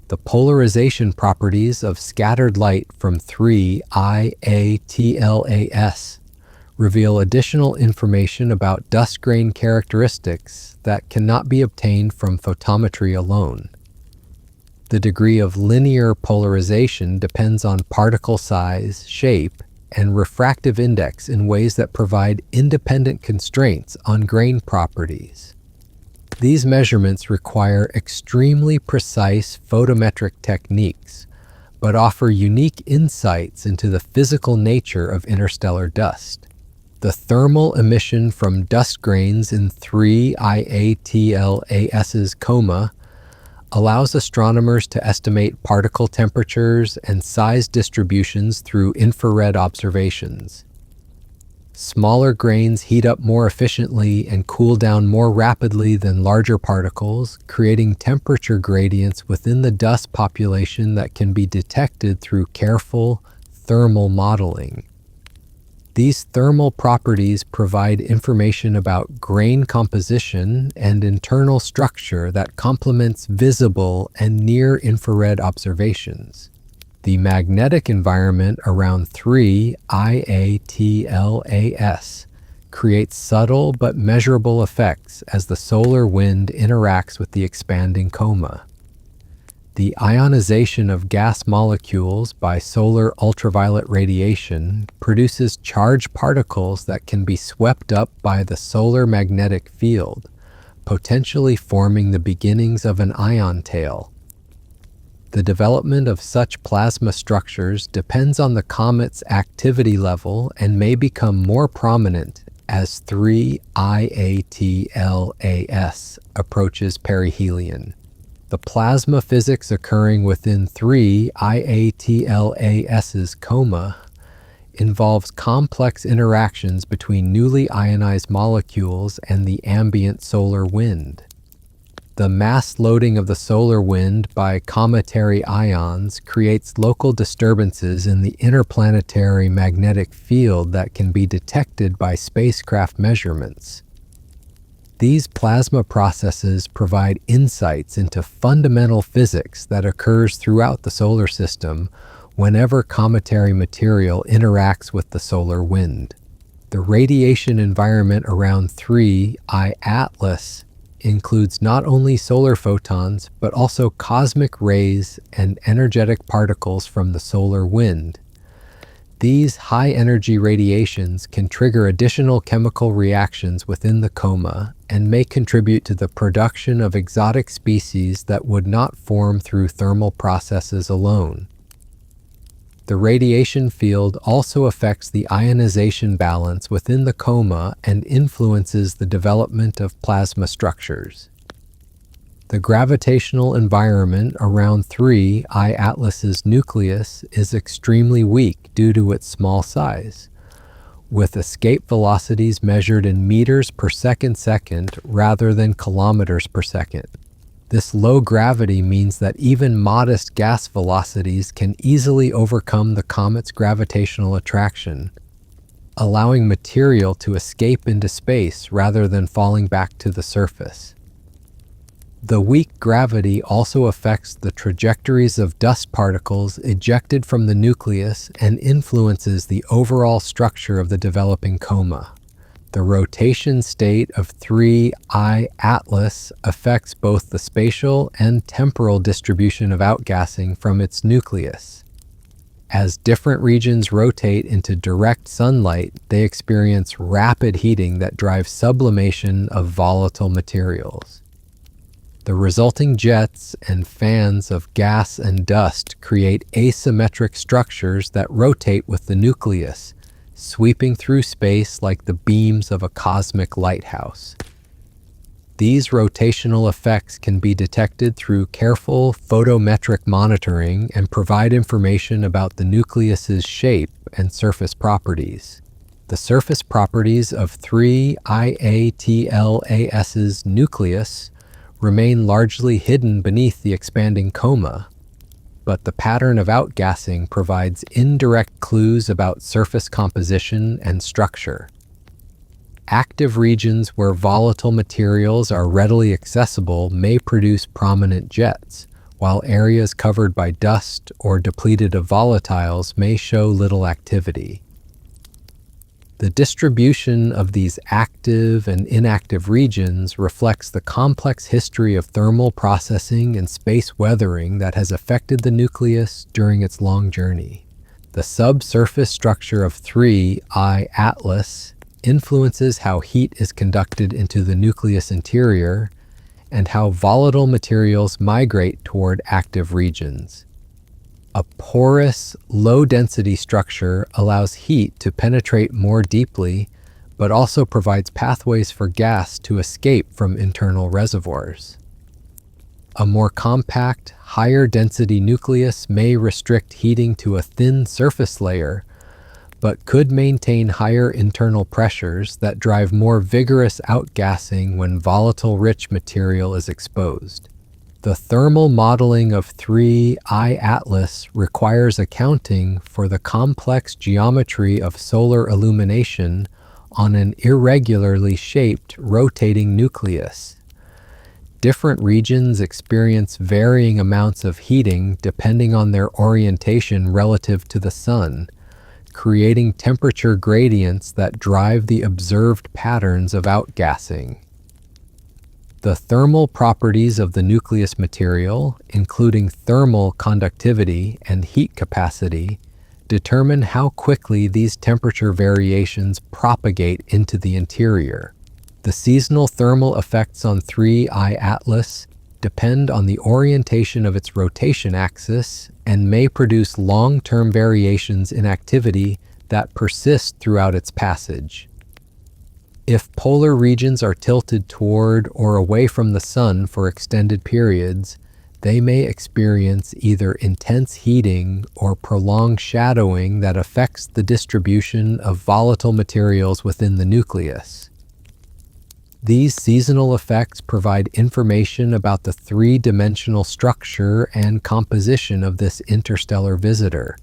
The polarization properties of scattered light from 3IATLAS reveal additional information about dust grain characteristics that cannot be obtained from photometry alone. The degree of linear polarization depends on particle size, shape, and refractive index in ways that provide independent constraints on grain properties. These measurements require extremely precise photometric techniques, but offer unique insights into the physical nature of interstellar dust. The thermal emission from dust grains in 3IATLAS's coma allows astronomers to estimate particle temperatures and size distributions through infrared observations. Smaller grains heat up more efficiently and cool down more rapidly than larger particles, creating temperature gradients within the dust population that can be detected through careful thermal modeling. These thermal properties provide information about grain composition and internal structure that complements visible and near-infrared observations. The magnetic environment around 3IATLAS creates subtle but measurable effects as the solar wind interacts with the expanding coma. The ionization of gas molecules by solar ultraviolet radiation produces charged particles that can be swept up by the solar magnetic field, potentially forming the beginnings of an ion tail. The development of such plasma structures depends on the comet's activity level and may become more prominent as 3IATLAS approaches perihelion. The plasma physics occurring within 3IATLAS's coma involves complex interactions between newly ionized molecules and the ambient solar wind. The mass loading of the solar wind by cometary ions creates local disturbances in the interplanetary magnetic field that can be detected by spacecraft measurements. These plasma processes provide insights into fundamental physics that occurs throughout the solar system whenever cometary material interacts with the solar wind. The radiation environment around 3I Atlas includes not only solar photons, but also cosmic rays and energetic particles from the solar wind. These high-energy radiations can trigger additional chemical reactions within the coma and may contribute to the production of exotic species that would not form through thermal processes alone. The radiation field also affects the ionization balance within the coma and influences the development of plasma structures. The gravitational environment around 3I Atlas's nucleus is extremely weak due to its small size, with escape velocities measured in meters per second rather than kilometers per second. This low gravity means that even modest gas velocities can easily overcome the comet's gravitational attraction, allowing material to escape into space rather than falling back to the surface. The weak gravity also affects the trajectories of dust particles ejected from the nucleus and influences the overall structure of the developing coma. The rotation state of 3I Atlas affects both the spatial and temporal distribution of outgassing from its nucleus. As different regions rotate into direct sunlight, they experience rapid heating that drives sublimation of volatile materials. The resulting jets and fans of gas and dust create asymmetric structures that rotate with the nucleus, sweeping through space like the beams of a cosmic lighthouse. These rotational effects can be detected through careful photometric monitoring and provide information about the nucleus's shape and surface properties. The surface properties of 3IATLAS's nucleus remain largely hidden beneath the expanding coma, but the pattern of outgassing provides indirect clues about surface composition and structure. Active regions where volatile materials are readily accessible may produce prominent jets, while areas covered by dust or depleted of volatiles may show little activity. The distribution of these active and inactive regions reflects the complex history of thermal processing and space weathering that has affected the nucleus during its long journey. The subsurface structure of 3I Atlas influences how heat is conducted into the nucleus interior and how volatile materials migrate toward active regions. A porous, low-density structure allows heat to penetrate more deeply, but also provides pathways for gas to escape from internal reservoirs. A more compact, higher-density nucleus may restrict heating to a thin surface layer, but could maintain higher internal pressures that drive more vigorous outgassing when volatile-rich material is exposed. The thermal modeling of 3I Atlas requires accounting for the complex geometry of solar illumination on an irregularly shaped, rotating nucleus. Different regions experience varying amounts of heating depending on their orientation relative to the sun, creating temperature gradients that drive the observed patterns of outgassing. The thermal properties of the nucleus material, including thermal conductivity and heat capacity, determine how quickly these temperature variations propagate into the interior. The seasonal thermal effects on 3I Atlas depend on the orientation of its rotation axis and may produce long-term variations in activity that persist throughout its passage. If polar regions are tilted toward or away from the sun for extended periods, they may experience either intense heating or prolonged shadowing that affects the distribution of volatile materials within the nucleus. These seasonal effects provide information about the three-dimensional structure and composition of this interstellar visitor.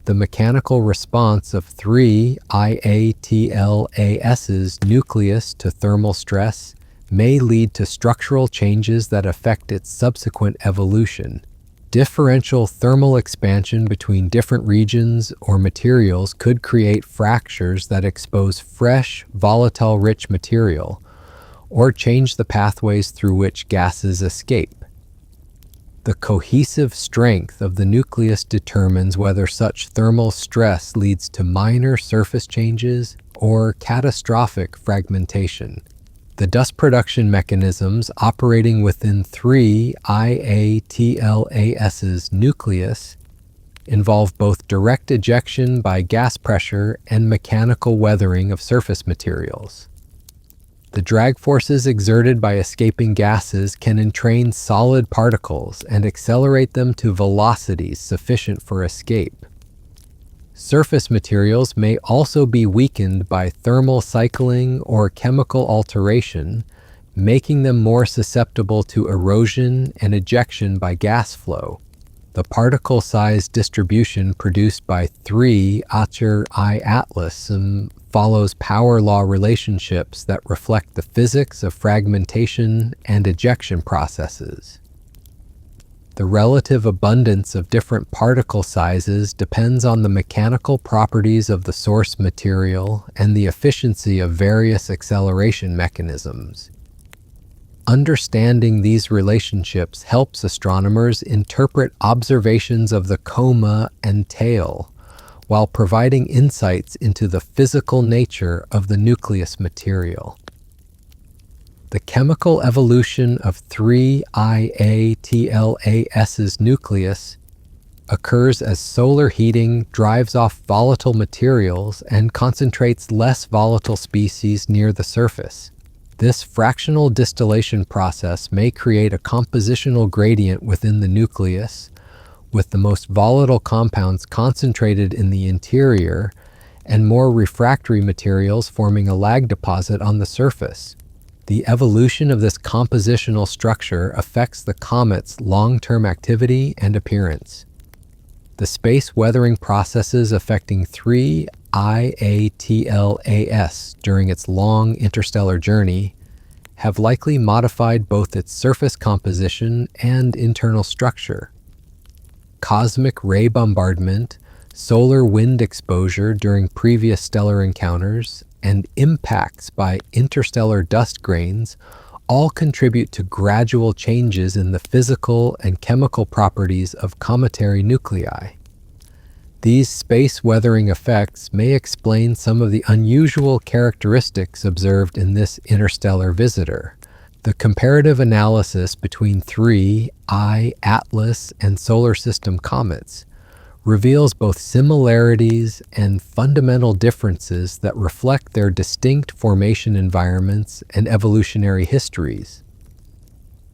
The mechanical response of 3I Atlas's nucleus to thermal stress may lead to structural changes that affect its subsequent evolution. Differential thermal expansion between different regions or materials could create fractures that expose fresh, volatile-rich material, or change the pathways through which gases escape. The cohesive strength of the nucleus determines whether such thermal stress leads to minor surface changes or catastrophic fragmentation. The dust production mechanisms operating within 3I Atlas's nucleus involve both direct ejection by gas pressure and mechanical weathering of surface materials. The drag forces exerted by escaping gases can entrain solid particles and accelerate them to velocities sufficient for escape. Surface materials may also be weakened by thermal cycling or chemical alteration, making them more susceptible to erosion and ejection by gas flow. The particle size distribution produced by 3I Atlas follows power law relationships that reflect the physics of fragmentation and ejection processes. The relative abundance of different particle sizes depends on the mechanical properties of the source material and the efficiency of various acceleration mechanisms. Understanding these relationships helps astronomers interpret observations of the coma and tail, while providing insights into the physical nature of the nucleus material. The chemical evolution of 3I Atlas's nucleus occurs as solar heating drives off volatile materials and concentrates less volatile species near the surface. This fractional distillation process may create a compositional gradient within the nucleus, with the most volatile compounds concentrated in the interior and more refractory materials forming a lag deposit on the surface. The evolution of this compositional structure affects the comet's long-term activity and appearance. The space weathering processes affecting 3I Atlas during its long interstellar journey have likely modified both its surface composition and internal structure. Cosmic ray bombardment, solar wind exposure during previous stellar encounters, and impacts by interstellar dust grains all contribute to gradual changes in the physical and chemical properties of cometary nuclei. These space weathering effects may explain some of the unusual characteristics observed in this interstellar visitor. The comparative analysis between three I-Atlas and Solar System comets reveals both similarities and fundamental differences that reflect their distinct formation environments and evolutionary histories.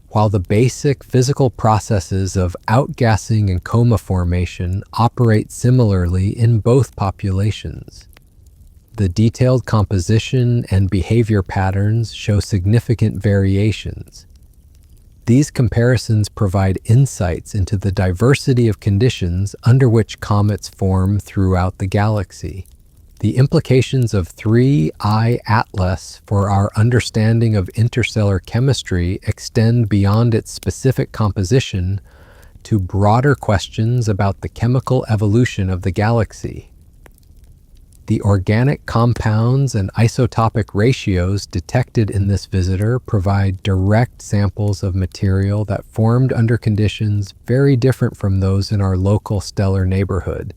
While the basic physical processes of outgassing and coma formation operate similarly in both populations, the detailed composition and behavior patterns show significant variations. These comparisons provide insights into the diversity of conditions under which comets form throughout the galaxy. The implications of 3I-Atlas for our understanding of interstellar chemistry extend beyond its specific composition to broader questions about the chemical evolution of the galaxy. The organic compounds and isotopic ratios detected in this visitor provide direct samples of material that formed under conditions very different from those in our local stellar neighborhood.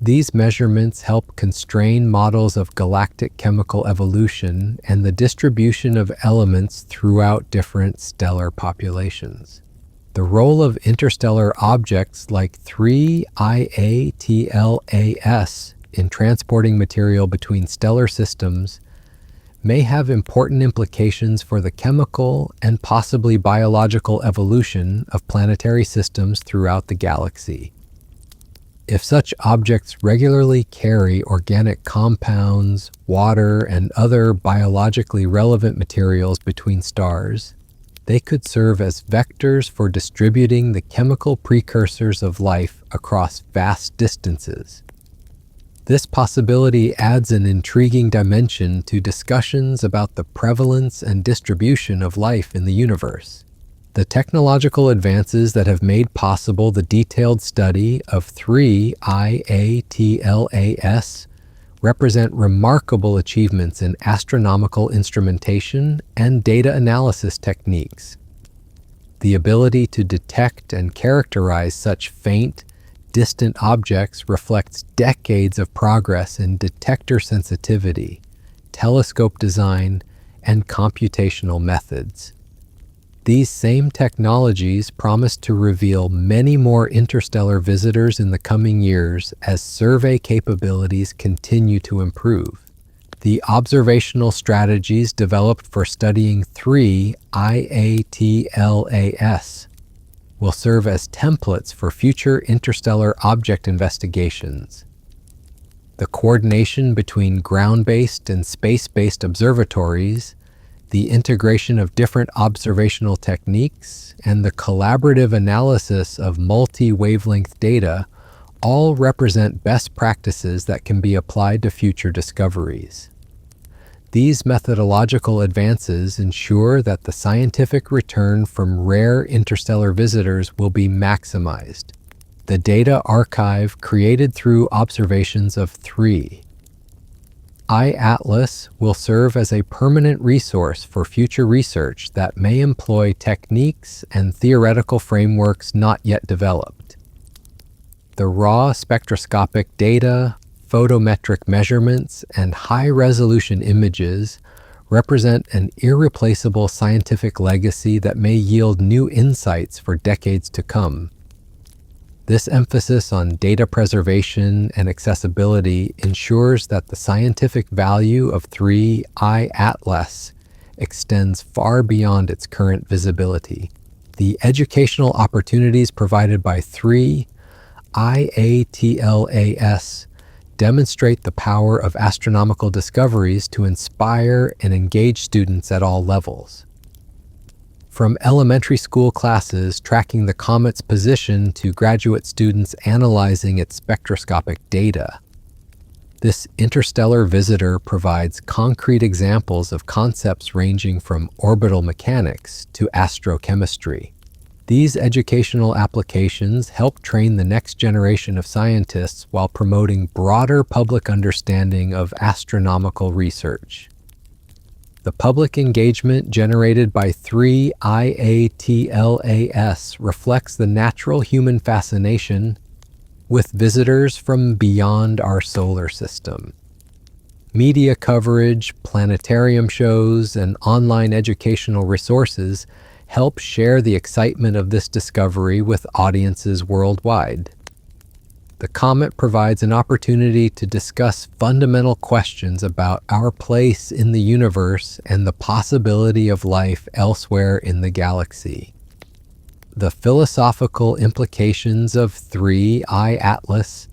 These measurements help constrain models of galactic chemical evolution and the distribution of elements throughout different stellar populations. The role of interstellar objects like 3IATLAS in transporting material between stellar systems may have important implications for the chemical and possibly biological evolution of planetary systems throughout the galaxy. If such objects regularly carry organic compounds, water, and other biologically relevant materials between stars, they could serve as vectors for distributing the chemical precursors of life across vast distances. This possibility adds an intriguing dimension to discussions about the prevalence and distribution of life in the universe. The technological advances that have made possible the detailed study of 3IATLAS represent remarkable achievements in astronomical instrumentation and data analysis techniques. The ability to detect and characterize such faint, distant objects reflects decades of progress in detector sensitivity, telescope design, and computational methods. These same technologies promise to reveal many more interstellar visitors in the coming years as survey capabilities continue to improve. The observational strategies developed for studying 3IATLAS will serve as templates for future interstellar object investigations. The coordination between ground-based and space-based observatories, the integration of different observational techniques, and the collaborative analysis of multi-wavelength data all represent best practices that can be applied to future discoveries. These methodological advances ensure that the scientific return from rare interstellar visitors will be maximized. The data archive created through observations of 3I-Atlas will serve as a permanent resource for future research that may employ techniques and theoretical frameworks not yet developed. The raw spectroscopic data, photometric measurements, and high-resolution images represent an irreplaceable scientific legacy that may yield new insights for decades to come. This emphasis on data preservation and accessibility ensures that the scientific value of 3I-Atlas extends far beyond its current visibility. The educational opportunities provided by 3IATLAS demonstrate the power of astronomical discoveries to inspire and engage students at all levels. From elementary school classes tracking the comet's position to graduate students analyzing its spectroscopic data, This interstellar visitor provides concrete examples of concepts ranging from orbital mechanics to astrochemistry. These educational applications help train the next generation of scientists while promoting broader public understanding of astronomical research. The public engagement generated by 3IATLAS reflects the natural human fascination with visitors from beyond our solar system. Media coverage, planetarium shows, and online educational resources help share the excitement of this discovery with audiences worldwide. The comet provides an opportunity to discuss fundamental questions about our place in the universe and the possibility of life elsewhere in the galaxy. The philosophical implications of 3I Atlas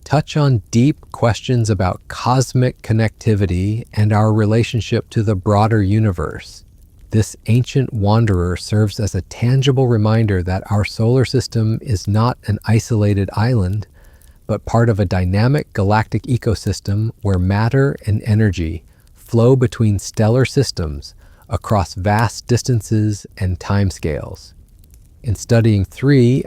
touch on deep questions about cosmic connectivity and our relationship to the broader universe. This ancient wanderer serves as a tangible reminder that our solar system is not an isolated island, but part of a dynamic galactic ecosystem where matter and energy flow between stellar systems across vast distances and timescales. In studying 3IATLAS,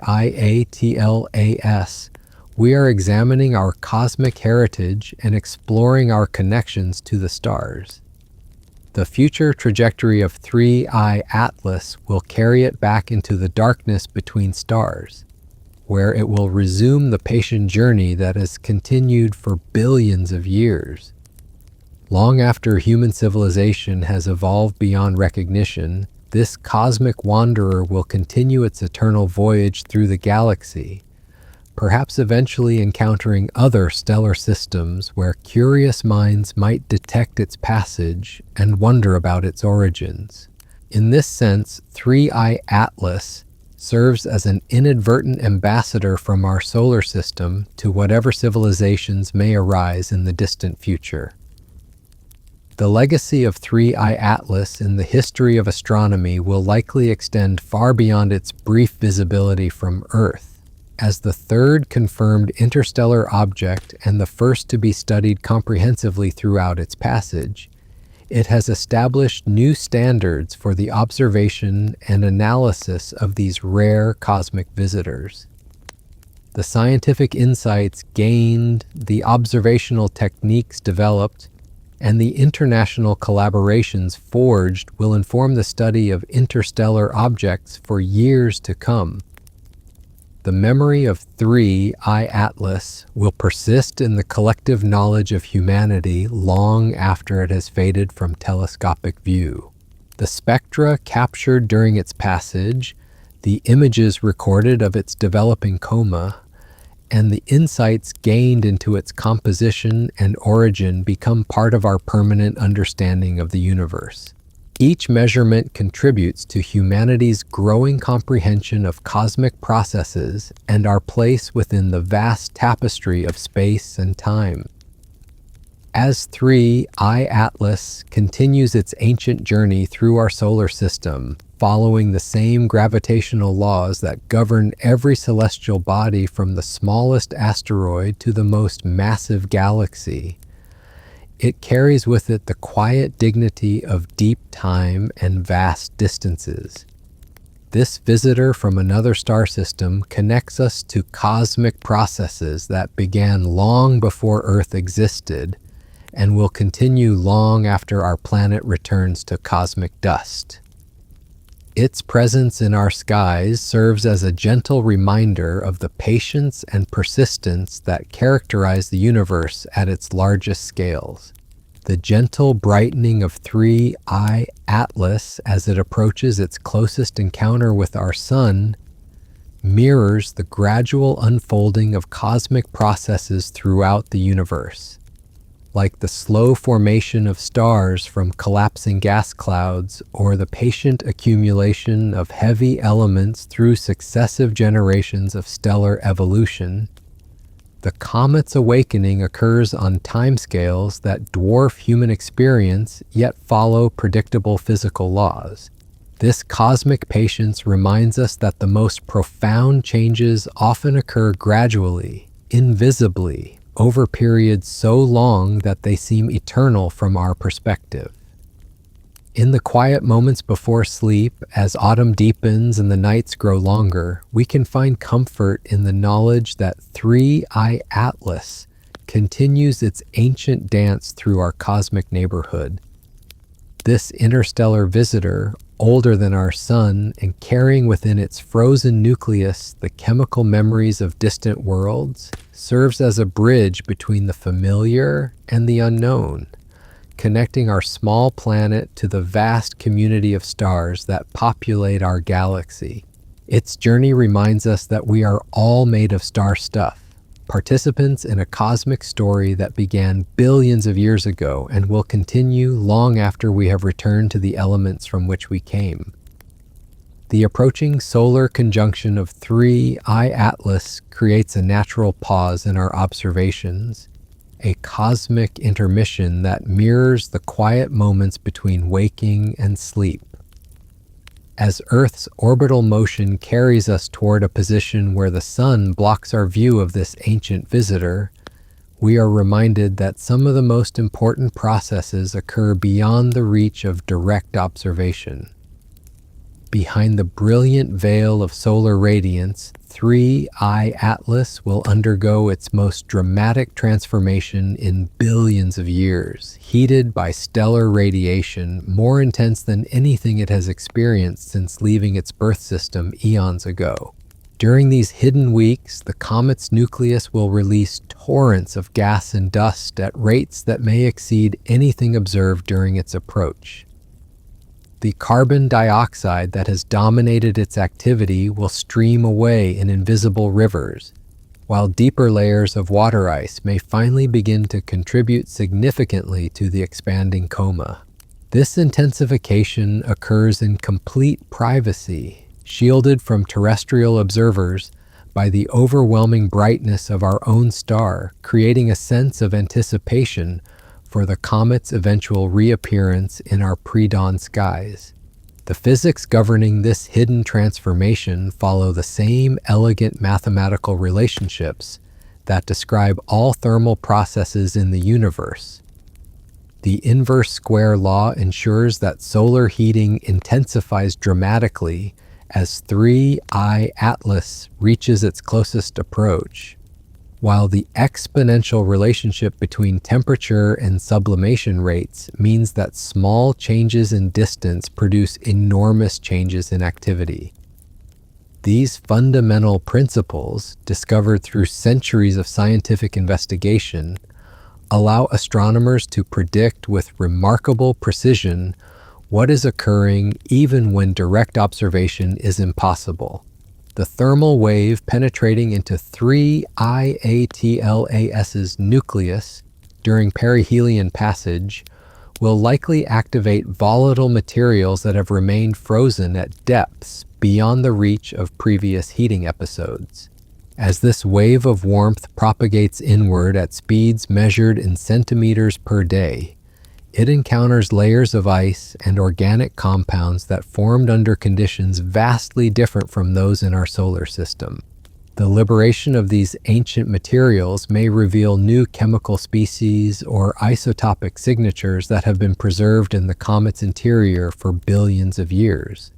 we are examining our cosmic heritage and exploring our connections to the stars. The future trajectory of 3I Atlas will carry it back into the darkness between stars, where it will resume the patient journey that has continued for billions of years. Long after human civilization has evolved beyond recognition, this cosmic wanderer will continue its eternal voyage through the galaxy, perhaps eventually encountering other stellar systems where curious minds might detect its passage and wonder about its origins. In this sense, 3I Atlas serves as an inadvertent ambassador from our solar system to whatever civilizations may arise in the distant future. The legacy of 3I Atlas in the history of astronomy will likely extend far beyond its brief visibility from Earth. As the third confirmed interstellar object and the first to be studied comprehensively throughout its passage, it has established new standards for the observation and analysis of these rare cosmic visitors. The scientific insights gained, the observational techniques developed, and the international collaborations forged will inform the study of interstellar objects for years to come. The memory of 3I Atlas will persist in the collective knowledge of humanity long after it has faded from telescopic view. The spectra captured during its passage, the images recorded of its developing coma, and the insights gained into its composition and origin become part of our permanent understanding of the universe. Each measurement contributes to humanity's growing comprehension of cosmic processes and our place within the vast tapestry of space and time. As 3I Atlas continues its ancient journey through our solar system, following the same gravitational laws that govern every celestial body from the smallest asteroid to the most massive galaxy, it carries with it the quiet dignity of deep time and vast distances. This visitor from another star system connects us to cosmic processes that began long before Earth existed and will continue long after our planet returns to cosmic dust. Its presence in our skies serves as a gentle reminder of the patience and persistence that characterize the universe at its largest scales. The gentle brightening of 3I Atlas as it approaches its closest encounter with our Sun mirrors the gradual unfolding of cosmic processes throughout the universe. Like the slow formation of stars from collapsing gas clouds or the patient accumulation of heavy elements through successive generations of stellar evolution, the comet's awakening occurs on timescales that dwarf human experience yet follow predictable physical laws. This cosmic patience reminds us that the most profound changes often occur gradually, invisibly, over periods so long that they seem eternal from our perspective. In the quiet moments before sleep, as autumn deepens and the nights grow longer, we can find comfort in the knowledge that 3I Atlas continues its ancient dance through our cosmic neighborhood. This interstellar visitor, older than our sun and carrying within its frozen nucleus the chemical memories of distant worlds, serves as a bridge between the familiar and the unknown, connecting our small planet to the vast community of stars that populate our galaxy. Its journey reminds us that we are all made of star stuff, participants in a cosmic story that began billions of years ago and will continue long after we have returned to the elements from which we came. The approaching solar conjunction of 3I Atlas creates a natural pause in our observations, a cosmic intermission that mirrors the quiet moments between waking and sleep. As Earth's orbital motion carries us toward a position where the sun blocks our view of this ancient visitor, we are reminded that some of the most important processes occur beyond the reach of direct observation. Behind the brilliant veil of solar radiance, 3I Atlas will undergo its most dramatic transformation in billions of years, heated by stellar radiation more intense than anything it has experienced since leaving its birth system eons ago. During these hidden weeks, the comet's nucleus will release torrents of gas and dust at rates that may exceed anything observed during its approach. The carbon dioxide that has dominated its activity will stream away in invisible rivers, while deeper layers of water ice may finally begin to contribute significantly to the expanding coma. This intensification occurs in complete privacy, shielded from terrestrial observers by the overwhelming brightness of our own star, creating a sense of anticipation for the comet's eventual reappearance in our pre-dawn skies. The physics governing this hidden transformation follow the same elegant mathematical relationships that describe all thermal processes in the universe. The inverse square law ensures that solar heating intensifies dramatically as 3I Atlas reaches its closest approach, while the exponential relationship between temperature and sublimation rates means that small changes in distance produce enormous changes in activity. These fundamental principles, discovered through centuries of scientific investigation, allow astronomers to predict with remarkable precision what is occurring even when direct observation is impossible. The thermal wave penetrating into 3I Atlas's nucleus during perihelion passage will likely activate volatile materials that have remained frozen at depths beyond the reach of previous heating episodes. As this wave of warmth propagates inward at speeds measured in centimeters per day, it encounters layers of ice and organic compounds that formed under conditions vastly different from those in our solar system. The liberation of these ancient materials may reveal new chemical species or isotopic signatures that have been preserved in the comet's interior for billions of years.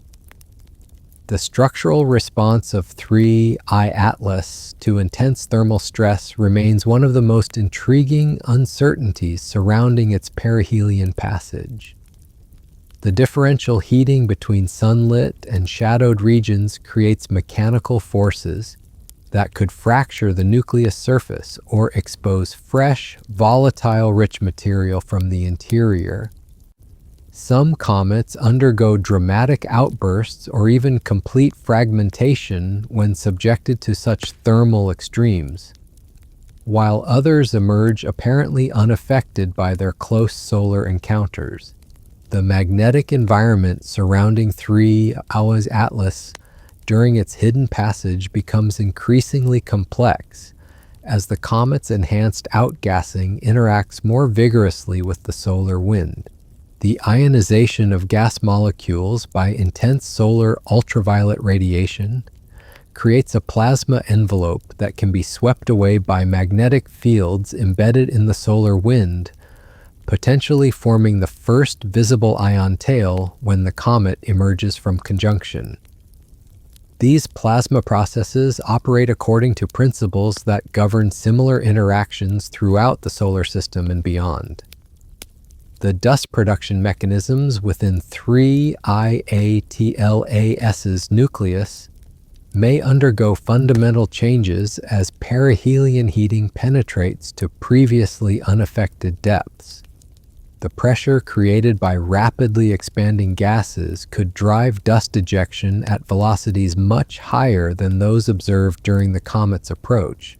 The structural response of 3I Atlas to intense thermal stress remains one of the most intriguing uncertainties surrounding its perihelion passage. The differential heating between sunlit and shadowed regions creates mechanical forces that could fracture the nucleus surface or expose fresh, volatile rich material from the interior. Some comets undergo dramatic outbursts or even complete fragmentation when subjected to such thermal extremes, while others emerge apparently unaffected by their close solar encounters. The magnetic environment surrounding 3I Atlas during its hidden passage becomes increasingly complex as the comet's enhanced outgassing interacts more vigorously with the solar wind. The ionization of gas molecules by intense solar ultraviolet radiation creates a plasma envelope that can be swept away by magnetic fields embedded in the solar wind, potentially forming the first visible ion tail when the comet emerges from conjunction. These plasma processes operate according to principles that govern similar interactions throughout the solar system and beyond. The dust production mechanisms within 3 IATLAS's nucleus may undergo fundamental changes as perihelion heating penetrates to previously unaffected depths. The pressure created by rapidly expanding gases could drive dust ejection at velocities much higher than those observed during the comet's approach,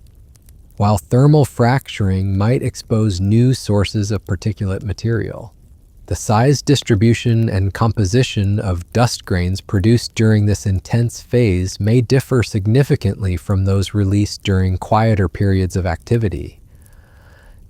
while thermal fracturing might expose new sources of particulate material. The size distribution and composition of dust grains produced during this intense phase may differ significantly from those released during quieter periods of activity.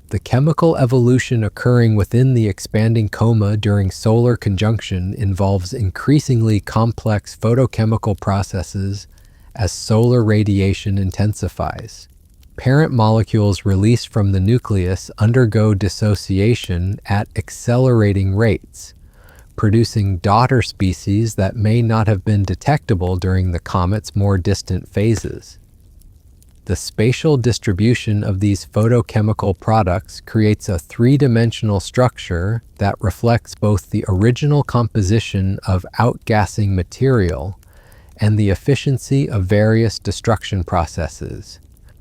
The chemical evolution occurring within the expanding coma during solar conjunction involves increasingly complex photochemical processes as solar radiation intensifies. Parent molecules released from the nucleus undergo dissociation at accelerating rates, producing daughter species that may not have been detectable during the comet's more distant phases. The spatial distribution of these photochemical products creates a three-dimensional structure that reflects both the original composition of outgassing material and the efficiency of various destruction processes.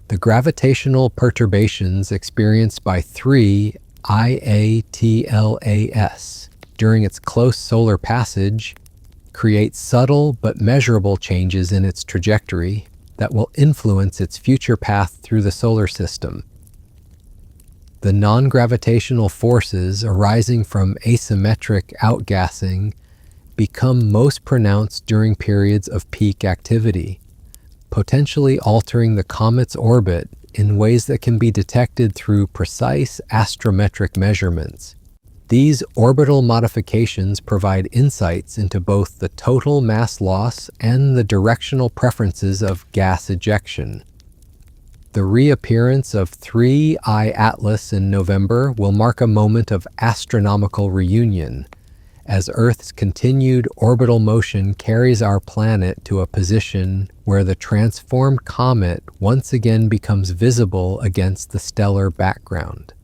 The gravitational perturbations experienced by 3 IATLAS during its close solar passage create subtle but measurable changes in its trajectory that will influence its future path through the solar system. The non-gravitational forces arising from asymmetric outgassing become most pronounced during periods of peak activity, potentially altering the comet's orbit in ways that can be detected through precise astrometric measurements. These orbital modifications provide insights into both the total mass loss and the directional preferences of gas ejection. The reappearance of 3 I Atlas in November will mark a moment of astronomical reunion, as Earth's continued orbital motion carries our planet to a position where the transformed comet once again becomes visible against the stellar background.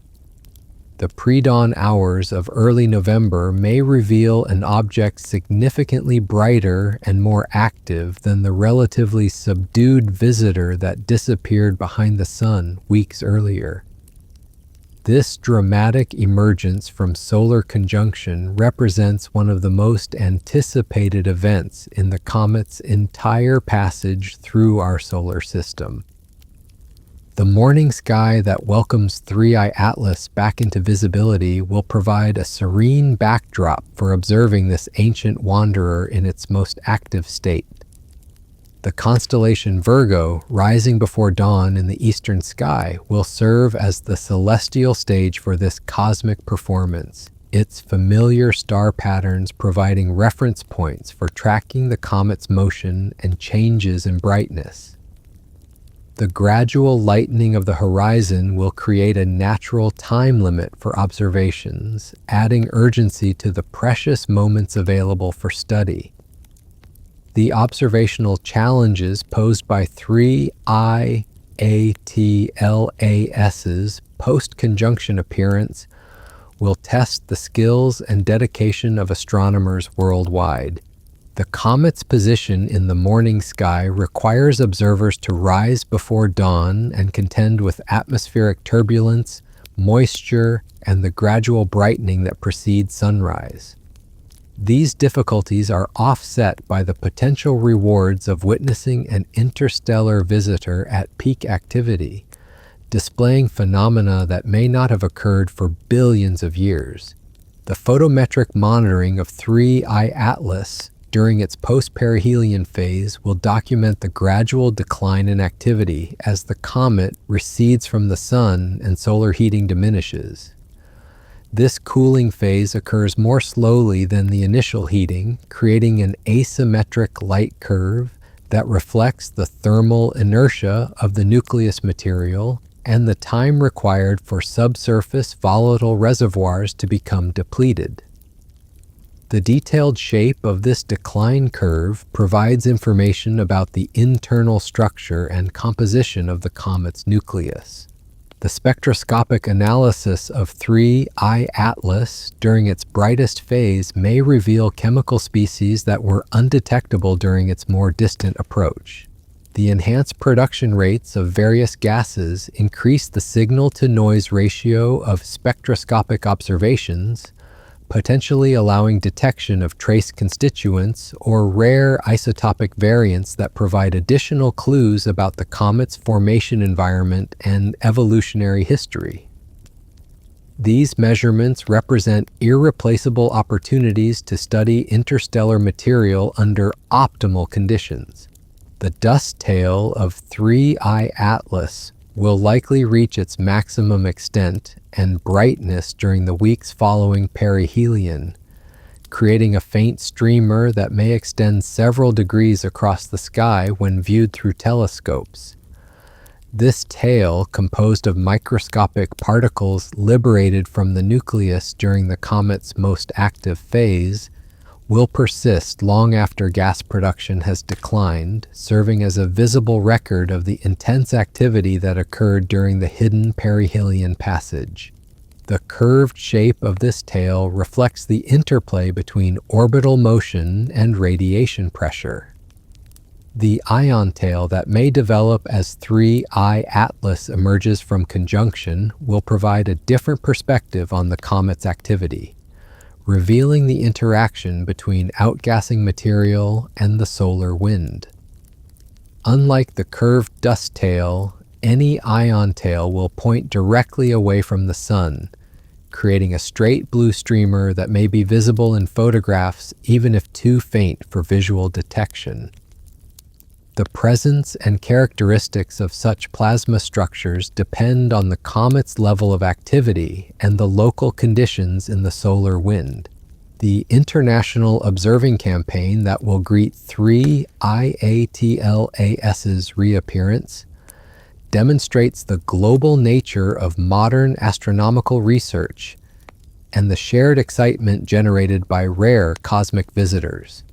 The pre-dawn hours of early November may reveal an object significantly brighter and more active than the relatively subdued visitor that disappeared behind the sun weeks earlier. This dramatic emergence from solar conjunction represents one of the most anticipated events in the comet's entire passage through our solar system. The morning sky that welcomes 3 I Atlas back into visibility will provide a serene backdrop for observing this ancient wanderer in its most active state. The constellation Virgo, rising before dawn in the eastern sky, will serve as the celestial stage for this cosmic performance, its familiar star patterns providing reference points for tracking the comet's motion and changes in brightness. The gradual lightening of the horizon will create a natural time limit for observations, adding urgency to the precious moments available for study. The observational challenges posed by 3 IATLAS's post-conjunction appearance will test the skills and dedication of astronomers worldwide. The comet's position in the morning sky requires observers to rise before dawn and contend with atmospheric turbulence, moisture, and the gradual brightening that precedes sunrise. These difficulties are offset by the potential rewards of witnessing an interstellar visitor at peak activity, displaying phenomena that may not have occurred for billions of years. The photometric monitoring of 3 I Atlas during its post-perihelion phase will document the gradual decline in activity as the comet recedes from the sun and solar heating diminishes. This cooling phase occurs more slowly than the initial heating, creating an asymmetric light curve that reflects the thermal inertia of the nucleus material and the time required for subsurface volatile reservoirs to become depleted. The detailed shape of this decline curve provides information about the internal structure and composition of the comet's nucleus. The spectroscopic analysis of 3I Atlas during its brightest phase may reveal chemical species that were undetectable during its more distant approach. The enhanced production rates of various gases increase the signal-to-noise ratio of spectroscopic observations, potentially allowing detection of trace constituents or rare isotopic variants that provide additional clues about the comet's formation environment and evolutionary history. These measurements represent irreplaceable opportunities to study interstellar material under optimal conditions. The dust tail of 3I Atlas will likely reach its maximum extent and brightness during the weeks following perihelion, creating a faint streamer that may extend several degrees across the sky when viewed through telescopes. This tail, composed of microscopic particles liberated from the nucleus during the comet's most active phase, will persist long after gas production has declined, serving as a visible record of the intense activity that occurred during the hidden perihelion passage. The curved shape of this tail reflects the interplay between orbital motion and radiation pressure. The ion tail that may develop as 3I Atlas emerges from conjunction will provide a different perspective on the comet's activity, revealing the interaction between outgassing material and the solar wind. Unlike the curved dust tail, any ion tail will point directly away from the sun, creating a straight blue streamer that may be visible in photographs even if too faint for visual detection. The presence and characteristics of such plasma structures depend on the comet's level of activity and the local conditions in the solar wind. The International Observing Campaign that will greet 3IATLAS's reappearance demonstrates the global nature of modern astronomical research and the shared excitement generated by rare cosmic visitors.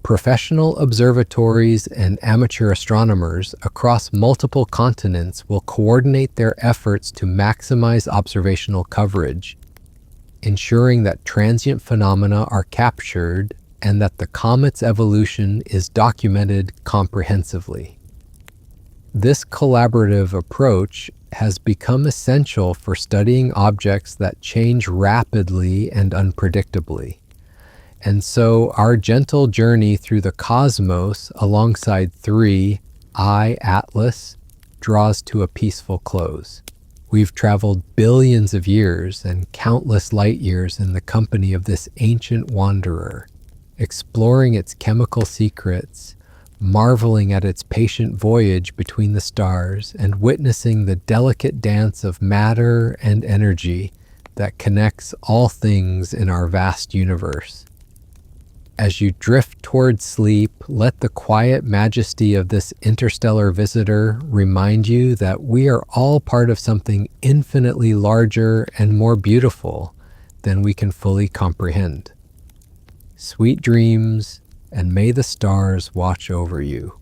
Professional observatories and amateur astronomers across multiple continents will coordinate their efforts to maximize observational coverage, ensuring that transient phenomena are captured and that the comet's evolution is documented comprehensively. This collaborative approach has become essential for studying objects that change rapidly and unpredictably. And so our gentle journey through the cosmos alongside 3I Atlas draws to a peaceful close. We've traveled billions of years and countless light years in the company of this ancient wanderer, exploring its chemical secrets, marveling at its patient voyage between the stars, and witnessing the delicate dance of matter and energy that connects all things in our vast universe. As you drift toward sleep, let the quiet majesty of this interstellar visitor remind you that we are all part of something infinitely larger and more beautiful than we can fully comprehend. Sweet dreams, and may the stars watch over you.